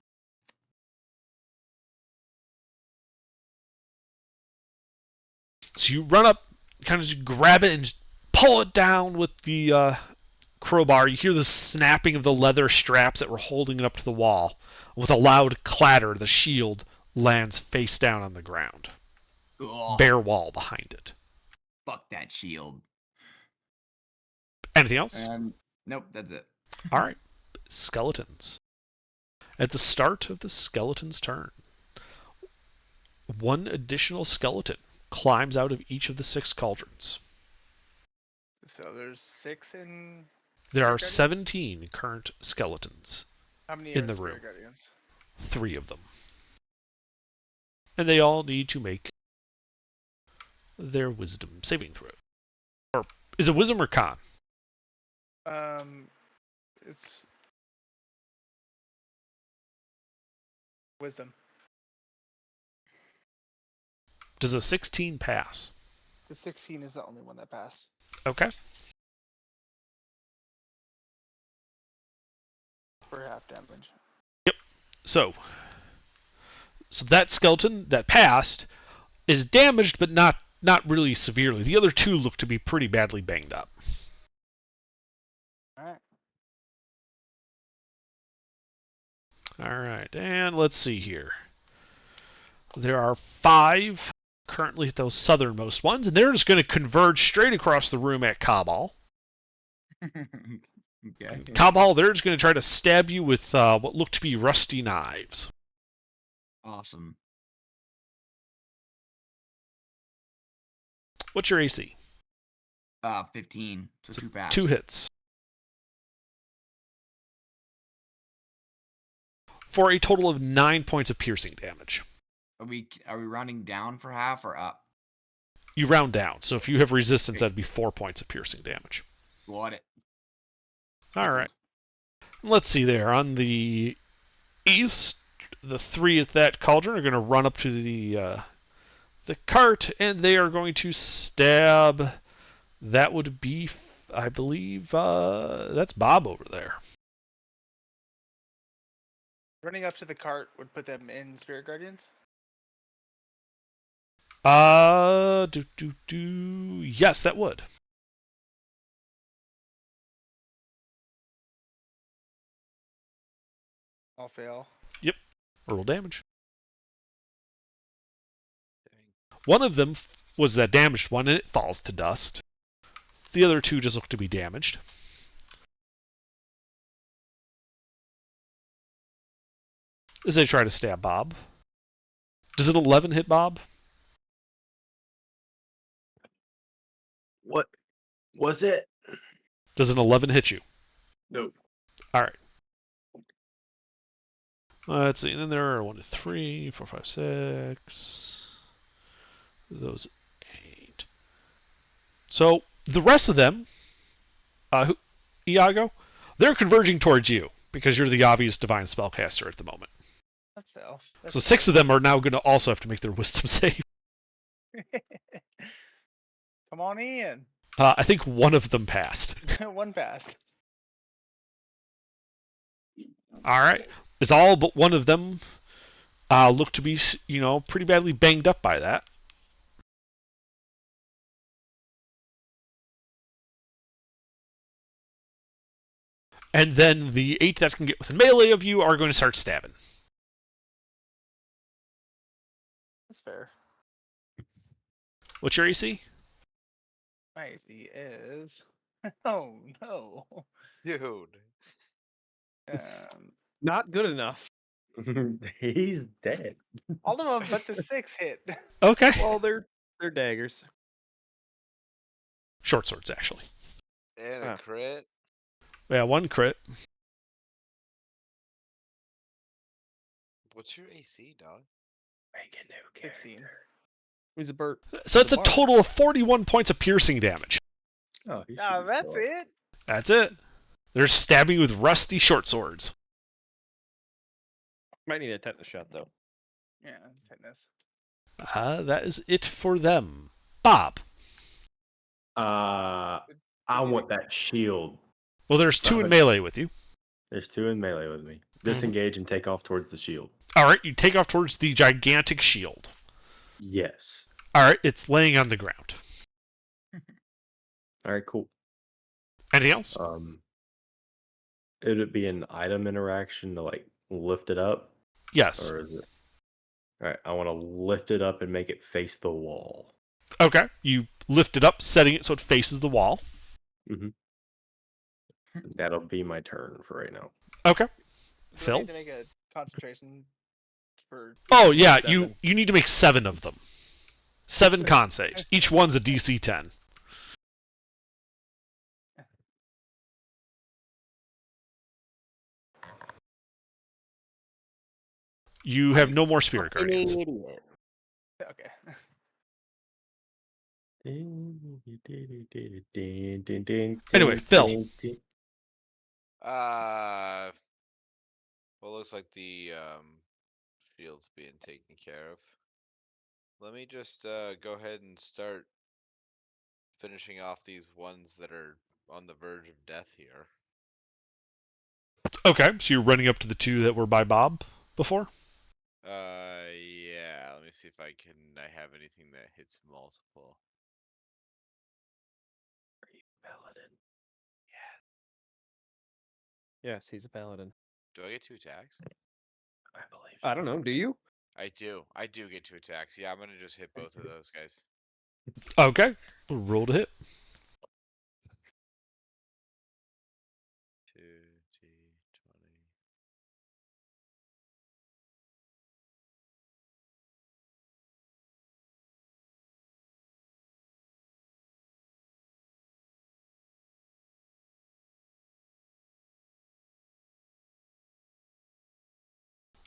S1: So you run up, kind of just grab it and just pull it down with the crowbar. You hear the snapping of the leather straps that were holding it up to the wall. With a loud clatter, the shield lands face down on the ground.
S5: Ugh,
S1: Bare wall behind it.
S5: fuck that shield.
S1: Anything else?
S5: And nope, that's it.
S1: All right. Skeletons. At the start of the skeleton's turn, one additional skeleton climbs out of each of the 6 cauldrons.
S6: So there's 6 in.
S1: There are
S6: Spirit
S1: 17 current skeletons,
S6: How many
S1: in
S6: are
S1: the
S6: Spirit
S1: room.
S6: Guardians?
S1: 3 of them. And they all need to make their wisdom saving throw. Or is it wisdom or con?
S6: It's wisdom.
S1: Does a 16 pass?
S6: The 16 is the only one that passed.
S1: Okay.
S6: For half damage.
S1: So that skeleton that passed is damaged, but not really severely. The other 2 look to be pretty badly banged up.
S6: Alright.
S1: All right, and let's see here. There are 5 currently at those southernmost ones, and they're just going to converge straight across the room at Cabal.
S5: Okay.
S1: Cabal, they're just going to try to stab you with what look to be rusty knives.
S5: Awesome.
S1: What's your AC?
S5: 15. So, two passes.
S1: 2 hits. For a total of 9 points of piercing damage.
S5: Are we rounding down for half or up?
S1: You round down, so if you have resistance, that'd be 4 points of piercing damage.
S5: Got it.
S1: All right. Let's see there. On the east, the 3 at that cauldron are going to run up to the cart, and they are going to stab. That would be, I believe, that's Bob over there.
S6: Running up to the cart would put them in Spirit Guardians.
S1: Yes, that would.
S6: I'll fail.
S1: Roll damage. One of them was that damaged one, and it falls to dust. The other 2 just look to be damaged. As they try to stab Bob. Does an 11 hit Bob?
S7: What was it?
S1: Does an 11 hit you?
S7: Nope.
S1: All right. Let's see. And then there are 1, 2, 3, 4, 5, 6. Those 8. So the rest of them, Iago, they're converging towards you because you're the obvious divine spellcaster at the moment.
S6: That's fail.
S1: So 6 of them are now going to also have to make their wisdom save.
S6: Come on in.
S1: I think one of them passed.
S6: One pass.
S1: All right. Is all but one of them look to be, pretty badly banged up by that. And then the 8 that can get within melee of you are going to start stabbing.
S6: That's fair.
S1: What's your AC?
S6: My AC is. Oh no.
S3: Dude.
S2: Not good enough.
S7: He's dead.
S6: All of them but the 6 hit.
S1: Okay.
S2: Well, they're daggers.
S1: Short swords, actually.
S3: And a
S2: Ah.
S3: crit.
S1: Yeah, 1 crit.
S3: What's your AC, dog?
S7: Make a new
S6: 16.
S2: Who's a Bert?
S1: So it's a
S2: Bard.
S1: total of 41 points of piercing damage.
S7: Oh, he
S6: Ah,
S7: should be
S6: that's
S7: still up.
S6: it.
S1: That's it. They're stabbing with rusty short swords.
S2: Might need a tetanus shot though.
S6: Yeah, fitness.
S1: That is it for them. Bob.
S7: I want that shield.
S1: Well, there's 2 in melee with you.
S7: There's 2 in melee with me. Disengage and take off towards the shield.
S1: All right, you take off towards the gigantic shield.
S7: Yes.
S1: All right, it's laying on the ground.
S7: All right, cool.
S1: Anything else?
S7: Would it be an item interaction to like lift it up,
S1: Yes.
S7: or is it? All right, I want to lift it up and make it face the wall.
S1: Okay. You lift it up, setting it so it faces the wall.
S7: That'll be my turn for right now.
S1: Okay.
S6: Do I
S1: Phil?
S6: need to make a concentration for.
S1: Oh, yeah,
S2: 7.
S1: you need to make 7 of them. 7 con saves. Each one's a DC 10. You have no more spirit guardians.
S6: Okay.
S1: Anyway, Phil.
S3: Well, looks like the shield's being taken care of. Let me just go ahead and start finishing off these ones that are on the verge of death here.
S1: Okay, so you're running up to the 2 that were by Bob before?
S3: Yeah. Let me see if I have anything that hits multiple.
S7: Paladin.
S2: Yes, he's a paladin.
S3: Do I get 2 attacks?
S7: I believe.
S2: I don't know. Do you?
S3: I do. I do get 2 attacks. Yeah, I'm gonna just hit both of those guys.
S1: Okay. Roll to hit.
S3: 2d20.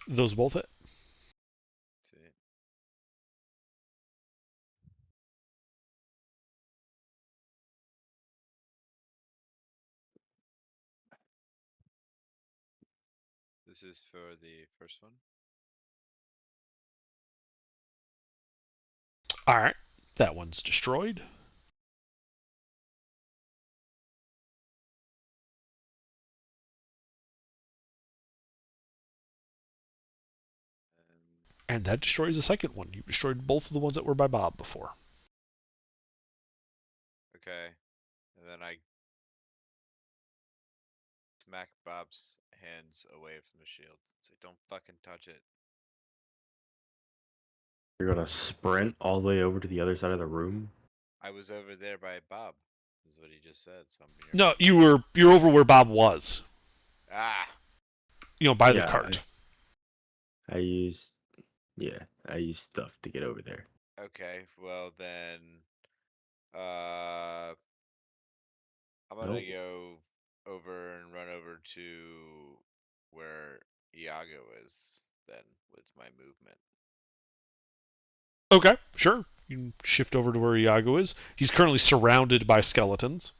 S1: Those both hit.
S3: See. This is for the first one.
S1: All right, that one's destroyed. And that destroys the second one. You destroyed both of the ones that were by Bob before.
S3: Okay. And then I smack Bob's hands away from the shield. Say, don't fucking touch it.
S7: You're gonna sprint all the way over to the other side of the room?
S3: I was over there by Bob, is what he just said. So I'm near
S1: No,
S3: Bob.
S1: you're over where Bob was.
S3: Ah!
S1: By the
S7: Yeah,
S1: cart.
S7: I used stuff to get over there.
S3: Okay, well then, I'm gonna
S7: Nope.
S3: go over and run over to where Iago is then with my movement.
S1: Okay, sure. You can shift over to where Iago is. He's currently surrounded by skeletons.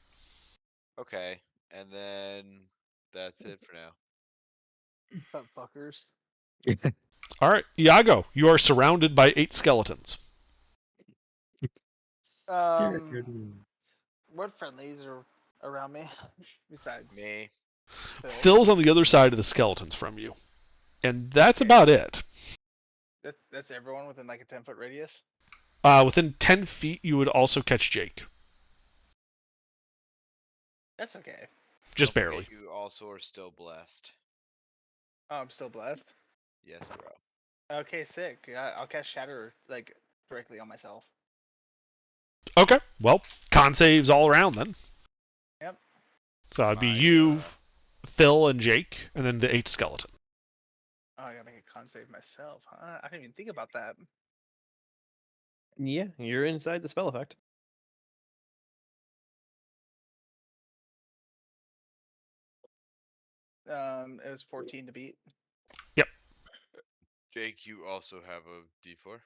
S3: Okay, and then that's it for now.
S6: Butt fuckers.
S1: All right, Iago, you are surrounded by 8 skeletons.
S6: What friendlies are around me besides
S3: Me.
S6: Phil?
S1: Phil's on the other side of the skeletons from you. And that's about it.
S6: That's everyone within like a 10-foot radius.
S1: Within 10 feet, you would also catch Jake.
S6: That's okay.
S1: Just
S3: Don't
S1: barely.
S3: forget You also are still blessed.
S6: Oh, I'm still blessed.
S3: Yes, bro.
S6: Okay, sick. Yeah, I'll cast Shatter like directly on myself.
S1: Okay, well, con saves all around then.
S6: Yep.
S1: So it'd be
S3: My,
S1: you, Phil, and Jake, and then the 8 skeleton.
S6: Oh, I gotta make a con save myself, huh? I didn't even think about that.
S2: Yeah, you're inside the spell effect.
S6: It was 14 to beat.
S3: Jake, you also have a D4.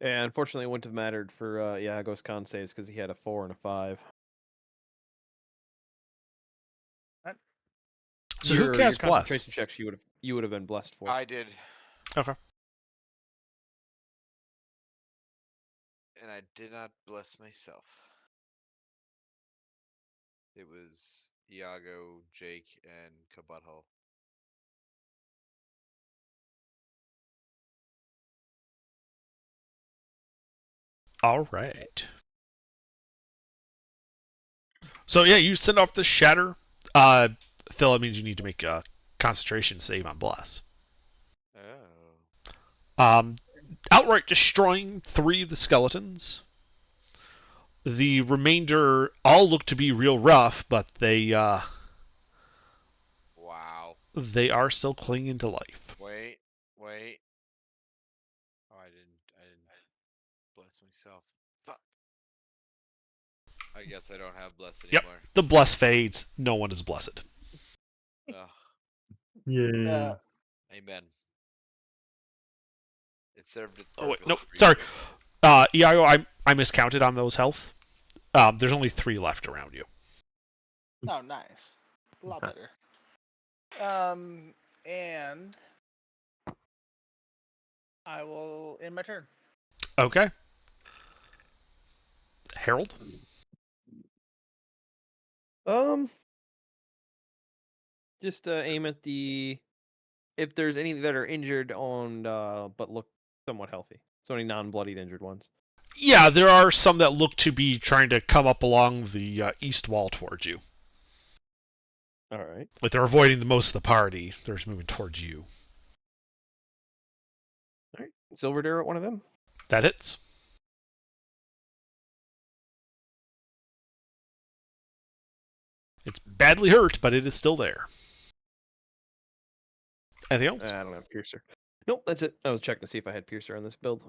S2: Yeah, unfortunately, it wouldn't have mattered for Iago's con saves because he had a 4 and a 5.
S1: So who cast
S2: your
S1: Bless?
S2: concentration checks you would have been blessed for.
S3: I did.
S1: Okay.
S3: And I did not bless myself. It was Iago, Jake, and Kabutthole.
S1: All right. So yeah, you send off the shatter. Phil, it means you need to make a concentration save on Bless.
S3: Oh.
S1: Outright destroying 3 of the skeletons. The remainder all look to be real rough, but they
S3: Wow.
S1: are still clinging to life.
S3: Wait. Oh, I didn't bless myself. Fuck. I guess I don't have bless
S1: Yep.
S3: anymore.
S1: The bless fades. No one is blessed.
S3: Ugh.
S7: Yeah.
S3: Amen. It served its
S1: Oh, wait,
S3: purpose.
S1: nope,
S3: for
S1: sorry.
S3: you.
S1: Iago, I miscounted on those health. There's only 3 left around you.
S6: Oh, nice. A lot better. And I will end my turn.
S1: Okay. Harold?
S2: Just aim at if there's any that are injured on but look somewhat healthy. So any non-bloodied injured ones.
S1: Yeah, there are some that look to be trying to come up along the east wall towards you.
S2: All right.
S1: Like they're avoiding the most of the party. They're just moving towards you.
S2: All right. Silver Dare at one of them.
S1: That hits. It's badly hurt, but it is still there. Anything else?
S2: I don't have Piercer. Nope, that's it. I was checking to see if I had Piercer on this build.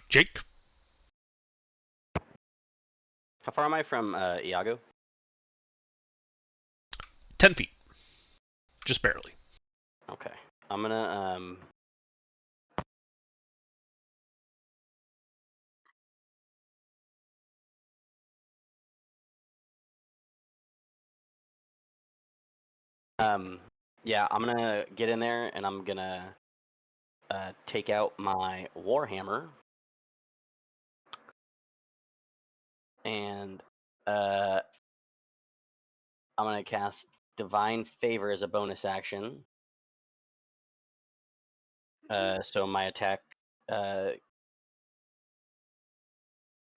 S1: Jake?
S4: How far am I from Iago?
S1: 10 feet. Just barely.
S4: Okay. I'm gonna yeah, I'm gonna get in there and I'm gonna take out my Warhammer and I'm gonna cast Divine Favor as a bonus action. So my attack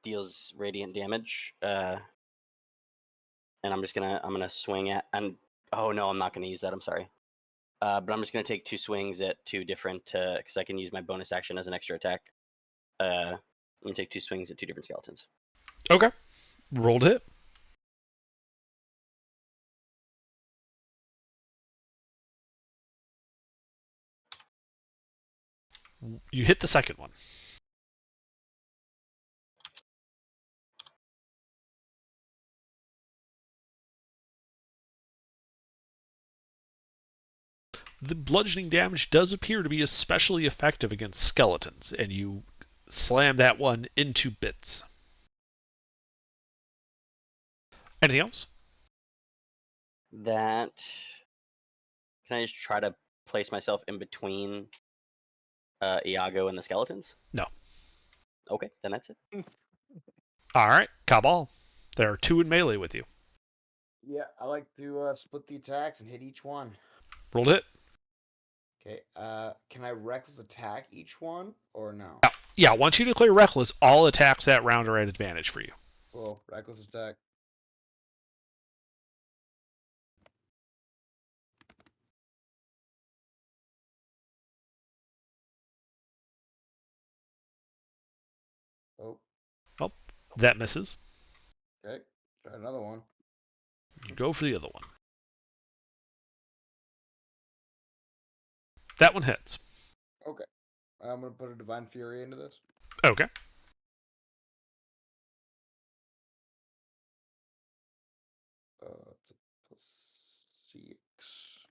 S4: deals radiant damage. And I'm gonna swing at and oh no, I'm not gonna use that. I'm sorry. But I'm just gonna take 2 swings at 2 different because I can use my bonus action as an extra attack. I'm gonna take 2 swings at 2 different skeletons.
S1: Okay. Roll to hit. You hit the second one. The bludgeoning damage does appear to be especially effective against skeletons, and you slam that one into bits. Anything else?
S4: That can I just try to place myself in between Iago and the skeletons?
S1: No.
S4: Okay, then that's it.
S1: All right, Cabal. There are 2 in melee with you.
S5: Yeah, I like to split the attacks and hit each one.
S1: Roll to hit.
S5: Okay. Can I reckless attack each one or no?
S1: Yeah, once you declare reckless, all attacks that round are at advantage for you.
S5: Cool. Reckless attack. Oh.
S1: Oh, that misses.
S5: Okay. Try another one.
S1: You go for the other one. That one hits.
S5: Okay. I'm gonna put a divine fury into this.
S1: Okay.
S5: It's a +6.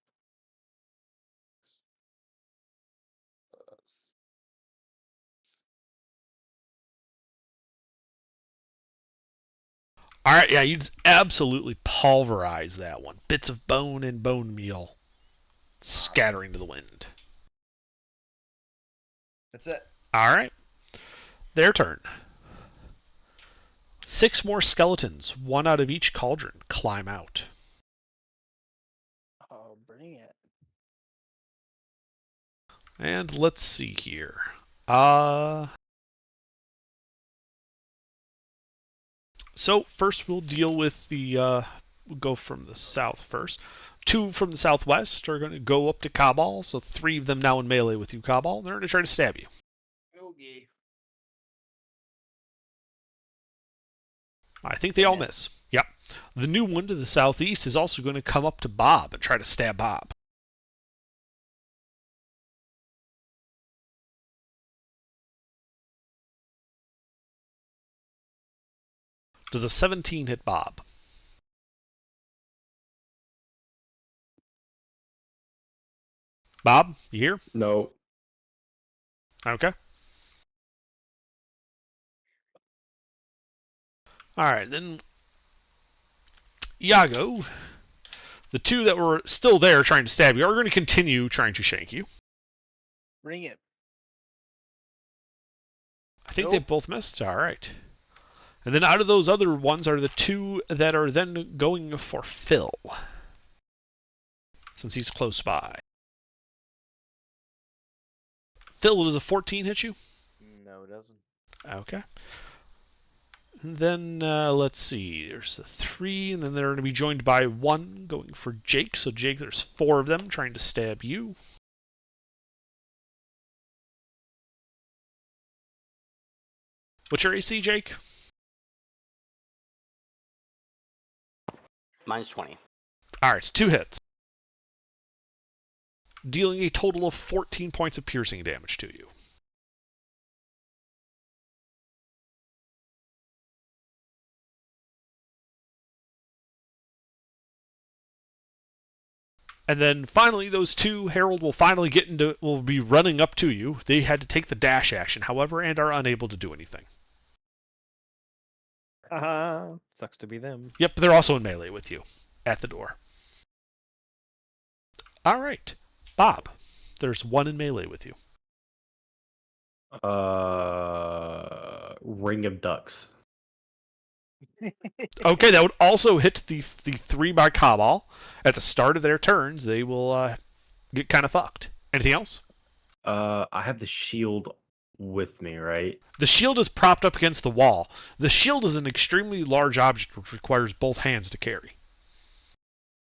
S1: All right, yeah, you just absolutely pulverize that one. Bits of bone and bone meal scattering to the wind.
S5: That's it.
S1: All right. Their turn. 6 more skeletons, 1 out of each cauldron, climb out.
S6: Oh, bring it.
S1: And let's see here. So first we'll deal with the we'll go from the south first. 2 from the southwest are going to go up to Cabal, so 3 of them now in melee with you, Cabal. They're going to try to stab you.
S5: Okay.
S1: I think they all miss. Yep. The new one to the southeast is also going to come up to Bob and try to stab Bob. Does a 17 hit Bob? Bob, you here?
S7: No.
S1: Okay. Alright, then Iago, the 2 that were still there trying to stab you are going to continue trying to shank you.
S6: Bring it.
S1: I think they both missed. Alright. And then out of those other ones are the 2 that are then going for Phil. Since he's close by. Phil, does a 14 hit you?
S2: No, it doesn't.
S1: Okay. And then, let's see. There's a 3, and then they're going to be joined by 1 going for Jake. So, Jake, there's 4 of them trying to stab you. What's your AC, Jake?
S4: Mine's 20.
S1: Alright, it's 2 hits. Dealing a total of 14 points of piercing damage to you. And then finally, those two, Harold will be running up to you. They had to take the dash action, however, and are unable to do anything.
S2: Sucks to be them.
S1: Yep, they're also in melee with you at the door. All right, Bob. There's one in melee with you.
S7: Ring of Ducks.
S1: Okay, that would also hit the 3 by Cabal. At the start of their turns, they will get kind of fucked. Anything else?
S7: I have the shield with me, right?
S1: The shield is propped up against the wall. The shield is an extremely large object which requires both hands to carry.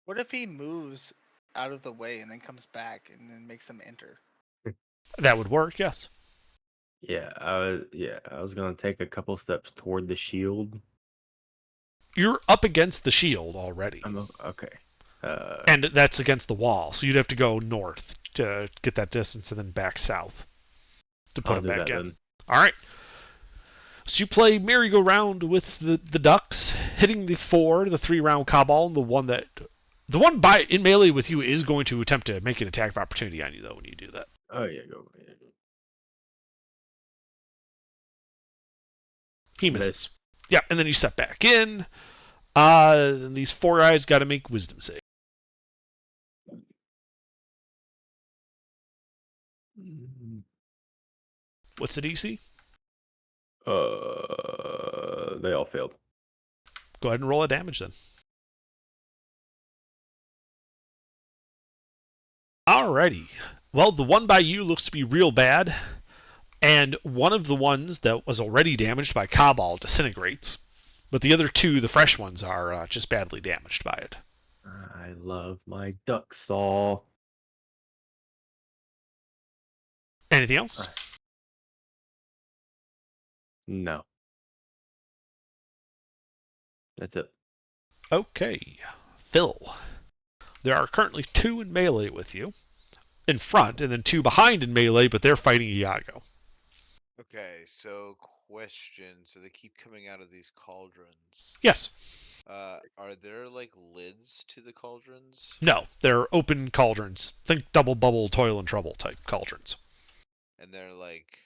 S6: What if he moves out of the way and then comes back and then makes them enter?
S1: That would work, yes.
S7: Yeah, I was gonna take a couple steps toward the shield.
S1: You're up against the shield already.
S7: Okay.
S1: And that's against the wall, so you'd have to go north to get that distance and then back south to put
S7: I'll
S1: them
S7: do
S1: back
S7: that
S1: in.
S7: then.
S1: All right. So you play merry-go-round with the ducks, hitting the 3-round Cabal, and the one in melee with you is going to attempt to make an attack of opportunity on you, though, when you do that.
S7: Oh yeah, go. Yeah.
S1: He misses.
S7: Miss.
S1: Yeah, and then you step back in. And these 4 guys got to make wisdom save. What's the DC?
S7: They all failed.
S1: Go ahead and roll a damage then. Alrighty. Well, the one by you looks to be real bad, and one of the ones that was already damaged by Cabal disintegrates, but the other 2, the fresh ones, are just badly damaged by it.
S7: I love my duck saw.
S1: Anything else?
S7: No. That's it.
S1: Okay. Phil. There are currently 2 in melee with you, in front, and then 2 behind in melee, but they're fighting Iago.
S3: Okay, so question. So they keep coming out of these cauldrons.
S1: Yes.
S3: Are there like lids to the cauldrons?
S1: No, they're open cauldrons. Think double bubble, toil and trouble type cauldrons.
S3: And they're like.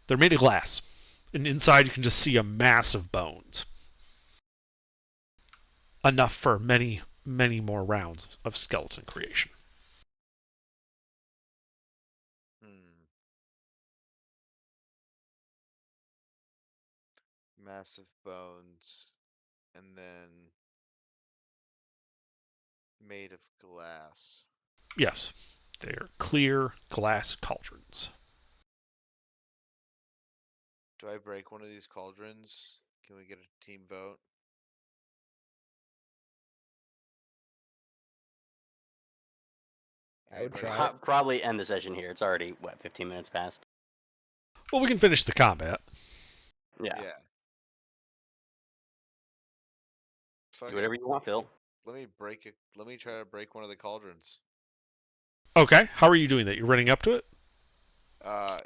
S1: They're made of glass. And inside you can just see a mass of bones. Enough for many, many more rounds of skeleton creation.
S3: Massive bones. And then. Made of glass.
S1: Yes, they are clear glass cauldrons.
S3: Do I break one of these cauldrons? Can we get a team vote?
S8: I would
S3: Anybody?
S8: try.
S4: Probably end the session here. It's already, 15 minutes past?
S1: Well, we can finish the combat.
S4: Yeah.
S3: Fuck
S4: Do
S3: it.
S4: whatever you want, Phil.
S3: Let me break it. Let me try to break one of the cauldrons.
S1: Okay, how are you doing that? You're running up to it?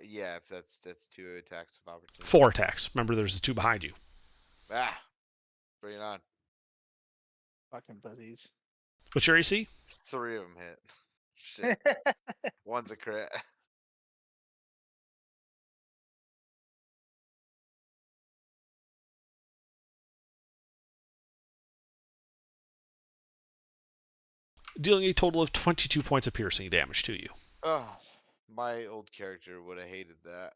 S3: Yeah, if that's 2 attacks of opportunity.
S1: 4 attacks. Remember, there's the 2 behind you.
S3: Ah, bring it on.
S6: Fucking buddies.
S1: What's your AC?
S3: 3 of them hit. Shit. One's a crit.
S1: Dealing a total of 22 points of piercing damage to you.
S3: Oh, my old character would have hated that.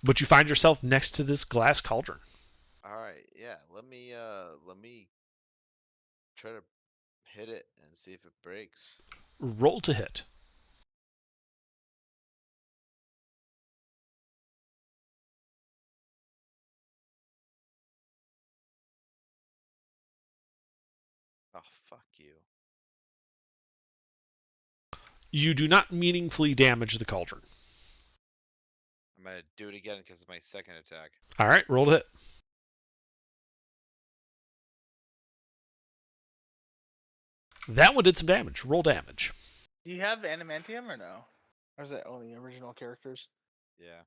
S1: But you find yourself next to this glass cauldron.
S3: All right, yeah. Let me try to hit it and see if it breaks.
S1: Roll to hit.
S3: Oh, fuck you.
S1: You do not meaningfully damage the cauldron.
S3: I'm gonna do it again because it's my second attack.
S1: All right, roll to hit. That one did some damage. Roll damage.
S6: Do you have adamantium or no? Or is that only original characters?
S3: Yeah.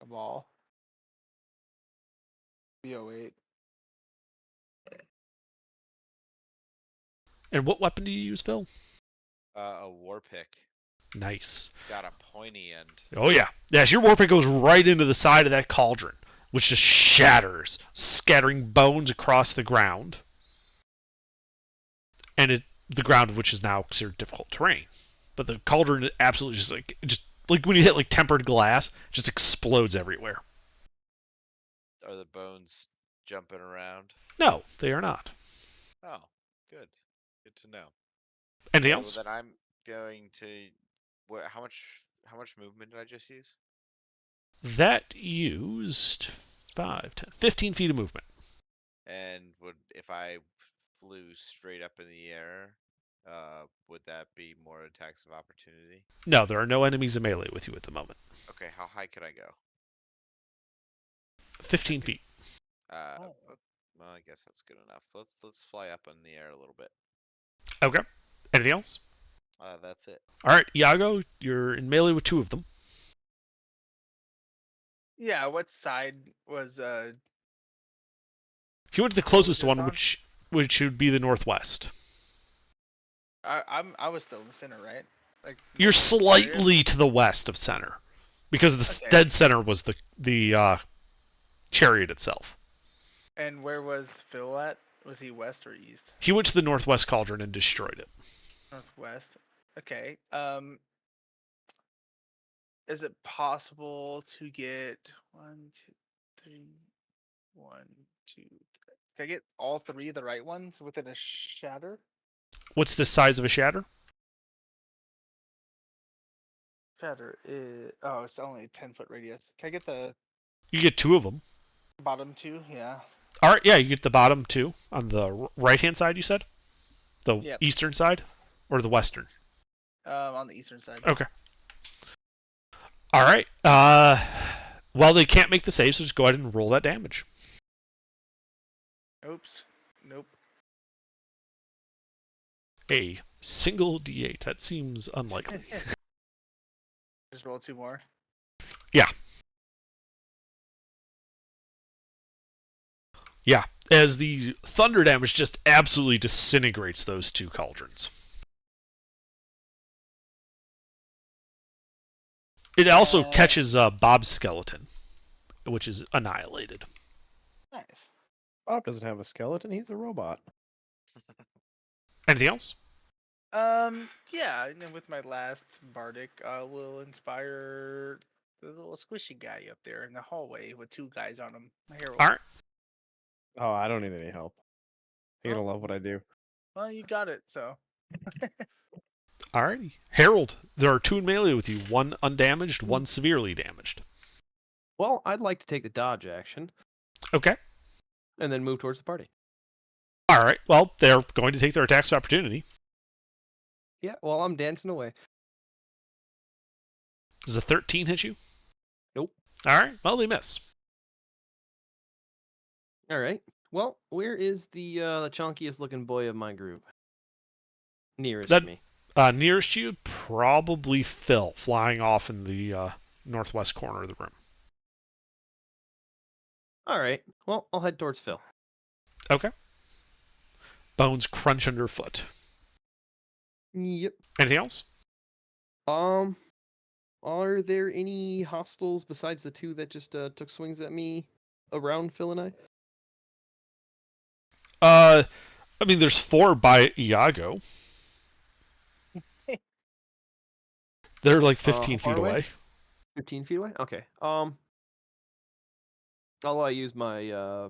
S6: A ball. BO8.
S1: And what weapon do you use, Phil?
S3: A war pick.
S1: Nice.
S3: Got a pointy end.
S1: Oh yeah. Yes, your war pick goes right into the side of that cauldron, which just shatters, scattering bones across the ground. And the ground of which is now considered difficult terrain. But the cauldron absolutely just like when you hit like tempered glass, it just explodes everywhere.
S3: Are the bones jumping around?
S1: No, they are not.
S3: Oh, good. Good to know.
S1: Anything
S3: Okay,
S1: else?
S3: well then I'm going to. What? How much movement did I just use?
S1: That used 5, 10, 15 feet of movement.
S3: And if I flew straight up in the air, would that be more attacks of opportunity?
S1: No, there are no enemies in melee with you at the moment.
S3: Okay, how high could I go?
S1: 15 feet.
S6: Oh.
S3: Well, I guess that's good enough. Let's fly up in the air a little bit.
S1: Okay. Anything else?
S3: That's it.
S1: All right, Iago, you're in melee with 2 of them.
S6: Yeah, what side was
S1: He went to the closest
S6: this
S1: one,
S6: on?
S1: which would be the northwest.
S6: I was still in the center, right? Like
S1: You're
S6: northwest area?
S1: slightly to the west of center, because the
S6: Okay.
S1: dead center was the chariot itself.
S6: And where was Phil at? Was he west or east?
S1: He went to the northwest cauldron and destroyed it.
S6: Northwest. Okay. Is it possible to get 1, 2, 3, 1, 2, 3? Can I get all 3 of the right ones within a shatter?
S1: What's the size of a shatter?
S6: Shatter is it's only a 10-foot radius. Can I get the
S1: You get 2 of them.
S6: bottom 2? Yeah.
S1: All right, yeah, you get the bottom 2 on the right-hand side. You said the
S6: Yep.
S1: eastern side or the western?
S6: On the eastern side.
S1: Okay. All right. Well, they can't make the save, so just go ahead and roll that damage.
S6: Oops. Nope.
S1: A single D8. That seems unlikely.
S6: Just roll 2 more.
S1: Yeah, as the thunder damage just absolutely disintegrates those 2 cauldrons. It also catches Bob's skeleton, which is annihilated.
S6: Nice.
S2: Bob doesn't have a skeleton. He's a robot.
S1: Anything else?
S6: Yeah, and then with my last bardic, I will inspire the little squishy guy up there in the hallway with 2 guys on him. My hero.
S1: All right.
S2: Oh, I don't need any help. You're
S6: Oh.
S2: gonna love what I do.
S6: Well, you got it, so.
S1: Alrighty. Harold, there are 2 in melee with you. 1 undamaged, 1 severely damaged.
S9: Well, I'd like to take the dodge action
S1: Okay.
S9: and then move towards the party.
S1: Alright, well, they're going to take their attacks of opportunity.
S9: Yeah, well, I'm dancing away.
S1: Does a 13 hit you?
S9: Nope.
S1: Alright, well, they miss.
S9: All right. Well, where is the chunkiest looking boy of my group? Nearest
S1: That-
S9: to me.
S1: Nearest you, probably Phil, flying off in the northwest corner of the room.
S9: All right. Well, I'll head towards Phil.
S1: Okay. Bones crunch underfoot.
S9: Yep.
S1: Anything else?
S9: Are there any hostiles besides the 2 that just took swings at me around Phil and I?
S1: I mean, there's 4 by Iago. They're like 15
S9: how far
S1: feet
S9: away?
S1: away.
S9: 15 feet away? Okay. I'll use my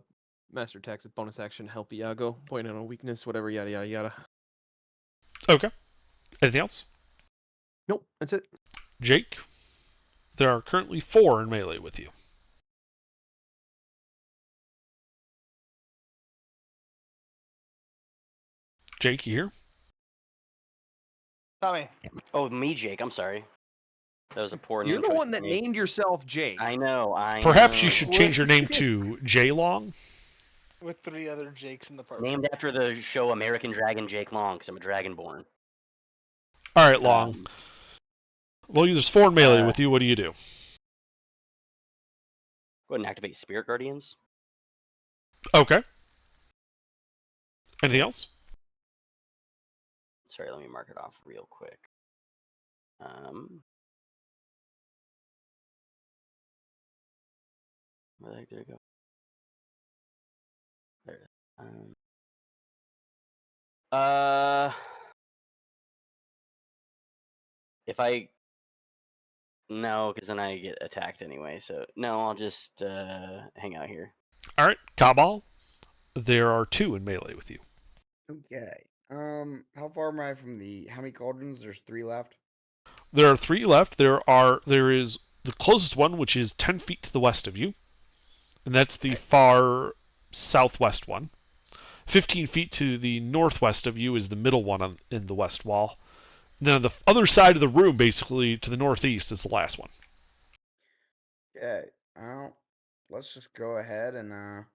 S9: master attacks as bonus action, help Iago, point out a weakness, whatever, yada yada yada.
S1: Okay. Anything else?
S9: Nope, that's it.
S1: Jake, there are currently 4 in melee with you. Jake, you here?
S6: Tommy.
S4: Oh, me, Jake. I'm sorry. That was a poor name.
S9: You're the
S4: choice
S9: one
S4: for
S9: that
S4: me.
S9: named yourself Jake.
S4: I know.
S1: Perhaps you
S4: know.
S1: should change your name to J Long.
S6: With 3 other Jakes in the party.
S4: Named after the show American Dragon Jake Long, because I'm a dragonborn.
S1: All right, Long.
S4: Um,
S1: Well, there's 4 in melee
S4: uh,
S1: with you. What do you do?
S4: Go ahead and activate Spirit Guardians.
S1: Okay. Anything else?
S4: Sorry, let me mark it off real quick. Where the heck did it go? There it is. If I no, because then I get attacked anyway. So no, I'll just hang out here.
S1: All right, Cabal. There are 2 in melee with you.
S5: Okay. How far am I from the? How many cauldrons? There's 3 left.
S1: There are 3 left. There is the closest one, which is 10 feet to the west of you, and that's the far southwest one. 15 feet to the northwest of you is the middle one in the west wall. And then on the other side of the room, basically to the northeast, is the last one.
S5: Okay. Well, let's just go ahead and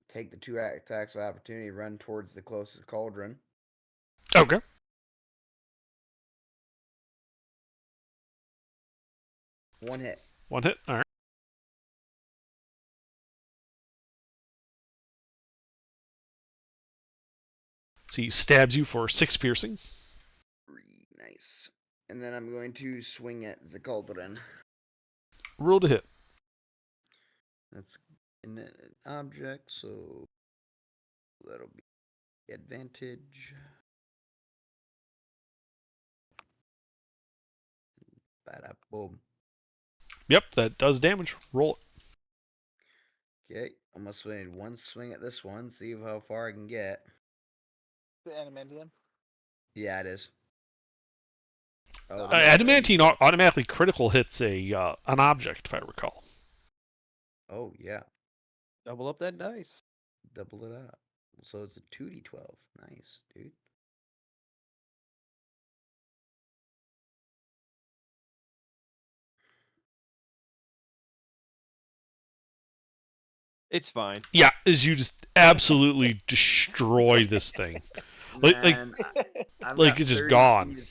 S5: take the 2 attacks of opportunity, run towards the closest cauldron.
S1: Okay.
S5: One hit.
S1: 1 hit. All right. So he stabs you for 6 piercing.
S5: Nice. And then I'm going to swing at the cauldron.
S1: Roll to hit.
S5: That's an object, so that'll be advantage. Bada boom.
S1: Yep, that does damage. Roll it.
S5: Okay, I'm gonna swing 1 swing at this one, see how far I can get.
S6: The adamantium.
S5: Yeah, it is. Oh,
S1: Adamantine automatically critical hits an object, if I recall.
S5: Oh yeah,
S9: Double up that dice.
S5: double it up. So it's a 2d12. Nice, dude.
S9: It's fine.
S1: Yeah, as you just absolutely destroy this thing. Like,
S5: Man, I've
S1: like
S5: got
S1: it's just
S5: 30
S1: gone.
S5: feet of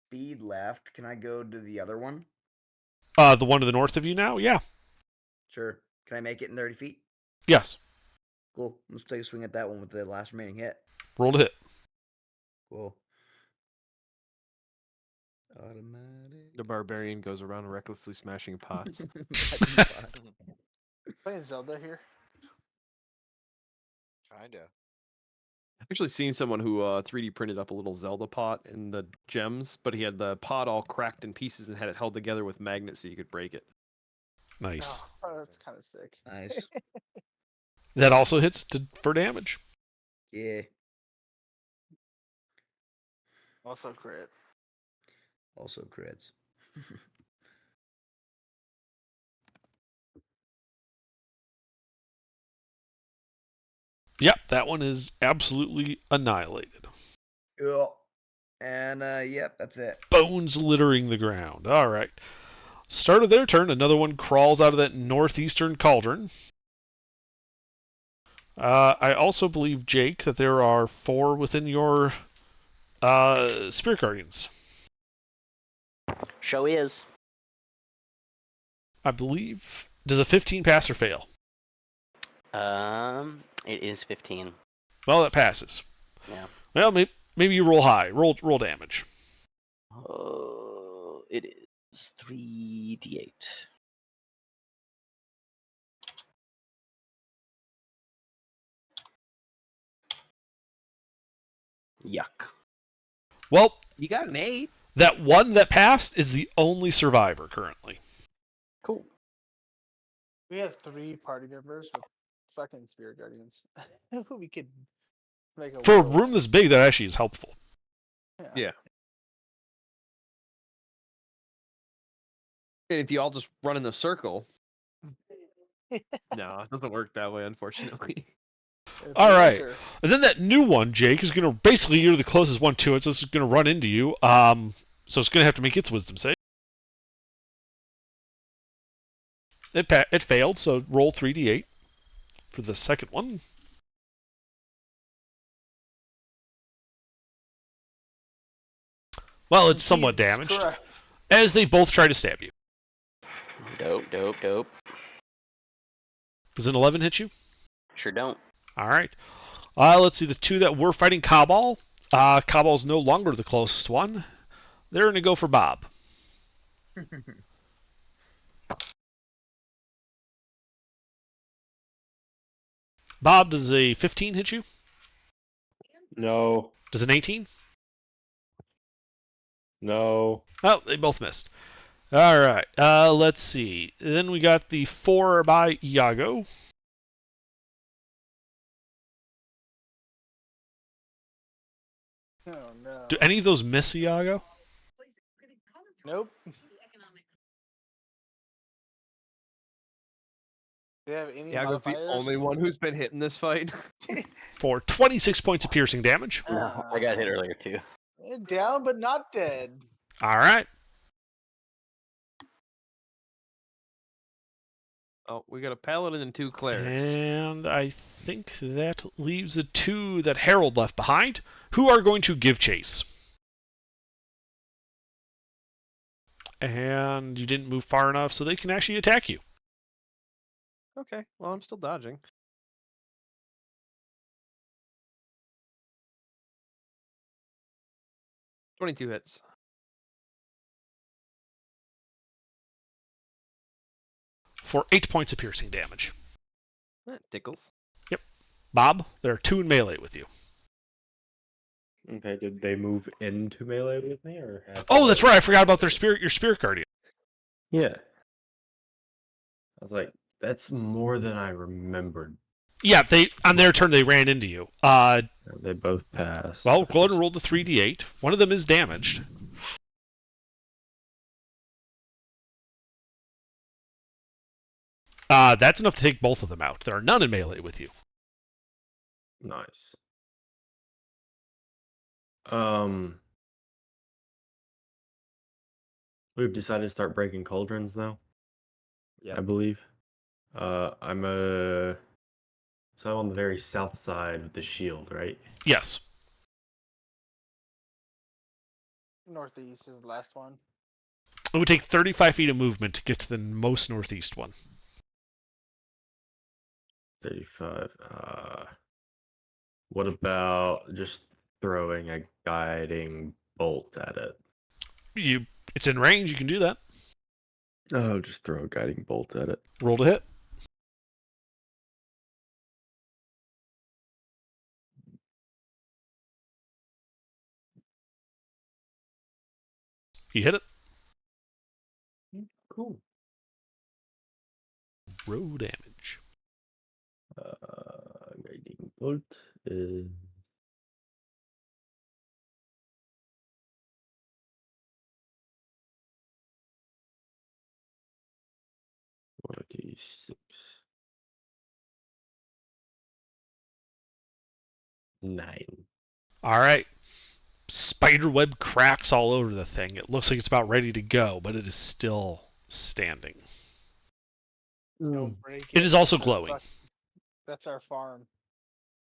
S5: speed left. Can I go to the other one?
S1: The one to the north of you now? Yeah.
S5: Sure. Can I make it in 30 feet?
S1: Yes.
S5: Cool. Let's take a swing at that one with the last remaining hit.
S1: Roll to hit.
S5: Cool. Automatic.
S9: The barbarian goes around recklessly smashing pots.
S6: Playing Zelda here.
S3: Kinda.
S9: I've actually seen someone who 3D printed up a little Zelda pot in the gems, but he had the pot all cracked in pieces and had it held together with magnets so you could break it.
S1: Nice.
S6: Oh, that's kind of sick.
S5: Nice.
S1: That also hits for damage.
S5: Yeah.
S6: Also crit.
S5: Also crits.
S1: Yep, that one is absolutely annihilated.
S5: Cool. And yep, that's it.
S1: Bones littering the ground. All right. Start of their turn, another one crawls out of that northeastern cauldron. I also believe, Jake, that there are 4 within your Spirit Guardians.
S4: Show is.
S1: I believe. Does a 15 pass or fail?
S4: It is 15.
S1: Well, that passes.
S4: Yeah.
S1: Well, maybe you roll high. Roll damage.
S4: Oh, it is 3d8. Yuck.
S1: Well,
S9: You got an 8.
S1: that one that passed is the only survivor currently.
S4: Cool.
S6: We have 3 party members with fucking spirit guardians. We could make a
S1: For a
S6: world.
S1: room this big, that actually is helpful.
S9: Yeah. And if you all just run in the circle. No, it doesn't work that way, unfortunately.
S6: If
S1: All
S6: we
S1: right.
S6: enter-
S1: And then that new one, Jake, is going to basically, you're the closest one to it, so it's going to run into you. So it's going to have to make its wisdom save. It failed, so roll 3d8 for the second one. Well, it's somewhat
S6: Jesus
S1: damaged,
S6: Christ.
S1: as they both try to stab you.
S4: Dope.
S1: Does an 11 hit you?
S4: Sure don't.
S1: All right. Let's see. The 2 that were fighting Cabal Cabal's no longer the closest one. They're going to go for Bob. Bob, does a 15 hit you?
S7: No.
S1: Does an 18?
S7: No.
S1: Oh, they both missed. All right. Let's see. Then we got the 4 by Iago.
S6: Oh no.
S1: Do any of those miss Iago?
S6: Nope. Do they have any
S9: Iago's the
S6: modifiers?
S9: only one who's been hit in this fight.
S1: For 26 points of piercing damage.
S4: No, I got hit earlier too.
S6: Down but not dead.
S1: All right.
S9: Oh, we got a paladin and 2 clerics.
S1: And I think that leaves the 2 that Harold left behind, who are going to give chase. And you didn't move far enough so they can actually attack you.
S9: Okay, well, I'm still dodging. "22 hits.
S1: For 8 points of piercing damage.
S9: That tickles.
S1: Bob, there are 2 in melee with you.
S7: Okay, did they move into melee with me or?
S1: Oh, that's right. I forgot about your spirit guardian.
S7: Yeah. I was like, that's more than I remembered.
S1: Yeah, they on their turn they ran into you.
S7: They both passed.
S1: Well, go ahead and roll the 3d8. One of them is damaged. That's enough to take both of them out. There are none in melee with you.
S7: Nice. We've decided to start breaking cauldrons now.
S5: Yeah.
S7: I believe. So I'm on the very south side with the shield, right?
S1: Yes.
S6: Northeast is the last one.
S1: It would take 35 feet of movement to get to the most northeast one.
S7: 35. What about just throwing a guiding bolt at it?
S1: It's in range. You can do that.
S7: Oh, just throw a guiding bolt at it.
S1: Roll to hit. You hit it.
S7: Cool.
S1: Roll damage.
S7: Guiding bolt is 46. 9.
S1: All right. Spiderweb cracks all over the thing. It looks like it's about ready to go, but it is still standing.
S6: Don't break it.
S1: It is also
S6: That's
S1: glowing.
S6: That's our farm.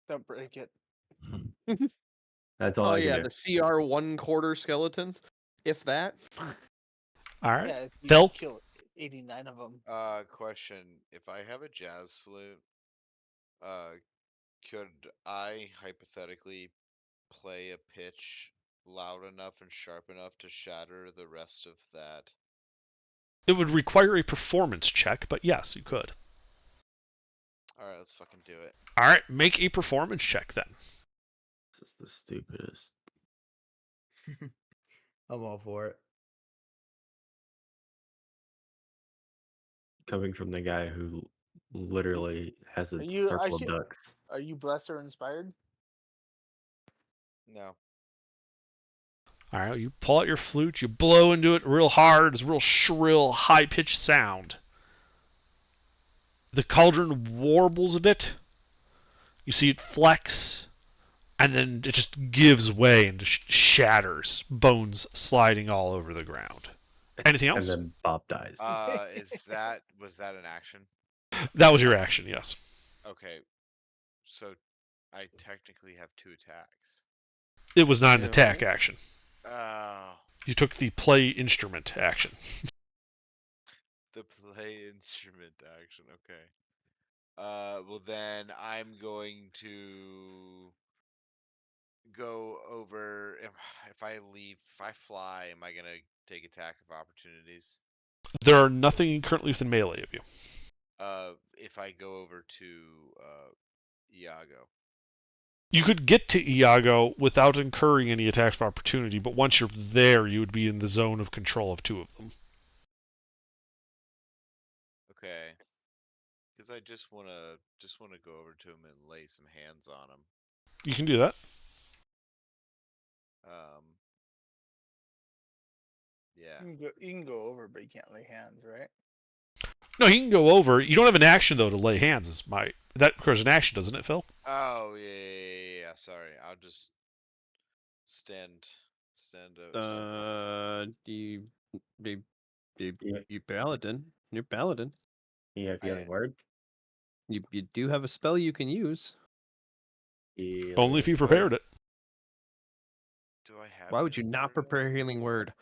S6: Don't break it.
S7: That's all
S9: Oh,
S7: I can
S9: yeah,
S7: do.
S9: the CR 1/4 skeletons. If that.
S1: All right.
S6: Yeah, if you
S1: Phil?
S6: kill 89 of them.
S3: Question: if I have a jazz flute, could I hypothetically play a pitch loud enough and sharp enough to shatter the rest of that?
S1: It would require a performance check, but yes, you could.
S3: Alright, let's fucking do it.
S1: All right. Make a performance check then.
S7: This is the stupidest.
S5: I'm all for it.
S7: Coming from the guy who literally has a
S6: Are you-
S7: circle
S6: are
S7: of
S6: you-
S7: ducks.
S6: Are you blessed or inspired?
S3: No.
S1: All right. You pull out your flute. You blow into it real hard. It's a real shrill, high-pitched sound. The cauldron warbles a bit. You see it flex, and then it just gives way and just shatters, bones sliding all over the ground. Anything
S7: And
S1: else?
S7: then Bob dies.
S3: Was that an action?
S1: That was your action, yes.
S3: Okay. So I technically have 2 attacks.
S1: It was not an
S9: Yeah.
S1: attack action.
S3: Oh,
S1: You took the play instrument action.
S3: the play instrument action. Okay. Well then I'm going to go over? If I leave, if I fly, am I gonna take attack of opportunities?
S1: There are nothing currently within melee of you.
S3: If I go over to Iago.
S1: You could get to Iago without incurring any attacks of opportunity, but once you're there, you would be in the zone of control of 2 of them.
S3: Okay. Because I just wanna go over to him and lay some hands on him.
S1: You can do that.
S3: Yeah.
S6: You can go over, but you can't lay hands, right?
S1: No, he can go over. You don't have an action though to lay hands. That requires an action, doesn't it, Phil?
S3: Oh yeah. Sorry, I'll just stand over.
S9: You
S7: Yeah.
S9: paladin. You're paladin.
S7: You have healing word.
S9: You do have a spell you can use.
S1: Only if you prepared it.
S3: Do I have?
S9: Why would you
S3: healing
S9: not
S3: word?
S9: prepare a healing word?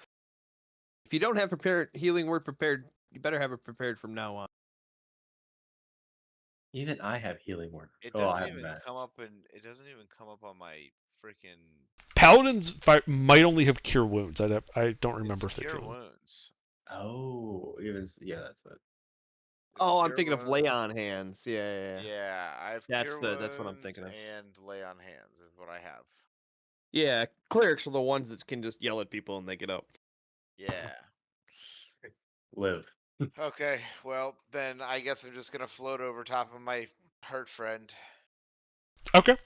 S9: If you don't have prepared healing word prepared, you better have it prepared from now on.
S7: Even I have healing word.
S3: It
S7: I
S3: doesn't
S7: have
S3: even
S7: max.
S3: come up it doesn't even come up on my freaking.
S1: Paladins might only have cure wounds. I don't remember if
S3: It's
S1: they
S3: cure
S1: do.
S3: wounds.
S7: Oh, yeah, that's it.
S9: Oh, I'm
S3: cure
S9: thinking of lay
S3: wounds.
S9: on hands. Yeah.
S3: Yeah, I have
S9: That's
S3: cure
S9: that's what I'm
S3: wounds
S9: thinking of.
S3: and lay on hands is what I have.
S9: Yeah, clerics are the ones that can just yell at people and they get up.
S3: Yeah.
S7: Live.
S3: Okay, well then I guess I'm just gonna float over top of my hurt friend.
S1: Okay.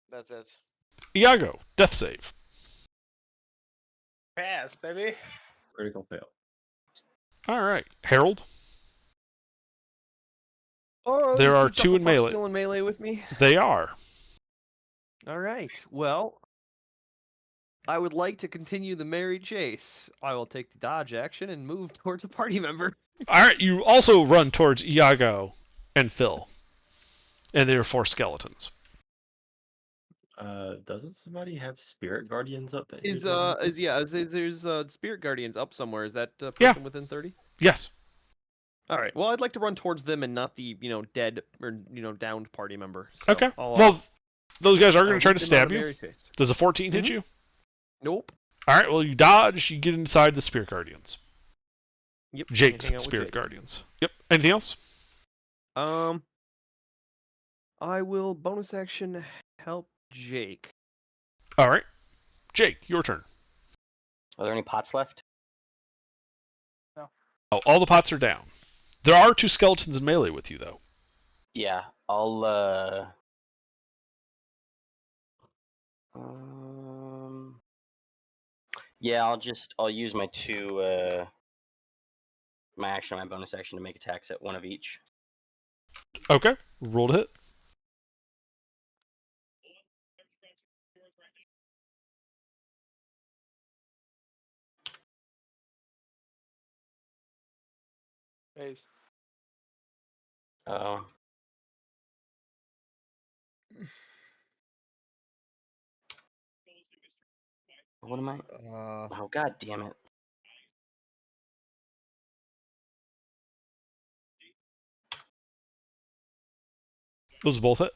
S3: That's it.
S1: Iago, death save.
S6: Pass, baby.
S7: Critical fail.
S1: All right, Harold.
S9: Oh,
S1: There
S9: these
S1: are
S9: two
S1: 2 in
S9: chucklefucks
S1: melee.
S9: still in melee with me.
S1: They are.
S9: All right. Well, I would like to continue the merry chase. I will take the dodge action and move towards a party member.
S1: All right, you also run towards Iago and Phil, and there are 4 skeletons.
S7: Doesn't somebody have spirit guardians up there?
S9: There's spirit guardians up somewhere. Is that person
S1: Yeah.
S9: within 30?
S1: Yes.
S9: All right. Well, I'd like to run towards them and not the dead or downed party member. So
S1: Okay.
S9: I'll,
S1: Well, those guys are going
S9: I'll
S1: to try
S9: lead
S1: to
S9: them on a
S1: stab you.
S9: merry chase.
S1: Does a 14 hit
S9: Mhm.
S1: you?
S9: Nope.
S1: All right. Well, you dodge. You get inside the spirit guardians.
S9: Yep.
S1: Jake's
S9: hang out with
S1: spirit
S9: Jake.
S1: guardians. Yep. Anything else?
S9: I will bonus action help Jake.
S1: All right. Jake, your turn.
S4: Are there any pots left?
S1: Oh, all the pots are down. There are 2 skeletons in melee with you, though.
S4: Yeah, I'll yeah, I'll use my 2 my action and my bonus action to make attacks at 1 of each.
S1: Okay. Roll to hit.
S6: Pace.
S4: Oh. What am I? Oh, god damn it.
S1: Those both hit.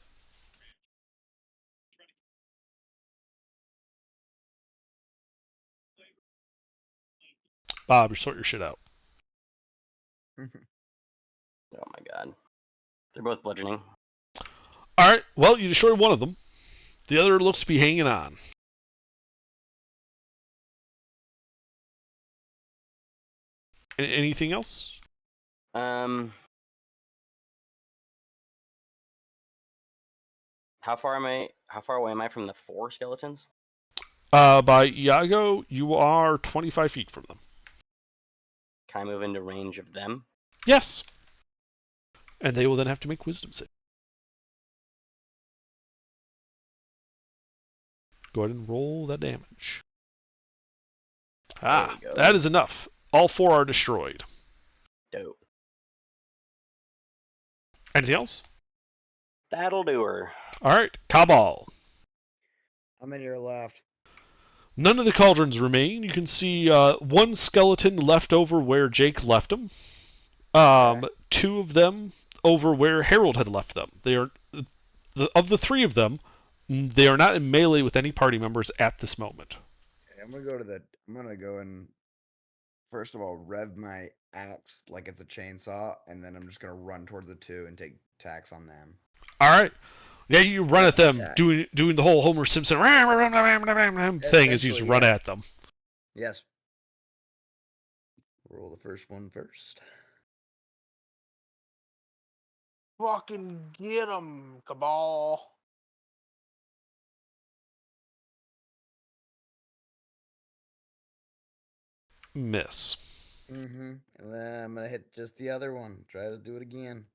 S1: Bob, you sort your shit out.
S4: Oh my god. They're both bludgeoning.
S1: All right. Well, you destroyed one of them. The other looks to be hanging on. Anything else?
S4: How far away am I from the 4 skeletons?
S1: By Iago, you are 25 feet from them.
S4: Can I move into range of them?
S1: Yes. And they will then have to make wisdom save. Go ahead and roll that damage.
S4: There we go.
S1: That is enough. All 4 are destroyed.
S4: Dope.
S1: Anything else?
S4: That'll do her.
S1: All right. Cabal.
S10: How many are left?
S1: None of the cauldrons remain. You can see 1 skeleton left over where Jake left them. 2 of them over where Harold had left them. They are of the 3 of them. They are not in melee with any party members at this moment.
S5: Okay, I'm gonna go and first of all rev my axe like it's a chainsaw, and then I'm just gonna run towards the two and take attacks on them.
S1: All right. Yeah, you run at them,
S5: Attack.
S1: doing the whole Homer Simpson thing as you just
S5: Essentially,
S1: run
S5: yeah.
S1: at them.
S5: Yes. Roll the first one first.
S6: Fucking get him, Cabal.
S1: Miss.
S5: Mm-hmm. And then I'm gonna hit just the other one. Try to do it again.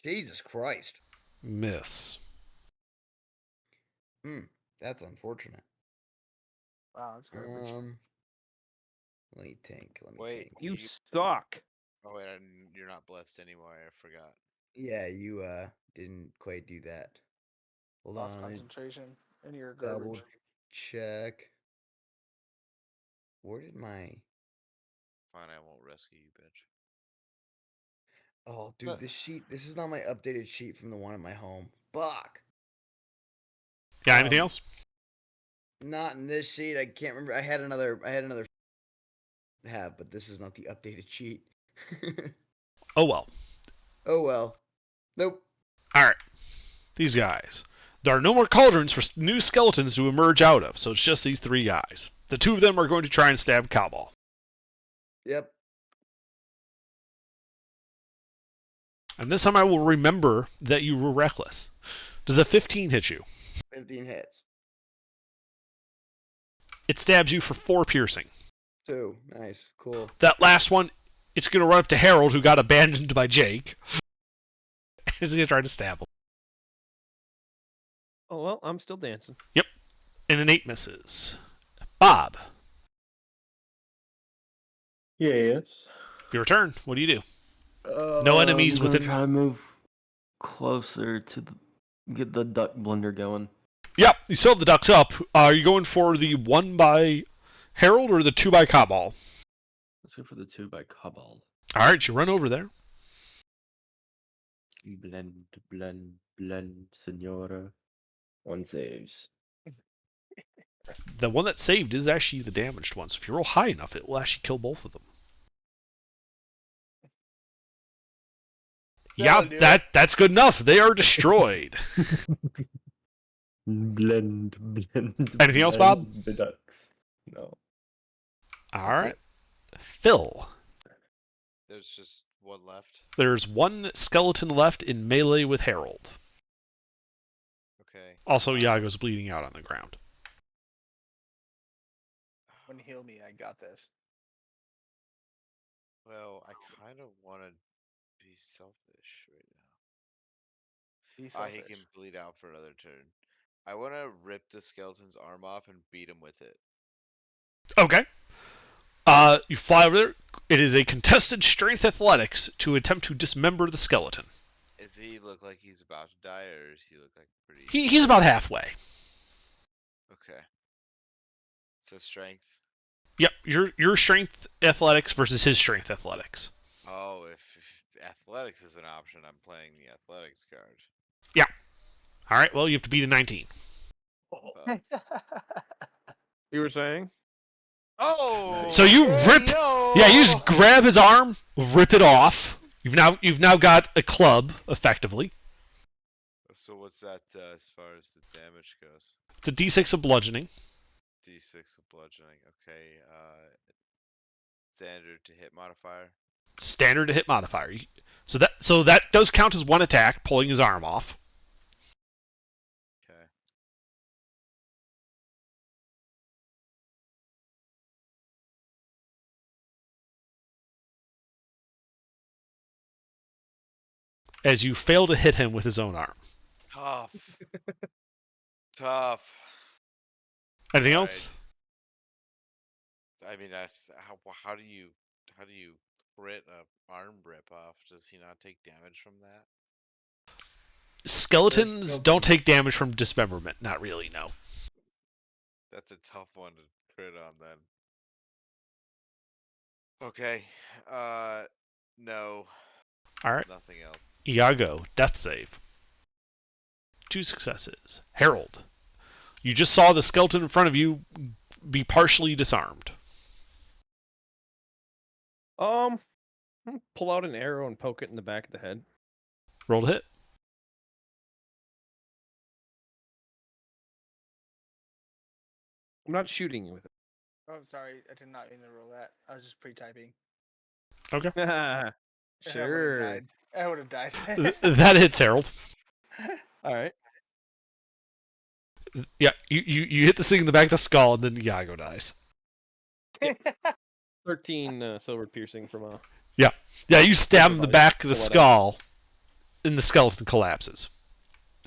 S5: Jesus Christ.
S1: Miss.
S5: That's unfortunate.
S6: Wow, that's garbage.
S5: Let me think.
S3: Wait,
S5: think.
S2: You suck.
S3: Oh wait, you're not blessed anymore. I forgot.
S5: Yeah, you didn't quite do that. Hold
S6: Lost
S5: on. Let me
S6: concentration, and you're
S5: double
S6: garbage.
S5: check. Where did my
S3: Fine, I won't rescue you, bitch.
S5: Oh, dude, this is not my updated sheet from the one at my home. Fuck.
S1: Yeah, anything else?
S5: Not in this sheet. I can't remember. I had another but this is not the updated sheet.
S1: Oh well.
S5: Oh well. Nope.
S1: All right. These guys. There are no more cauldrons for new skeletons to emerge out of, so it's just these three guys. The two of them are going to try and stab Cabal.
S5: Yep.
S1: And this time I will remember that you were reckless. Does a 15 hit you?
S5: 15 hits.
S1: It stabs you for 4 piercing.
S5: 2. Nice. Cool.
S1: That last one, it's going to run up to Harold, who got abandoned by Jake. He's going to try to stab him.
S2: Oh, well, I'm still dancing.
S1: Yep. And an 8 misses. Bob.
S7: Yes.
S1: Your turn. What do you do? No enemies
S7: I'm gonna
S1: within.
S7: try to move closer to get the duck blender going.
S1: Yep, you still have the ducks up. Are you going for the 1 by Harold or the 2 by Cabal?
S7: Let's go for the 2 by Cabal.
S1: All right, you run over there.
S7: Blend, senora. 1 saves.
S1: The one that saved is actually the damaged one, so if you roll high enough, it will actually kill both of them. Yeah, that's good enough. They are destroyed.
S7: Blend.
S1: Anything else, Bob?
S7: The ducks. No.
S1: All right. Phil.
S3: There's just one left.
S1: There's 1 skeleton left in melee with Harold.
S3: Okay.
S1: Also, Yago's bleeding out on the ground.
S6: When you heal me, I got this.
S3: Well, I kind of want to be selfish right now.
S6: Be
S3: He
S6: selfish.
S3: can bleed out for another turn. I want to rip the skeleton's arm off and beat him with it.
S1: Okay. You fly over there. It is a contested strength athletics to attempt to dismember the skeleton.
S3: Does he look like he's about to die, or does he look like pretty?
S1: He's about halfway.
S3: Okay. So strength.
S1: Yep, your strength athletics versus his strength athletics.
S3: Oh, if athletics is an option, I'm playing the athletics card.
S1: Yeah. All right. Well, you have to beat a 19.
S2: You were saying?
S3: Oh.
S1: So you rip. Yeah, you just grab his arm, rip it off. You've now got a club, effectively.
S3: So what's that as far as the damage goes?
S1: It's a D6 of bludgeoning.
S3: D6 of bludgeoning. Okay. Standard to hit modifier.
S1: Standard to hit modifier. So that does count as 1 attack, pulling his arm off.
S3: Okay.
S1: As you fail to hit him with his own arm.
S3: Tough. Tough.
S1: Anything else?
S3: I mean, that's how do you crit a arm rip off? Does he not take damage from that?
S1: Skeletons don't take damage from dismemberment. Not really, no.
S3: That's a tough one to crit on then. Okay. No.
S1: All right.
S3: Nothing else.
S1: Iago, death save. 2 successes. Harold, you just saw the skeleton in front of you be partially disarmed.
S9: I'm gonna pull out an arrow and poke it in the back of the head.
S1: Roll to hit.
S9: I'm not shooting you with it.
S6: Oh, sorry, I did not mean to roll that. I was just pre-typing.
S1: Okay.
S9: Sure.
S6: I would have died.
S1: That hits Harold.
S9: All right.
S1: Yeah, you hit this thing in the back of the skull, and then Iago dies.
S9: 13 silver piercing from a.
S1: Yeah, you stab him in the
S9: Everybody
S1: back of the
S9: pull it out.
S1: skull, and the skeleton collapses.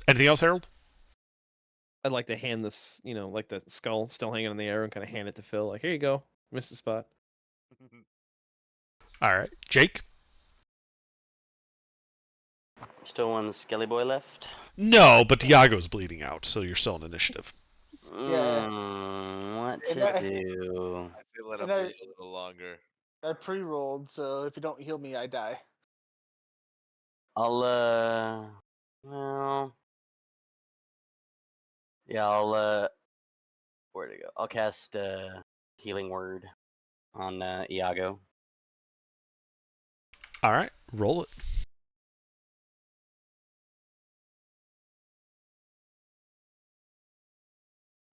S1: Anything else, Harold?
S9: I'd like to hand this, like the skull still hanging in the air, and kind of hand it to Phil. Like, here you go, missed the spot.
S1: All right, Jake.
S4: Still one Skelly Boy left.
S1: No, but Iago's bleeding out, so you're still in initiative.
S4: What
S6: And
S4: to
S6: I-
S4: do?
S3: I say let
S6: And
S3: him
S6: I-
S3: bleed a little longer.
S6: I pre-rolled, so if you don't heal me, I die.
S4: I'll well, yeah, I'll where'd it go? I'll cast Healing Word on Iago.
S1: All right, roll it.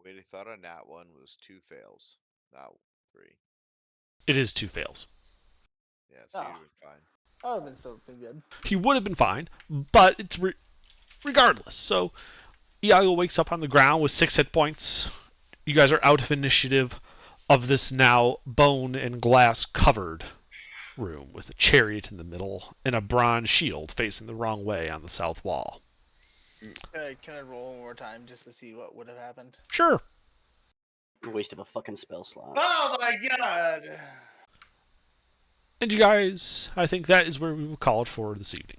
S3: Wait, I thought on that one was 2 fails, not 3.
S1: It is 2 fails.
S3: Yeah, so you'd
S6: Ah.
S3: have been fine.
S6: I would have been good.
S1: He would have been fine, but it's regardless. So Iago wakes up on the ground with 6 hit points. You guys are out of initiative of this now bone and glass covered room with a chariot in the middle and a bronze shield facing the wrong way on the south wall.
S6: Can I roll one more time just to see what would have happened?
S1: Sure.
S4: Waste of a fucking spell slot.
S6: Oh my god!
S1: And you guys, I think that is where we will call it for this evening.